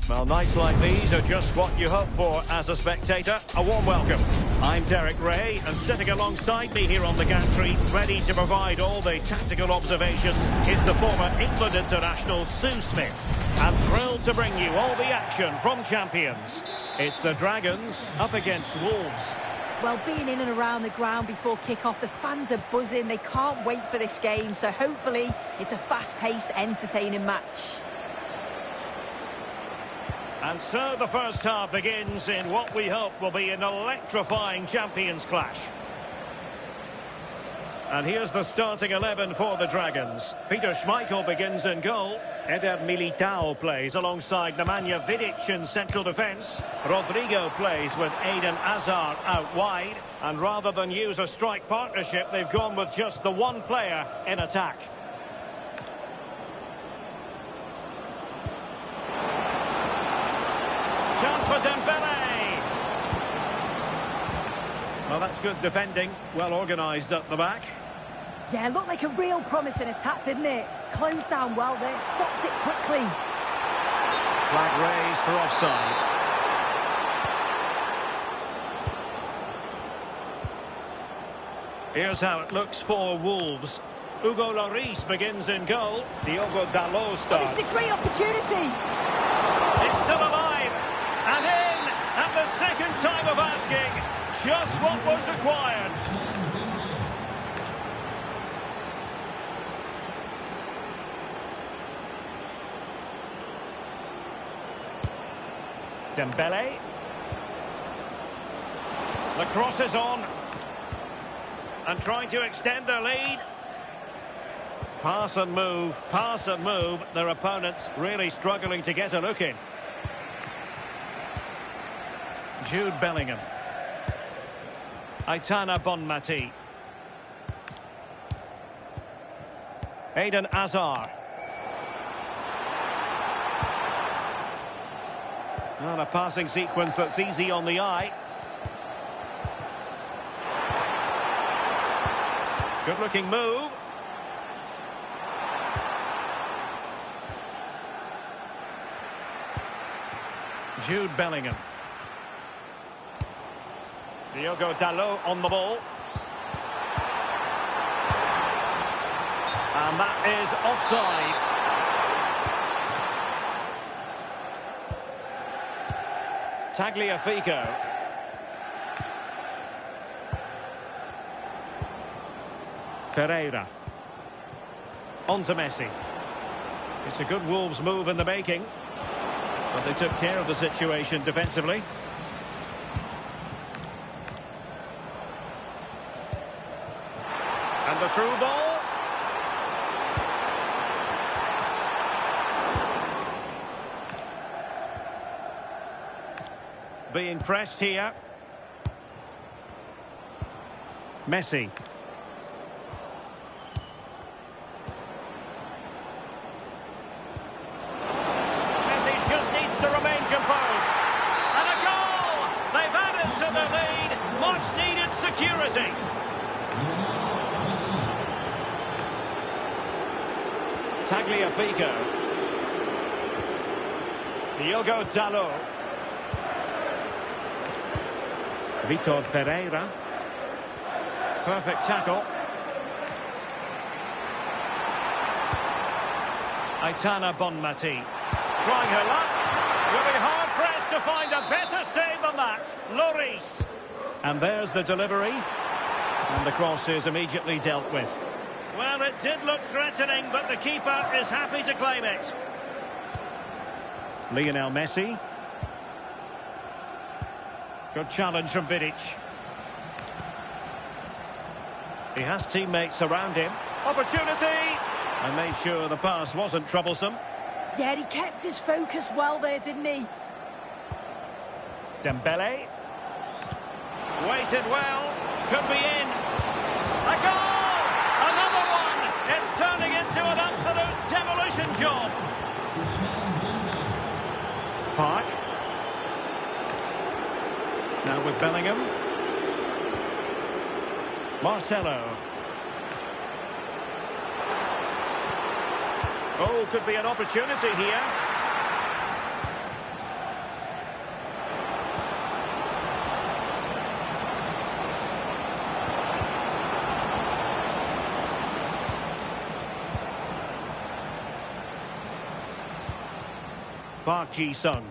Well, nights like these are just what you hope for as a spectator. A warm welcome. I'm Derek Ray, and sitting alongside me here on the gantry, ready to provide all the tactical observations, is the former England international Sue Smith. I'm thrilled to bring you all the action from Champions. It's the Dragons up against Wolves. Well, being in and around the ground before kick-off, the fans are buzzing. They can't wait for this game, so hopefully it's a fast-paced, entertaining match. And so the first half begins in what we hope will be an electrifying champions clash. And here's the starting 11 for the Dragons. Peter Schmeichel begins in goal. Eder Militao plays alongside Nemanja Vidic in central defence. Rodrigo plays with Eden Hazard out wide. And rather than use a strike partnership, they've gone with just the one player in attack. Chance for Dembele. Well, that's good defending. Well organised at the back. Yeah, looked like a real promising attack, didn't it? Closed down well there, stopped it quickly. Flag raised for offside. Here's how it looks for Wolves. Hugo Lloris begins in goal. Diogo Dalot starts. But it's a great opportunity. It's still alive. And in at the second time of asking. Just what was required. Dembele. The cross is on. And trying to extend their lead. Pass and move, pass and move. Their opponents really struggling to get a look in. Jude Bellingham. Aitana Bonmati. Eden Hazard. Not a passing sequence that's easy on the eye. Good-looking move. Jude Bellingham. Diogo Dalot on the ball. And that is offside. Tagliafico. Ferreira. On to Messi. It's a good Wolves move in the making. But they took care of the situation defensively. And the through ball. Being pressed here. Messi. Messi just needs to remain composed. And a goal! They've added to the lead. Much needed security. Tagliafico. Diogo Dalot. Vitor Ferreira. Perfect tackle. Aitana Bonmati. Trying her luck. Will be hard-pressed to find a better save than that. Lloris. And there's the delivery. And the cross is immediately dealt with. Well, it did look threatening, but the keeper is happy to claim it. Lionel Messi. Good challenge from Vidic. He has teammates around him. Opportunity! And made sure the pass wasn't troublesome. Yeah, he kept his focus well there, didn't he? Dembele. Waited well. Could be in. A goal! Another one! It's turning into an absolute demolition job. Park. Now with Bellingham. Marcelo. Oh, could be an opportunity here. Park Ji-sung.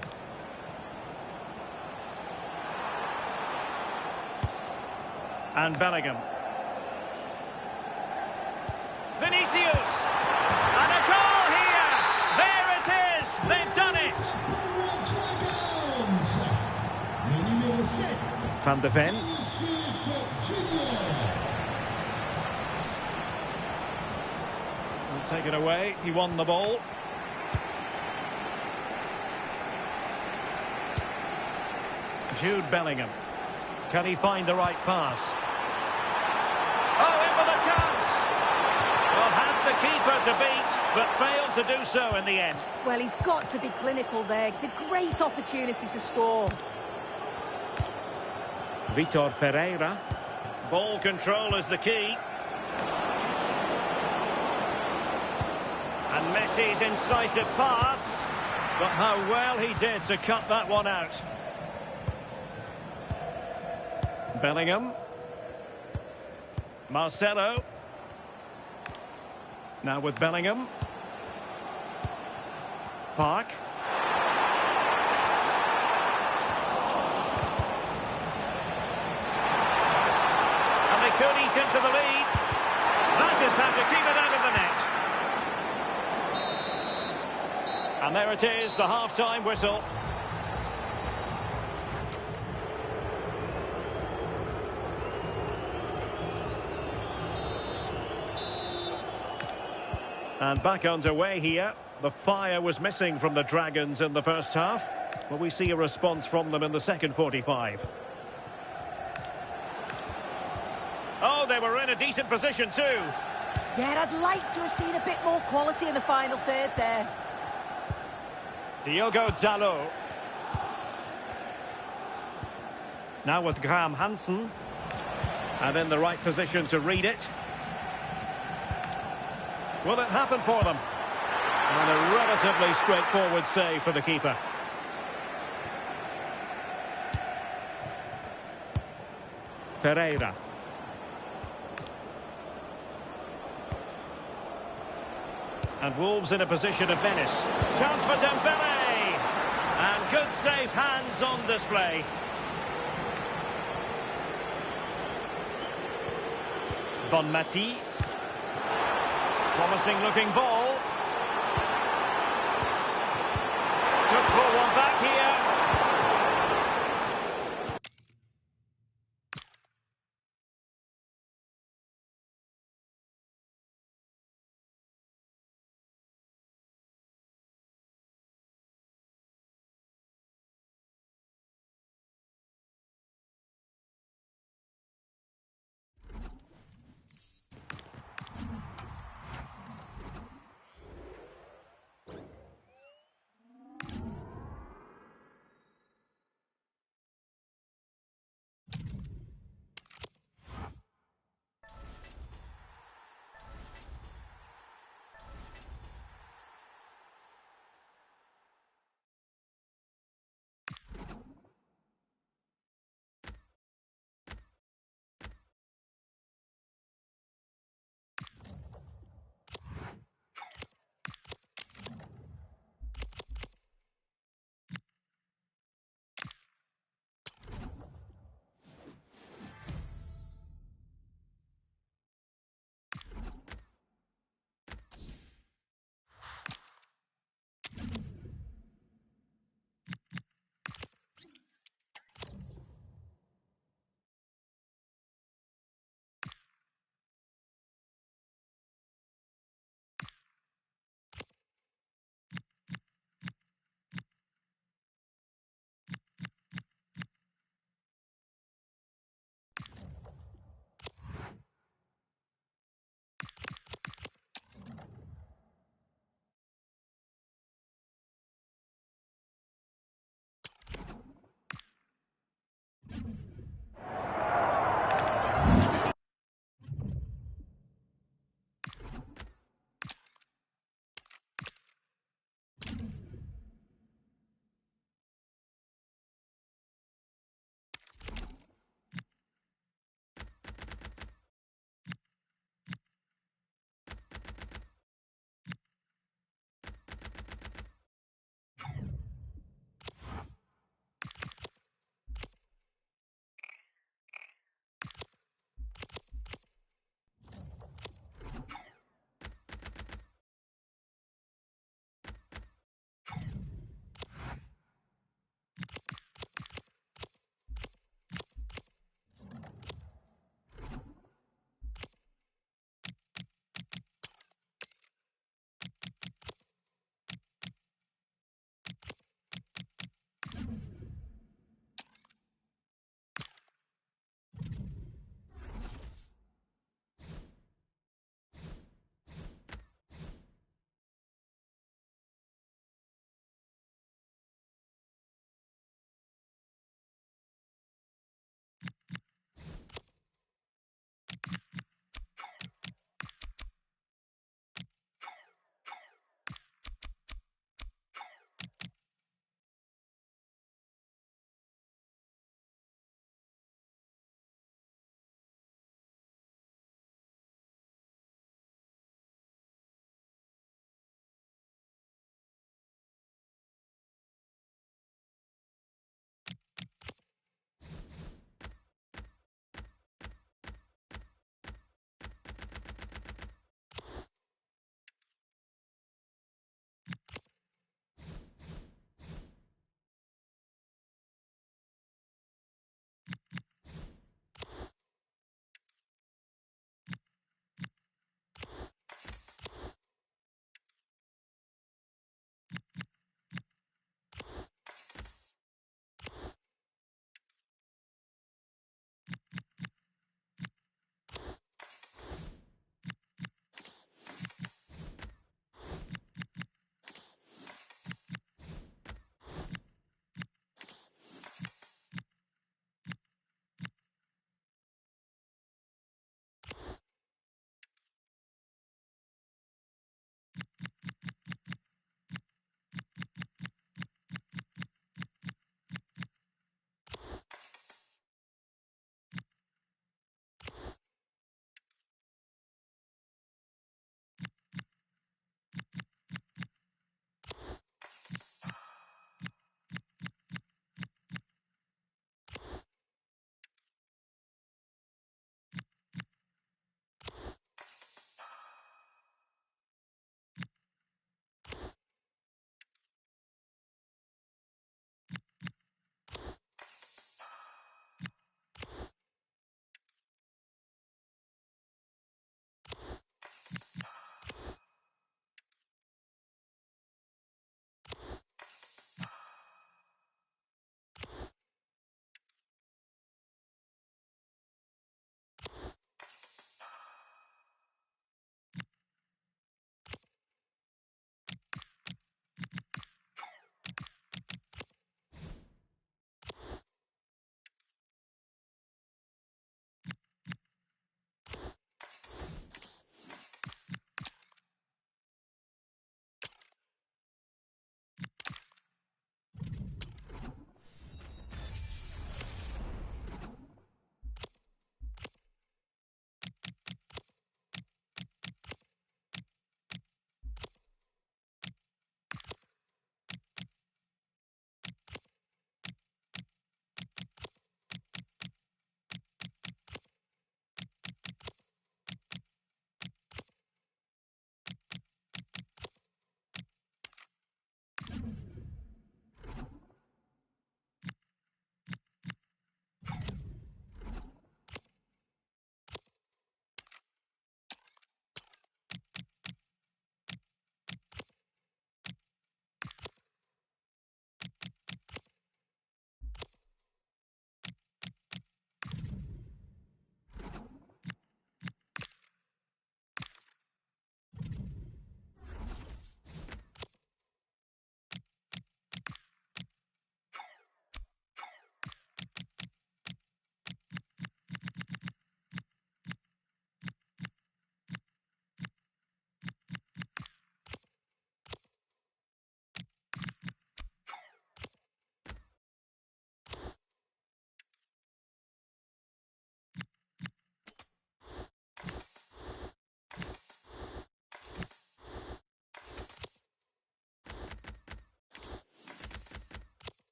And Bellingham. Vinicius! And a goal here! There it is! They've done it! Dragons. Numéro 7. Van de Ven. Vinicius Junior. Will take it away. He won the ball. Jude Bellingham. Can he find the right pass? Oh, in with a chance! Well, had the keeper to beat, but failed to do so in the end. Well, he's got to be clinical there. It's a great opportunity to score. Vitor Ferreira. Ball control is the key. And Messi's incisive pass. But how well he did to cut that one out. Bellingham. Marcelo. Now with Bellingham. Park. And they could eat into the lead. That is how to keep it out of the net. And there it is, the half-time whistle. And back underway here. The fire was missing from the Dragons in the first half. Will we see a response from them in the second 45? Oh, they were in a decent position too. Yeah, I'd like to have seen a bit more quality in the final third there. Diogo Dalot. Now with Graham Hansen. And in the right position to read it. Will it happen for them? And a relatively straightforward save for the keeper. Ferreira. And Wolves in a position of menace. Chance for Dembele! And good safe hands on display. Bonmati. Promising looking ball. Could pull one back here.